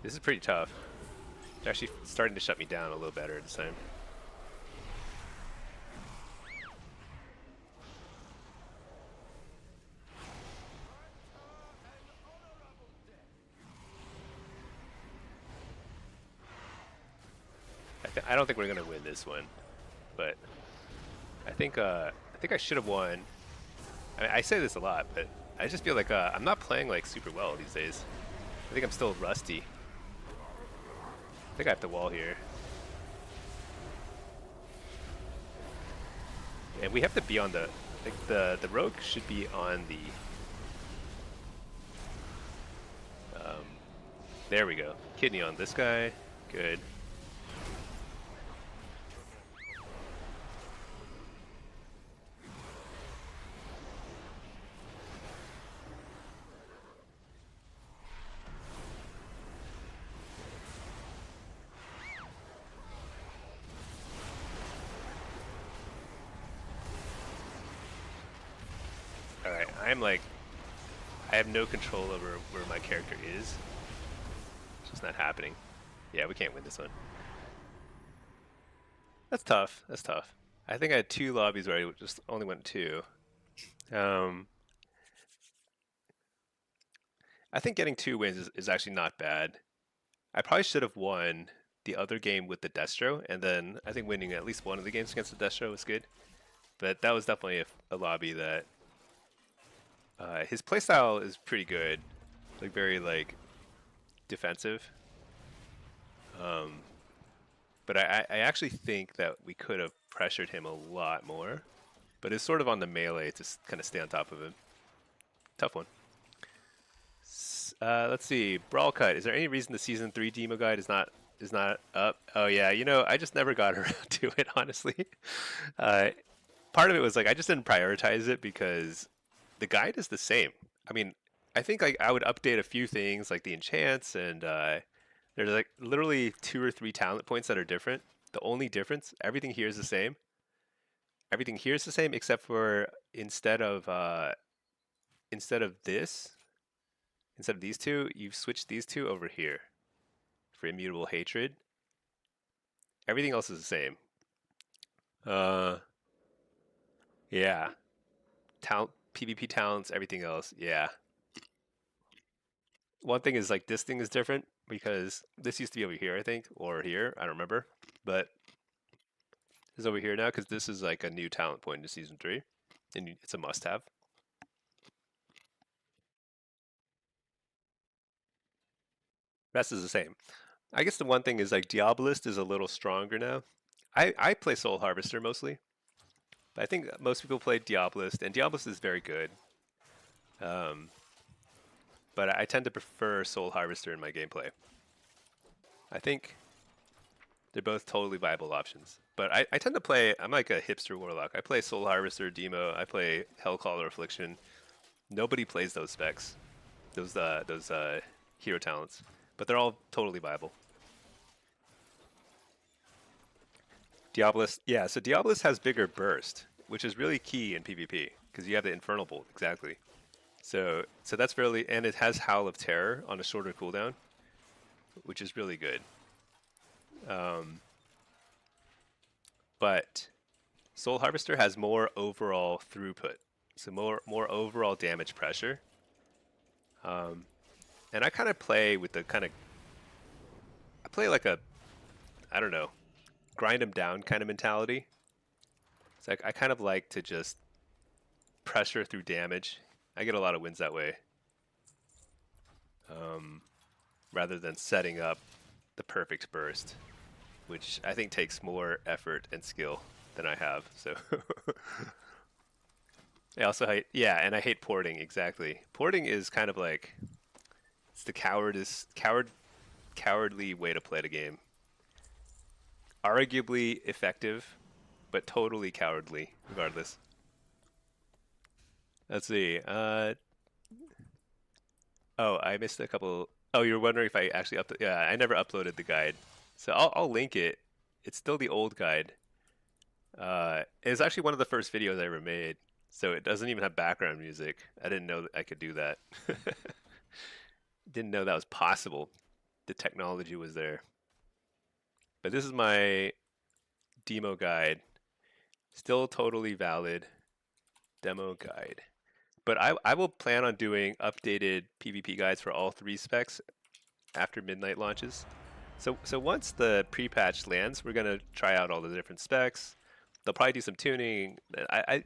This is pretty tough. It's actually starting to shut me down a little better this time. I don't think we're gonna win this one, but I think I should have won. I mean, I say this a lot, but I just feel like I'm not playing like super well these days. I think I'm still rusty. I think I have to wall here. And we have to be on the, like the rogue should be on the, there we go. Kidney on this guy, good. Alright, I'm like, I have no control over where my character is. It's just not happening. Yeah, we can't win this one. That's tough, that's tough. I think I had 2 lobbies where I just only went 2. I think getting 2 wins is actually not bad. I probably should have won the other game with the Destro, and then I think winning at least one of the games against the Destro was good. But that was definitely a lobby that his playstyle is pretty good, like very like defensive. But I actually think that we could have pressured him a lot more, but it's sort of on the melee to kind of stay on top of him. Tough one. Let's see, Brawl Cut. Is there any reason the Season 3 demo guide is not up? Oh yeah, you know, I just never got around to it, honestly. Part of it was like I just didn't prioritize it because the guide is the same. I mean, I think like I would update a few things like the enchants and there's like literally 2 or 3 talent points that are different. The only difference, everything here is the same. Everything here is the same except for instead of this, instead of these two, you've switched these two over here for immutable hatred. Everything else is the same. Yeah. Talent, PvP talents, everything else. Yeah. One thing is like this thing is different because this used to be over here, I think, or here. I don't remember, but it's over here now because this is like a new talent point in Season 3, and it's a must-have. Rest is the same. I guess the one thing is like Diabolist is a little stronger now. I play Soul Harvester mostly, but I think most people play Diabolist, and Diabolist is very good. But I tend to prefer Soul Harvester in my gameplay. I think they're both totally viable options. But I tend to play, I'm like a hipster Warlock. I play Soul Harvester, Demo, I play Hellcaller, Affliction. Nobody plays those specs, those hero talents. But they're all totally viable. Diabolist, yeah, so Diabolist has bigger burst, which is really key in PvP, because you have the Infernal Bolt, exactly. So that's really, and it has Howl of Terror on a shorter cooldown, which is really good. Um, but Soul Harvester has more overall throughput, so more overall damage pressure. Um, and I kind of play with the kind of I play like a I don't know grind them down kind of mentality. It's like I kind of like to just pressure through damage. I get a lot of wins that way, um, rather than setting up the perfect burst, which I think takes more effort and skill than I have. So I also hate, yeah, and I hate porting exactly. Porting is kind of like it's the cowardly way to play the game. Arguably effective, but totally cowardly regardless. Let's see. Oh, I missed a couple. Oh, you're wondering if I actually upload? Yeah, I never uploaded the guide, so I'll link it. It's still the old guide. It was actually one of the first videos I ever made, so it doesn't even have background music. I didn't know that I could do that. Didn't know that was possible. The technology was there. But this is my demo guide. Still totally valid demo guide. But I will plan on doing updated PvP guides for all three specs after midnight launches. So once the pre-patch lands, we're gonna try out all the different specs. They'll probably do some tuning. I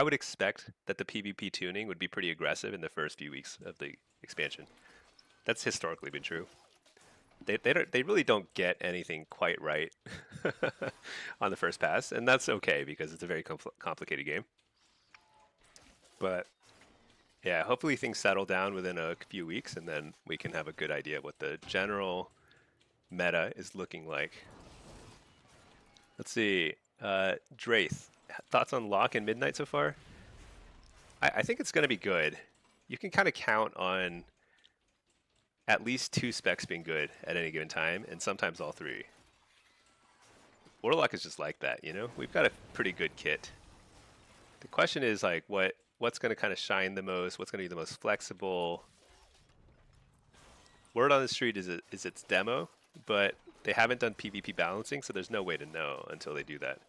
would expect that the PvP tuning would be pretty aggressive in the first few weeks of the expansion. That's historically been true. They really don't get anything quite right on the first pass, and that's okay because it's a very complicated game. But yeah, hopefully things settle down within a few weeks, and then we can have a good idea of what the general meta is looking like. Let's see. Draith, thoughts on Lock and Midnight so far? I think it's going to be good. You can kind of count on at least two specs being good at any given time, and sometimes all three. Warlock is just like that, you know? We've got a pretty good kit. The question is like what's going to kind of shine the most, what's going to be the most flexible. Word on the street is its demo, but they haven't done PvP balancing, so there's no way to know until they do that.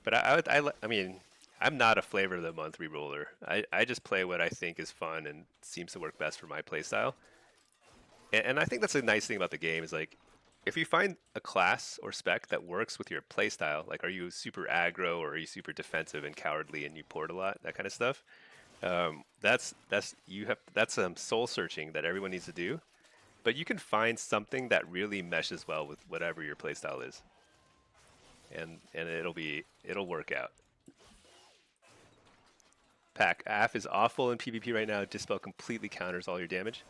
But I mean, I'm not a flavor of the month reroller. I just play what I think is fun and seems to work best for my playstyle. And I think that's a nice thing about the game is like, if you find a class or spec that works with your playstyle, like are you super aggro or are you super defensive and cowardly and you port a lot, that kind of stuff. That's soul searching that everyone needs to do. But you can find something that really meshes well with whatever your playstyle is, and it'll work out. Pack AF is awful in PvP right now. Dispel completely counters all your damage.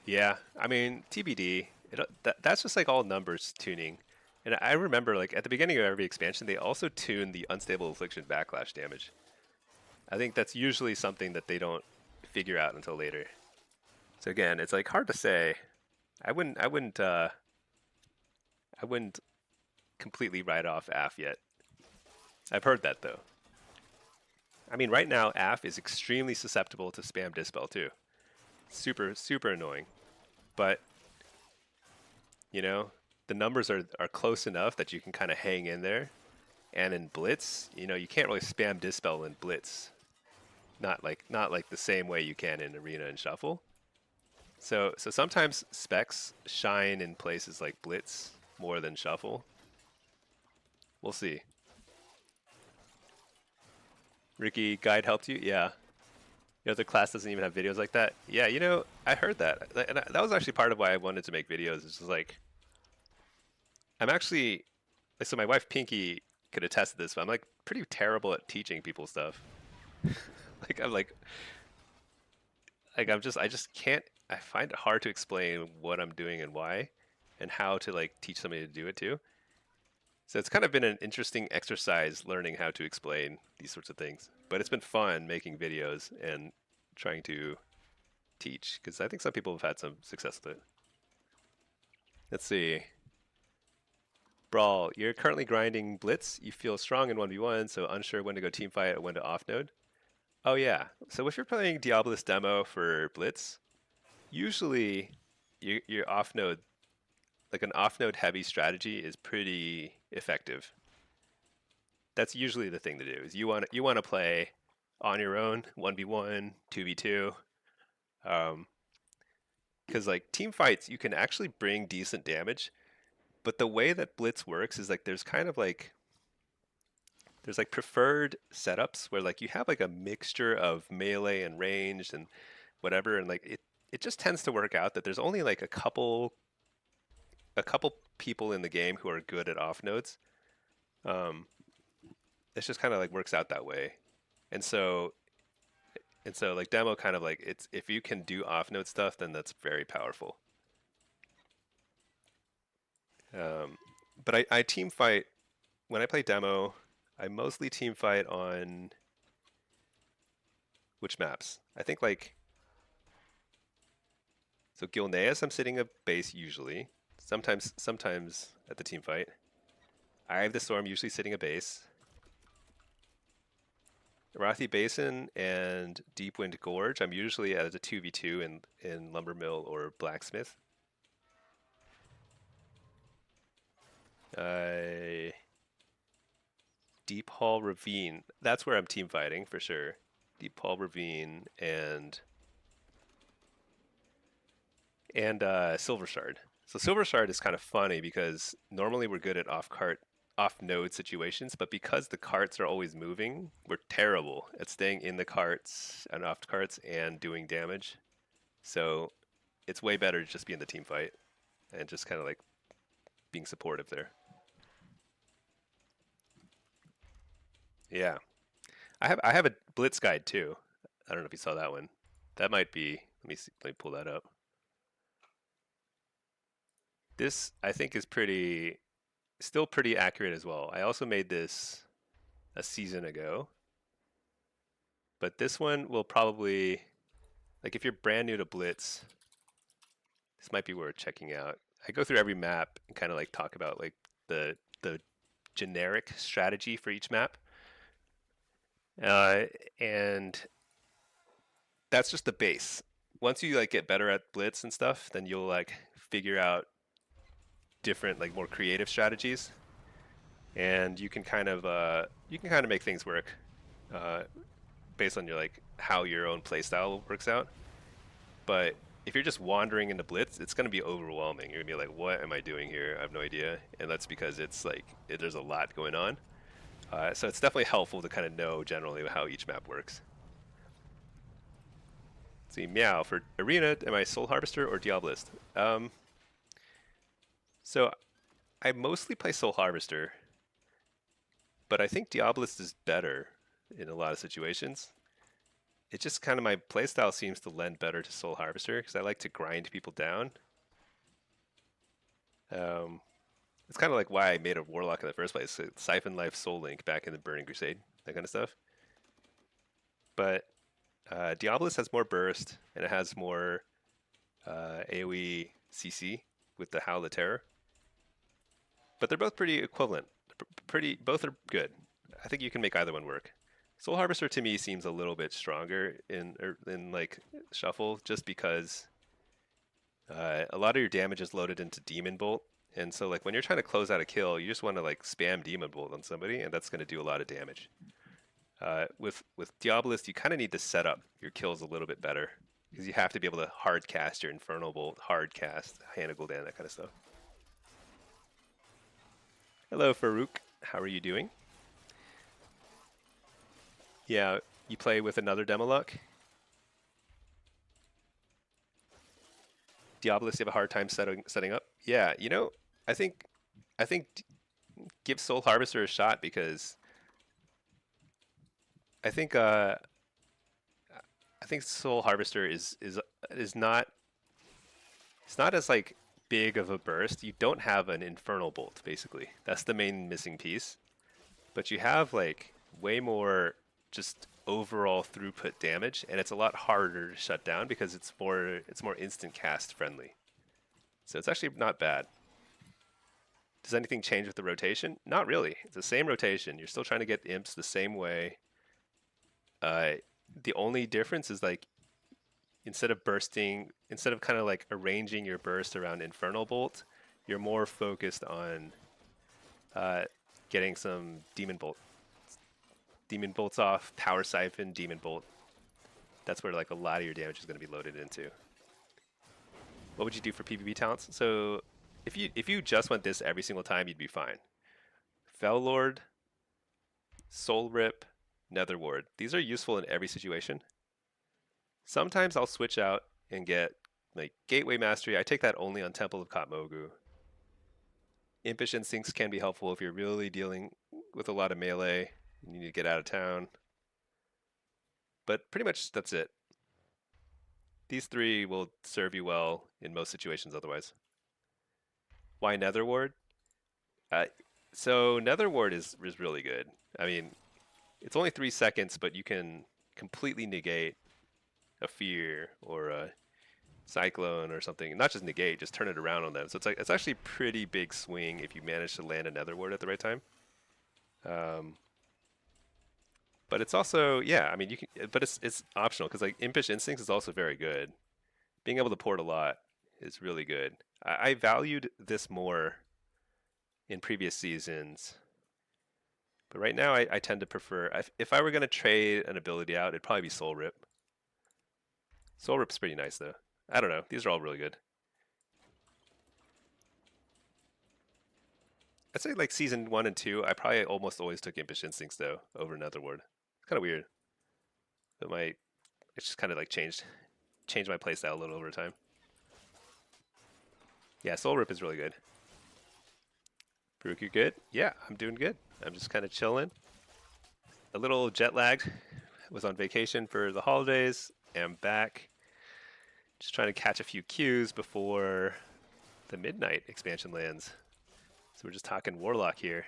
Yeah, I mean TBD. That's just like all numbers tuning. And I remember like at the beginning of every expansion, they also tune the unstable affliction backlash damage. I think that's usually something that they don't figure out until later. So again, it's like hard to say. I wouldn't completely write off AF yet. I've heard that though. I mean, right now AF is extremely susceptible to spam dispel too. Super annoying. But you know, the numbers are close enough that you can kind of hang in there. And in Blitz, you know, you can't really spam dispel in Blitz. Not like the same way you can in Arena and Shuffle. So sometimes specs shine in places like Blitz more than Shuffle. We'll see. Ricky, guide helped you? Yeah. You know, the class doesn't even have videos like that. Yeah, you know, I heard that, and that was actually part of why I wanted to make videos. It's just like I'm actually, so my wife Pinky could attest to this, but I'm like pretty terrible at teaching people stuff. like I'm like I just can't. I find it hard to explain what I'm doing and why, and how to like teach somebody to do it too. So it's kind of been an interesting exercise learning how to explain these sorts of things. But it's been fun making videos and trying to teach because I think some people have had some success with it. Let's see. Brawl, you're currently grinding Blitz. You feel strong in 1v1, so unsure when to go team fight or when to off node. Oh yeah. So if you're playing Diabolus demo for Blitz, usually your off node like an off-node heavy strategy is pretty effective. That's usually the thing to do. Is you want to play on your own, 1v1, 2v2, because like team fights you can actually bring decent damage, but the way that Blitz works is like there's like preferred setups where like you have like a mixture of melee and ranged and whatever, and like it just tends to work out that there's only like a couple people in the game who are good at off nodes. Um, it's just kind of like works out that way, and so like demo kind of like it's if you can do off node stuff, then that's very powerful. Um, but I team fight when I play demo. I mostly team fight on which maps? I think like so Gilneas I'm sitting a base usually. Sometimes at the team fight. I have the Storm usually sitting a base. Arathi Basin and Deepwind Gorge I'm usually at a 2v2 in Lumbermill or Blacksmith. Deep Hall Ravine. That's where I'm team fighting for sure. Deep Hall Ravine and Silver Shard. So Silver Shard is kind of funny because normally we're good at off node situations, but because the carts are always moving, we're terrible at staying in the carts and off carts and doing damage. So it's way better to just be in the team fight and just kind of like being supportive there. Yeah. I have a Blitz guide too. I don't know if you saw that one. That might be, let me see, let me pull that up. This I think is still pretty accurate as well. I also made this a season ago, but this one will probably, like if you're brand new to Blitz, this might be worth checking out. I go through every map and kind of like talk about like the generic strategy for each map, and that's just the base. Once you like get better at Blitz and stuff, then you'll like figure out different like more creative strategies, and you can kind of make things work uh, based on your like how your own playstyle works out. But if you're just wandering into Blitz, it's going to be overwhelming. You're going to be like, "What am I doing here? I have no idea." And that's because it's like there's a lot going on. So it's definitely helpful to kind of know generally how each map works. See, meow for arena. Am I Soul Harvester or Diabolist? So I mostly play Soul Harvester, but I think Diabolist is better in a lot of situations. It's just kind of my playstyle seems to lend better to Soul Harvester because I like to grind people down. Um, it's kind of like why I made a Warlock in the first place. So Siphon Life Soul Link back in the Burning Crusade, that kind of stuff. But Diabolist has more burst and it has more AoE CC with the Howl of Terror. But they're both pretty equivalent. Both are good. I think you can make either one work. Soul Harvester to me seems a little bit stronger in like Shuffle, just because a lot of your damage is loaded into Demon Bolt, and so like when you're trying to close out a kill, you just want to like spam Demon Bolt on somebody, and that's going to do a lot of damage. With Diabolist, you kind of need to set up your kills a little bit better because you have to be able to hard cast your Infernal Bolt, hard cast Hand of Gul'dan, that kind of stuff. Hello, Farouk. How are you doing? Yeah, you play with another Demonology? Diabolist, you have a hard time setting up? Yeah, I think I think give Soul Harvester a shot because I think uh, I think Soul Harvester is not it's not as like big of a burst. You don't have an Infernal Bolt basically. That's the main missing piece. But you have like way more just overall throughput damage, and it's a lot harder to shut down because it's more instant cast friendly. So it's actually not bad. Does anything change with the rotation? Not really. It's the same rotation. You're still trying to get imps the same way. Uh, the only difference is like instead of kind of like arranging your burst around Infernal Bolt, you're more focused on getting some demon bolts off, power siphon, demon bolt. That's where like a lot of your damage is going to be loaded into. What would you do for PvP talents? So if you just went this every single time, you'd be fine. Fel Lord, Soul Rip, Nether Ward. These are useful in every situation. Sometimes I'll switch out and get like Gateway Mastery. I take that only on Temple of Katmogu. Impish Instincts can be helpful if you're really dealing with a lot of melee and you need to get out of town. But pretty much that's it. These three will serve you well in most situations otherwise. Why Nether Ward? So Nether Ward is really good. I mean, it's only 3 seconds, but you can completely negate a fear or a cyclone or something. Not just negate, just turn it around on them. So it's actually a pretty big swing if you manage to land a Nether Ward at the right time. But it's also, yeah, I mean, you can, but it's optional because like Impish Instincts is also very good. Being able to port a lot is really good. I valued this more in previous seasons, but right now I tend to prefer, if I were going to trade an ability out, it'd probably be Soul Rip. Soul Rip's pretty nice though. I don't know, these are all really good. I'd say like season 1 and 2, I probably almost always took Impish Instincts though over Nether Ward. It's kind of weird. It's just kind of like changed my playstyle a little over time. Yeah, Soul Rip is really good. Baruch, you good? Yeah, I'm doing good. I'm just kind of chilling. A little jet lagged. Was on vacation for the holidays. Am back. Just trying to catch a few queues before the midnight expansion lands. So we're just talking Warlock here.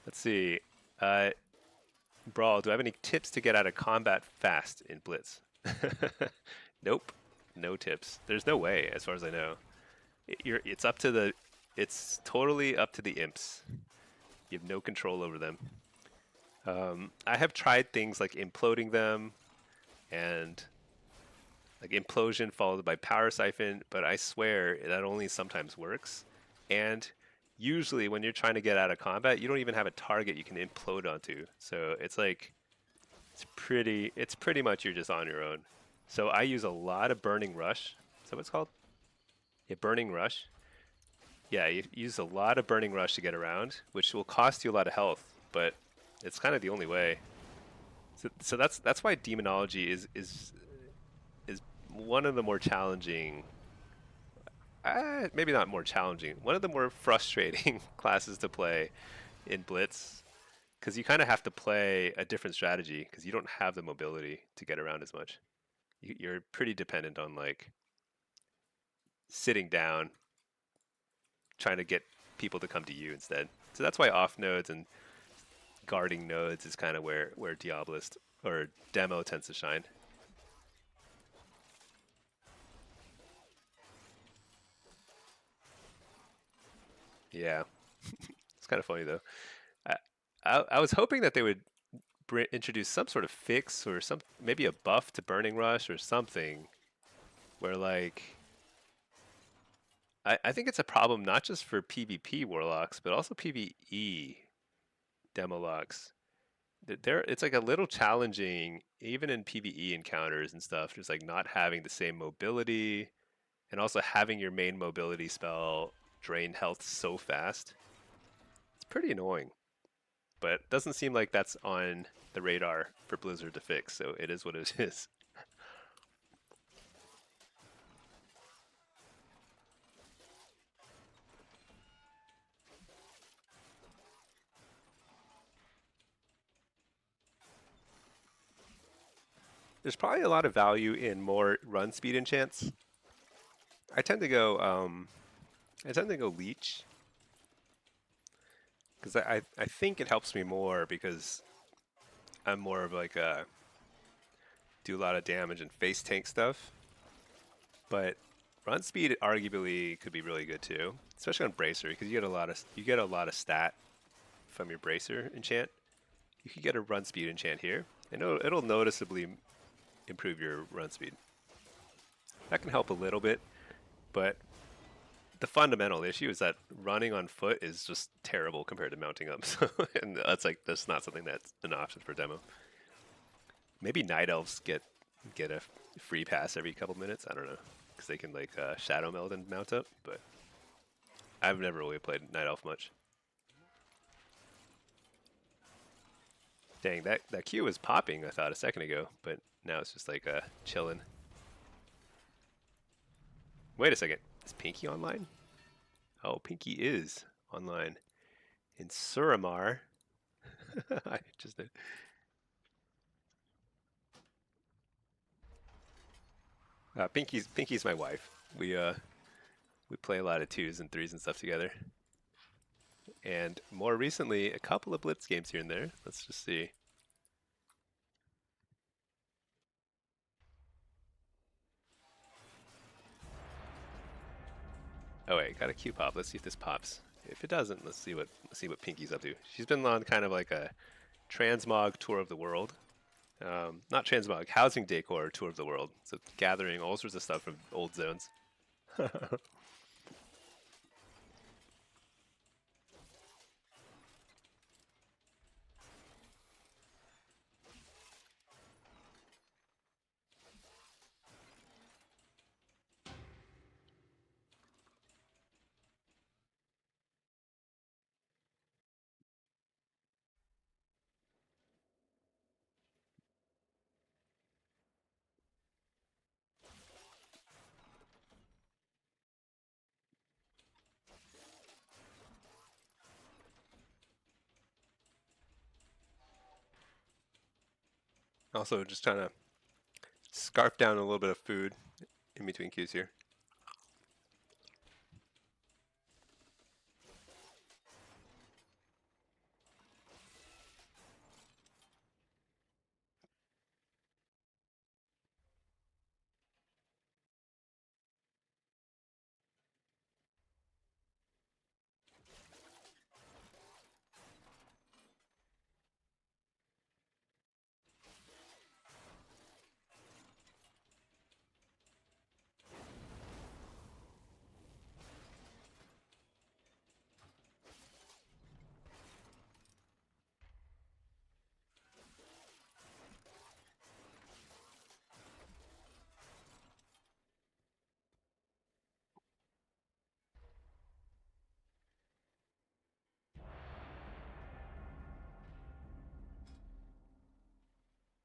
Let's see. Brawl, do I have any tips to get out of combat fast in Blitz? Nope. No tips. There's no way, as far as I know. It's totally up to the imps. You have no control over them. I have tried things like imploding them and like implosion followed by power siphon, but I swear that only sometimes works. And usually when you're trying to get out of combat, you don't even have a target you can implode onto. So it's like it's pretty much you're just on your own. So I use a lot of Burning Rush. Is that what it's called? Yeah, Burning Rush. Yeah, you use a lot of Burning Rush to get around, which will cost you a lot of health, but it's kind of the only way. So that's why demonology is one of the more challenging, maybe not more challenging, one of the more frustrating classes to play in Blitz, because you kind of have to play a different strategy because you don't have the mobility to get around as much. You're pretty dependent on like sitting down, trying to get people to come to you instead. So that's why off nodes and guarding nodes is kind of where Diabolist or Demo tends to shine. Yeah, it's kind of funny though. I was hoping that they would introduce some sort of fix or maybe a buff to Burning Rush or something, where like I think it's a problem not just for PvP Warlocks but also PvE Demolocks. It's like a little challenging even in PvE encounters and stuff, just like not having the same mobility and also having your main mobility spell drain health so fast. It's pretty annoying, but it doesn't seem like that's on the radar for Blizzard to fix, so it is what it is. There's probably a lot of value in more run speed enchants. I tend to go leech because I think it helps me more because I'm more of like a do a lot of damage and face tank stuff. But run speed arguably could be really good too, especially on Bracer because you get a lot of stat from your Bracer enchant. You could get a run speed enchant here, and it'll noticeably improve your run speed. That can help a little bit, but the fundamental issue is that running on foot is just terrible compared to mounting up. So, and that's not something that's an option for demo. Maybe night elves get a free pass every couple minutes. I don't know because they can like shadow meld and mount up. But I've never really played night elf much. Dang, that Q was popping. I thought a second ago, but now it's just like chilling. Wait a second, is Pinky online? Oh, Pinky is online in Suramar. I just did. Pinky's my wife. We play a lot of twos and threes and stuff together. And more recently, a couple of Blitz games here and there. Let's just see. Oh wait, got a Q pop. Let's see if this pops. If it doesn't, let's see what Pinky's up to. She's been on kind of like a transmog tour of the world. Not transmog, housing decor tour of the world. So gathering all sorts of stuff from old zones. Also, just trying to scarf down a little bit of food in between queues here.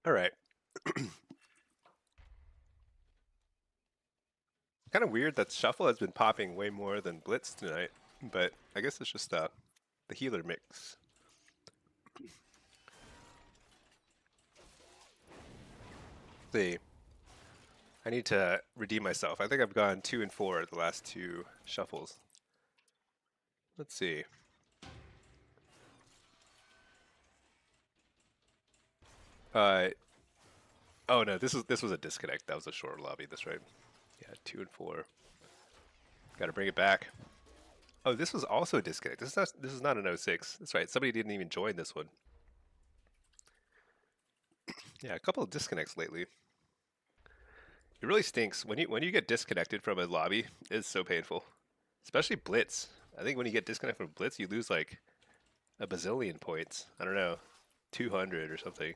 All right. Kind of weird that Shuffle has been popping way more than Blitz tonight, but I guess it's just the healer mix. See, I need to redeem myself. I think I've gone 2 and 4 the last two shuffles. Let's see. Uh, oh no, this was a disconnect. That was a short lobby. That's right. Yeah, 2 and 4. Got to bring it back. Oh, this was also a disconnect. This is not an 06. That's right. Somebody didn't even join this one. Yeah, a couple of disconnects lately. It really stinks when you get disconnected from a lobby. It's so painful, especially Blitz. I think when you get disconnected from Blitz, you lose like a bazillion points. I don't know, 200 or something.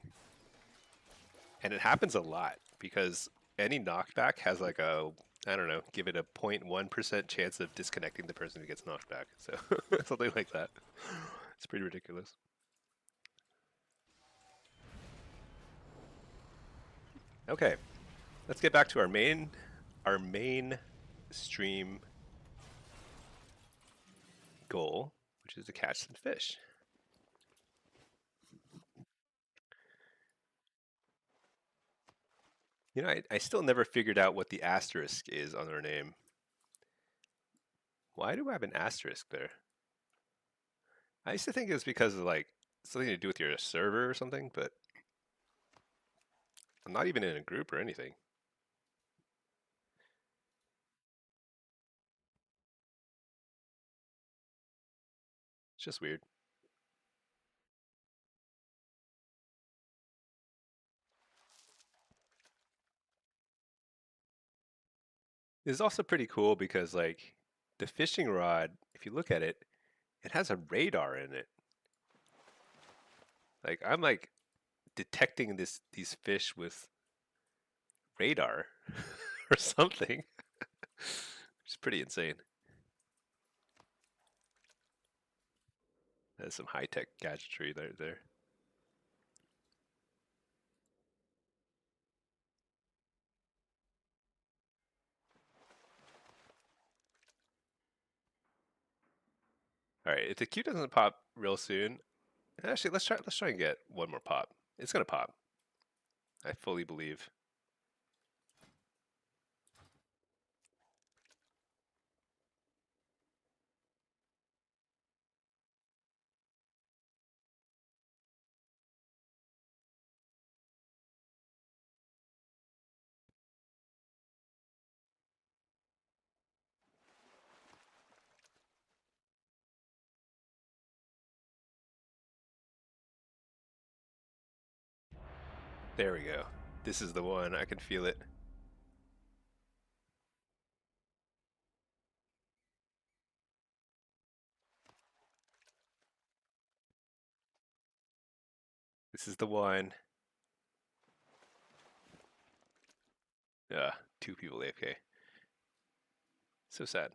And it happens a lot because any knockback has like a, I don't know, give it a 0.1% chance of disconnecting the person who gets knocked back. So something like that. It's pretty ridiculous. Okay, let's get back to our main stream goal, which is to catch some fish. You know, I still never figured out what the asterisk is on their name. Why do I have an asterisk there? I used to think it was because of like something to do with your server or something, but I'm not even in a group or anything. It's just weird. It's also pretty cool because like The fishing rod, if you look at it, it has a radar in it. Like I'm like detecting these fish with radar or something. Which is pretty insane. That's some high-tech gadgetry there. All right, if the Q doesn't pop real soon, actually let's try and get one more pop. It's gonna pop. I fully believe. There we go. This is the one. I can feel it. This is the one. Yeah, two people AFK. So sad.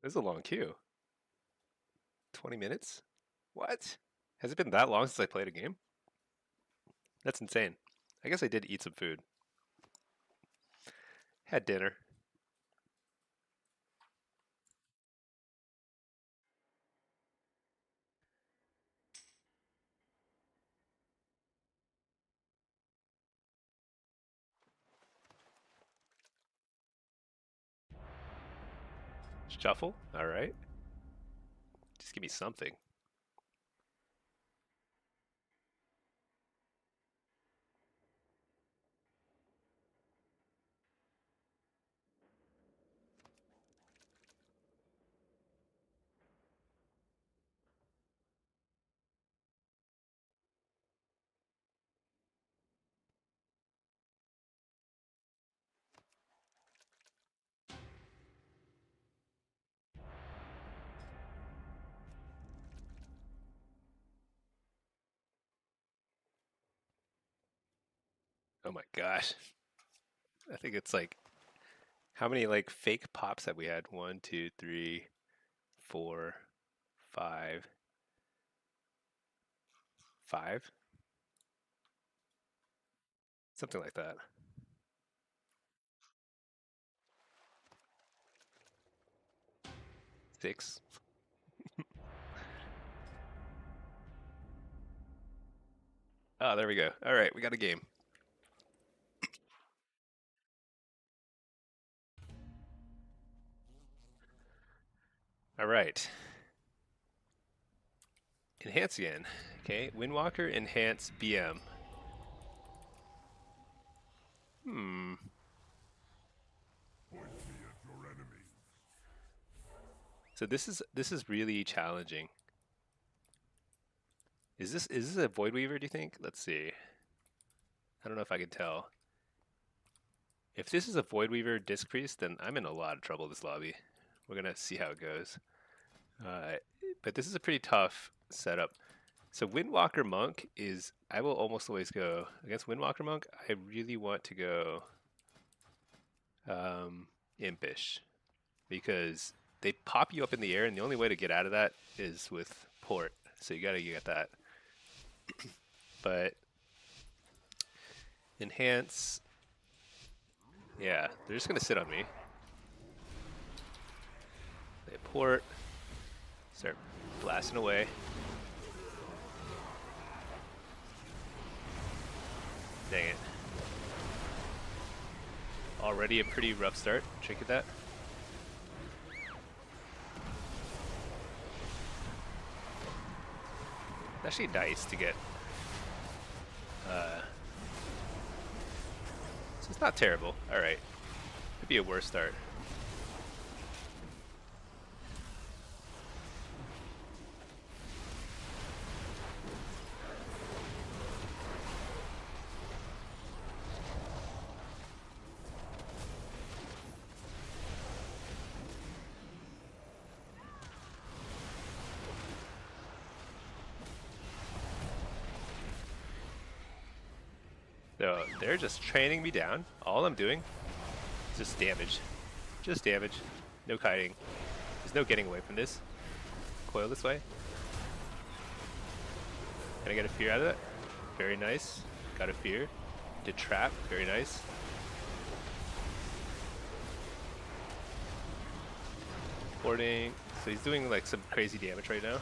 This is a long queue. 20 minutes? What? Has it been that long since I played a game? That's insane. I guess I did eat some food. Had dinner. Shuffle? Alright. Just give me something. Oh my gosh. I think it's like, how many like fake pops have we had? 1, 2, 3, 4, 5. 5? Something like that. 6. Oh, there we go. All right, we got a game. All right. Enhance again. Okay, Windwalker, enhance BM. Hmm. So this is really challenging. Is this a Void Weaver, do you think? Let's see. I don't know if I can tell. If this is a Void Weaver Disc Priest, then I'm in a lot of trouble this lobby. We're gonna see how it goes. Uh, but this is a pretty tough setup. So Windwalker Monk is, I will almost always go against Windwalker Monk. I really want to go Impish because they pop you up in the air, and the only way to get out of that is with port. So you gotta get that. But enhance, yeah, they're just gonna sit on me. They port, start blasting away. Dang it. Already a pretty rough start. Trinket that. Actually nice to get. So it's not terrible. Alright. Could be a worse start. So they're just training me down. All I'm doing is just damage. Just damage. No kiting. There's no getting away from this. Coil this way. Can I get a fear out of that? Very nice. Got a fear. Did trap. Very nice. Porting. So he's doing like some crazy damage right now.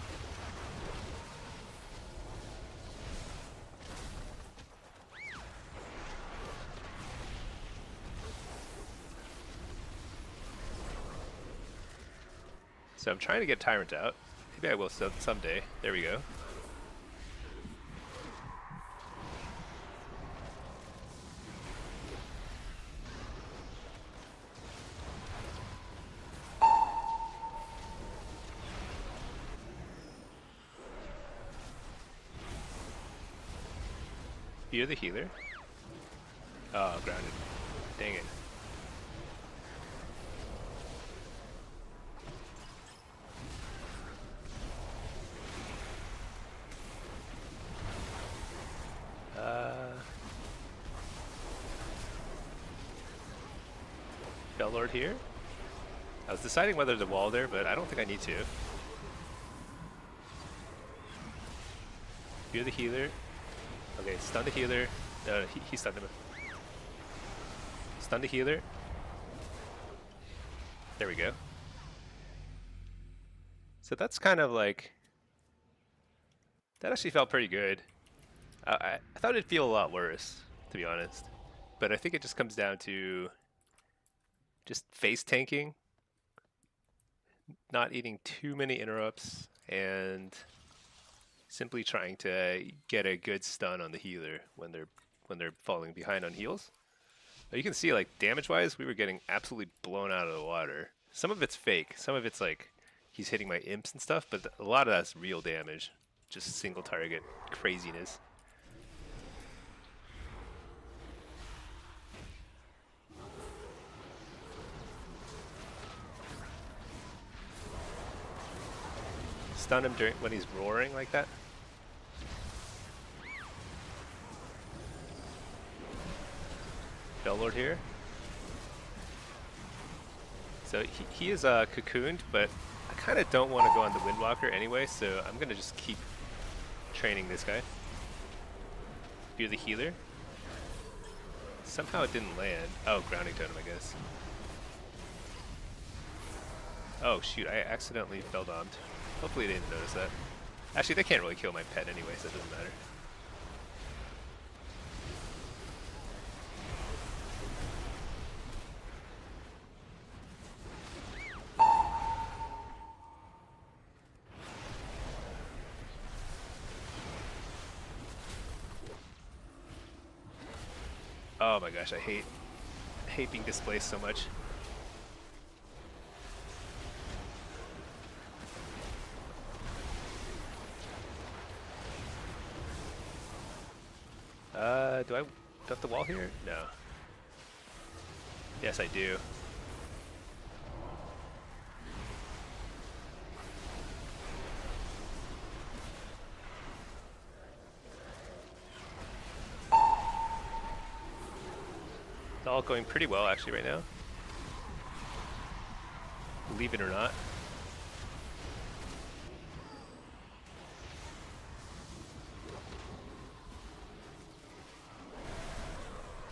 So I'm trying to get Tyrant out. Maybe I will someday. There we go. You're the healer. Oh, grounded. Dang it. Bellord here. I was deciding whether to wall there, but I don't think I need to. You're the healer. Okay, stun the healer. He stunned him. Stun the healer. There we go. So that's kind of like... That actually felt pretty good. I thought it'd feel a lot worse, to be honest. But I think it just comes down to just face tanking, not eating too many interrupts, and simply trying to get a good stun on the healer when they're falling behind on heals. Now you can see, like, damage-wise, we were getting absolutely blown out of the water. Some of it's fake. Some of it's like he's hitting my imps and stuff, but a lot of that's real damage. Just single target craziness. Stun him when he's roaring like that. Bellord here. So he is cocooned, but I kind of don't want to go on the Windwalker anyway, so I'm going to just keep training this guy. You're the healer. Somehow it didn't land. Oh, grounding totem, I guess. Oh shoot, I accidentally fell domed. Hopefully they didn't notice that. Actually, they can't really kill my pet anyway, so it doesn't matter. Oh my gosh, I hate being displaced so much. Do I duck the wall here? No. Yes, I do. It's all going pretty well actually right now. Believe it or not.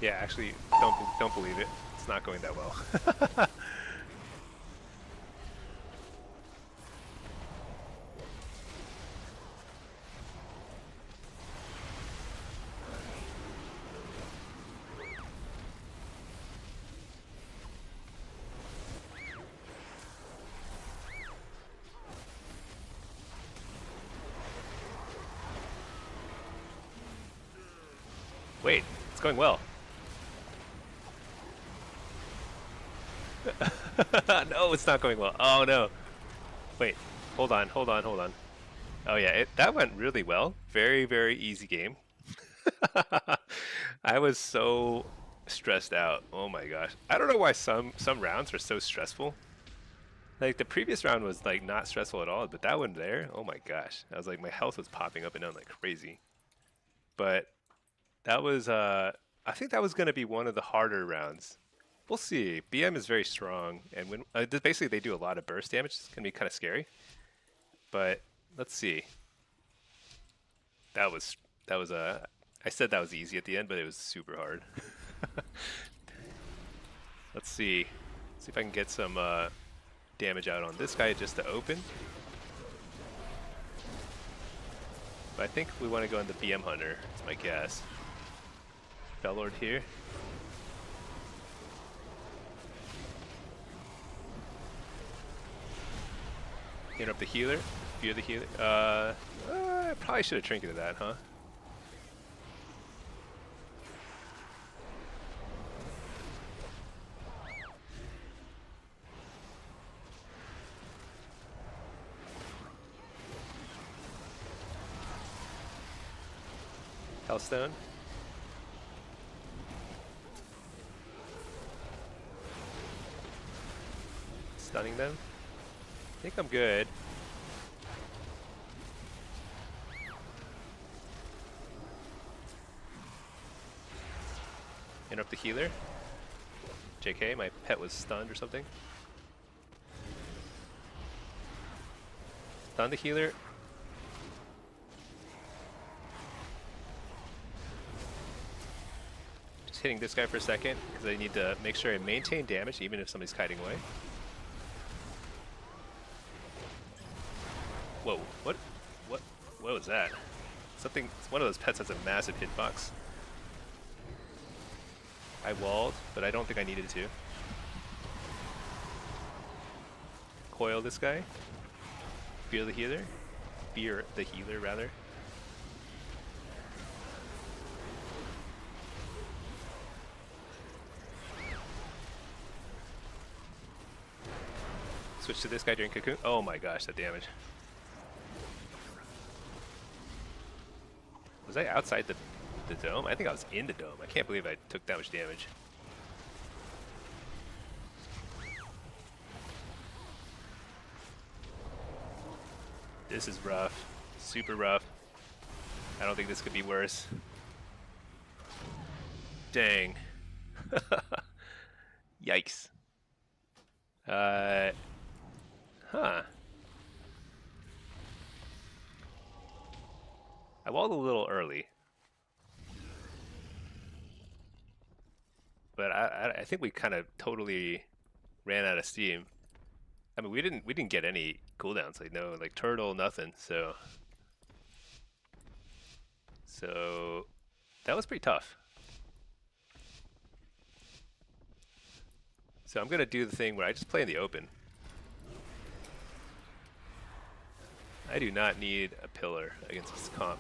Yeah, actually, don't believe it. It's not going that well. Wait, it's going well. No, it's not going well. Oh no. Wait, hold on. Oh yeah, that went really well. Very, very easy game. I was so stressed out. Oh my gosh. I don't know why some rounds are so stressful. Like the previous round was like not stressful at all, but that one there, oh my gosh. I was like my health was popping up and down like crazy. But that was I think that was going to be one of the harder rounds. We'll see. BM is very strong and when basically they do a lot of burst damage. It's going to be kind of scary. But let's see. That was I said that was easy at the end, but it was super hard. Let's see. See if I can get some damage out on this guy just to open. But I think we want to go into BM Hunter. That's my guess. Bellord here. Interrupt the healer. Fear the healer. I probably should have trinketed that, huh? Hellstone. Stunning them. I think I'm good. Interrupt the healer. JK, my pet was stunned or something. Stun the healer. Just hitting this guy for a second because I need to make sure I maintain damage even if somebody's kiting away. Whoa, what was that? Something, one of those pets has a massive hitbox. I walled, but I don't think I needed to. Coil this guy. Fear the healer. Fear the healer, rather. Switch to this guy during Cocoon. Oh my gosh, that damage. Was I outside the dome? I think I was in the dome. I can't believe I took that much damage. This is rough. Super rough. I don't think this could be worse. Dang. Yikes. Huh. I walled a little early. But I think we kind of totally ran out of steam. I mean, we didn't get any cooldowns, like no, like turtle, nothing. So that was pretty tough. So I'm gonna do the thing where I just play in the open. I do not need a pillar against this comp.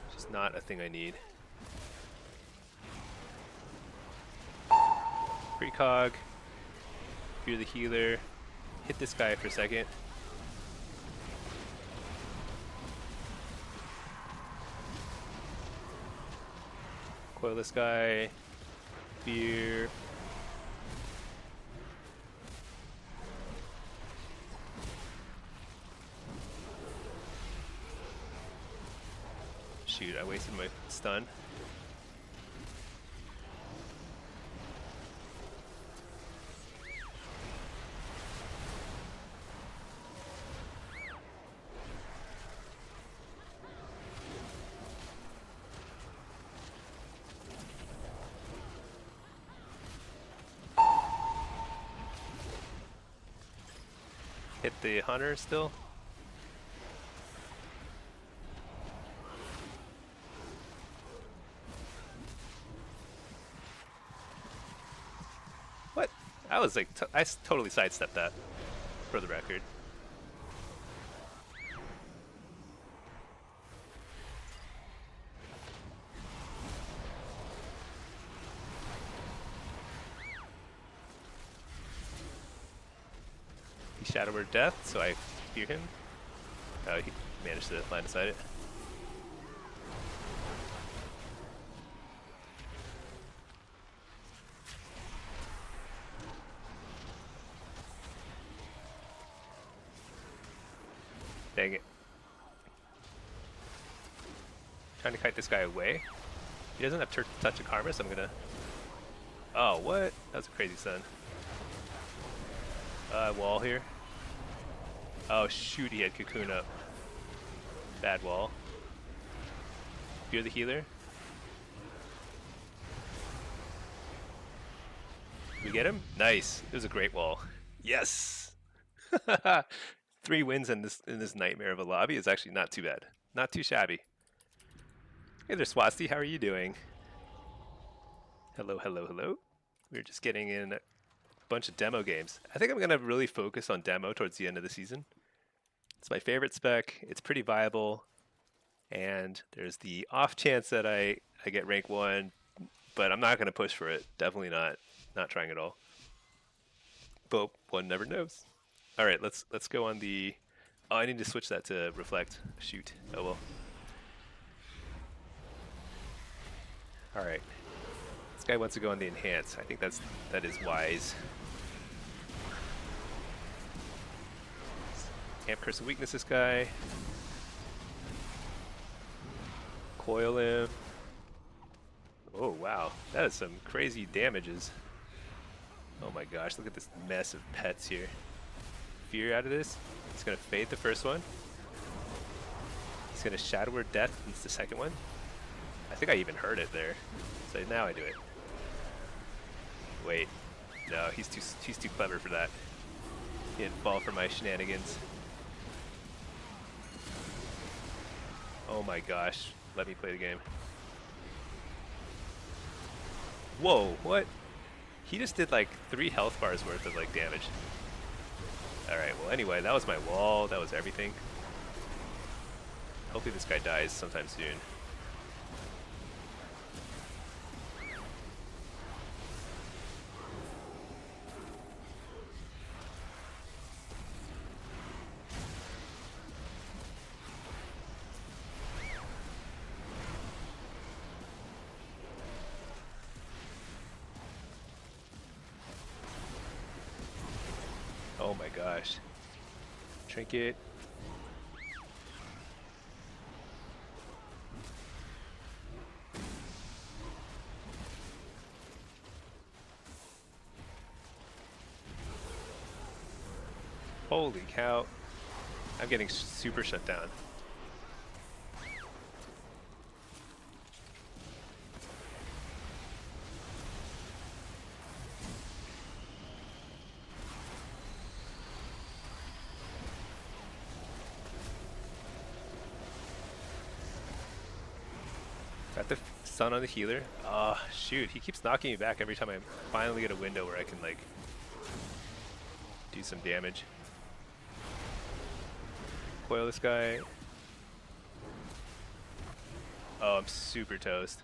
It's just not a thing I need. Precog. Fear the healer. Hit this guy for a second. Coil this guy. Fear. Shoot, I wasted my stun. hit the hunter still. What? I was like, I totally sidestepped that, for the record. He Shadow Word Death, so I fear him. Oh, he managed to line aside it. Dang it. Trying to kite this guy away. He doesn't have touch of karma, so I'm gonna... Oh, what? That was a crazy stun. Wall here. Oh shoot, he had cocoon up. Bad wall. You're the healer. We get him? Nice. It was a great wall. Yes! 3 wins in this nightmare of a lobby is actually not too bad. Not too shabby. Hey there, Swasti. How are you doing? Hello, hello, hello. We're just getting in a bunch of demo games. I think I'm going to really focus on demo towards the end of the season. It's my favorite spec. It's pretty viable. And there's the off chance that I get rank 1, but I'm not going to push for it. Definitely not. Not trying at all. But one never knows. All right, let's go on the... Oh, I need to switch that to reflect. Shoot. Oh well. All right. This guy wants to go on the enhance. I think that is wise. Amp Curse of Weakness this guy. Coil him. Oh wow, that is some crazy damages. Oh my gosh, look at this mess of pets here. Fear out of this. He's gonna fade the first one. He's gonna Shadow Word Death into the second one. I think I even heard it there. So now I do it. Wait. No, he's too clever for that. He didn't fall for my shenanigans. Oh my gosh. Let me play the game. Whoa, what? He just did like 3 health bars worth of like damage. Alright, well anyway, that was my wall, that was everything. Hopefully this guy dies sometime soon. Oh my gosh. Trinket. Holy cow. I'm getting super shut down. Got the stun on the healer. Oh, shoot. He keeps knocking me back every time I finally get a window where I can, like, do some damage. Coil this guy. Oh, I'm super toast.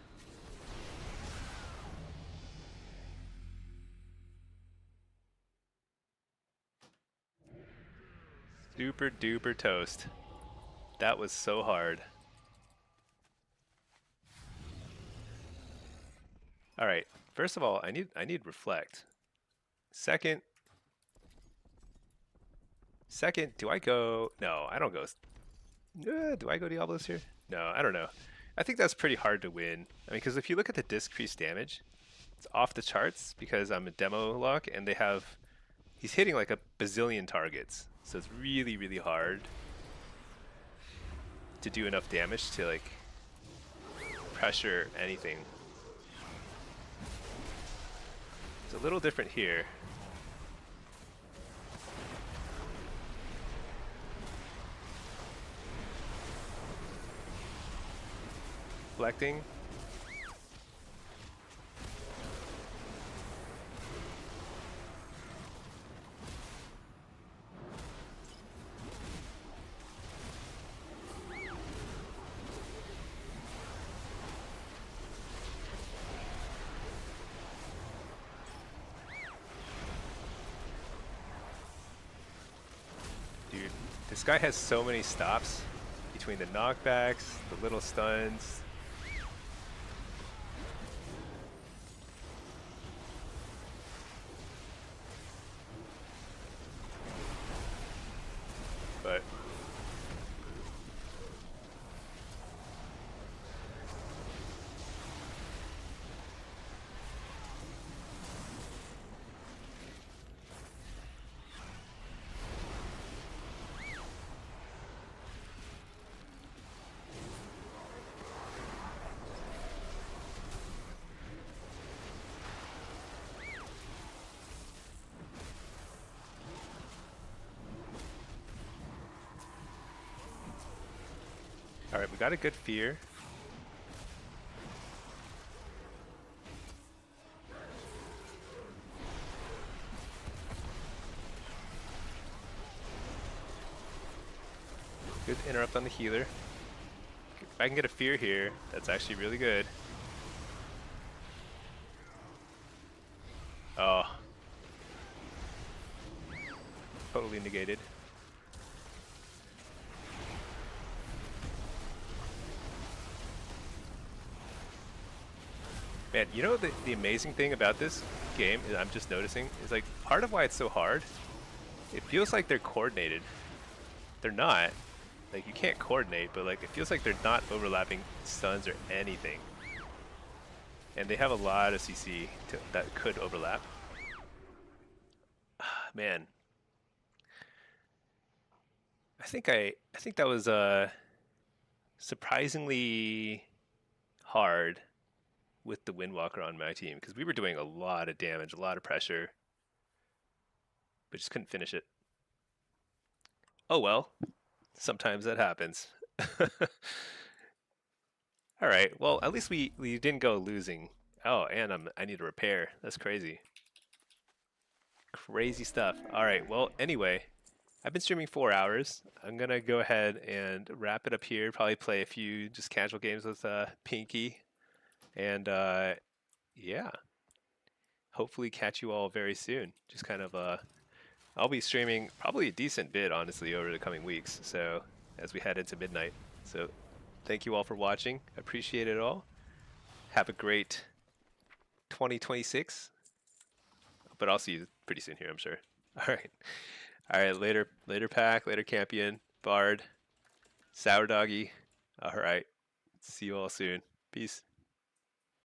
Super duper toast. That was so hard. All right. First of all, I need reflect. Second, do I go? No, I don't go. Do I go Diablos here? No, I don't know. I think that's pretty hard to win. I mean, because if you look at the decreased damage, it's off the charts because I'm a demo lock and they have. He's hitting like a bazillion targets, so it's really, really hard to do enough damage to like pressure anything. It's a little different here. deflecting. Dude, this guy has so many stops between the knockbacks, the little stuns. But all right, we got a good fear. Good interrupt on the healer. If I can get a fear here, that's actually really good. Oh. Totally negated. Man, you know the amazing thing about this game is I'm just noticing is like part of why it's so hard, it feels like they're coordinated. They're not. Like you can't coordinate, but like it feels like they're not overlapping stuns or anything. And they have a lot of CC that could overlap. Man. I think that was surprisingly hard with the Windwalker on my team because we were doing a lot of damage, a lot of pressure, but just couldn't finish it. Oh well, sometimes that happens. All right, well at least we didn't go losing. Oh, and I need to repair. That's crazy. Crazy stuff. All right, well anyway, I've been streaming 4 hours. I'm gonna go ahead and wrap it up here. Probably play a few just casual games with Pinky, and yeah, hopefully catch you all very soon. Just kind of I'll be streaming probably a decent bit honestly over the coming weeks. So as we head into midnight. So thank you all for watching. Appreciate it all. Have a great 2026. But I'll see you pretty soon here, I'm sure. All right. All right, later Pack, later Campion, Bard, Sour Doggy. All right. See you all soon. Peace.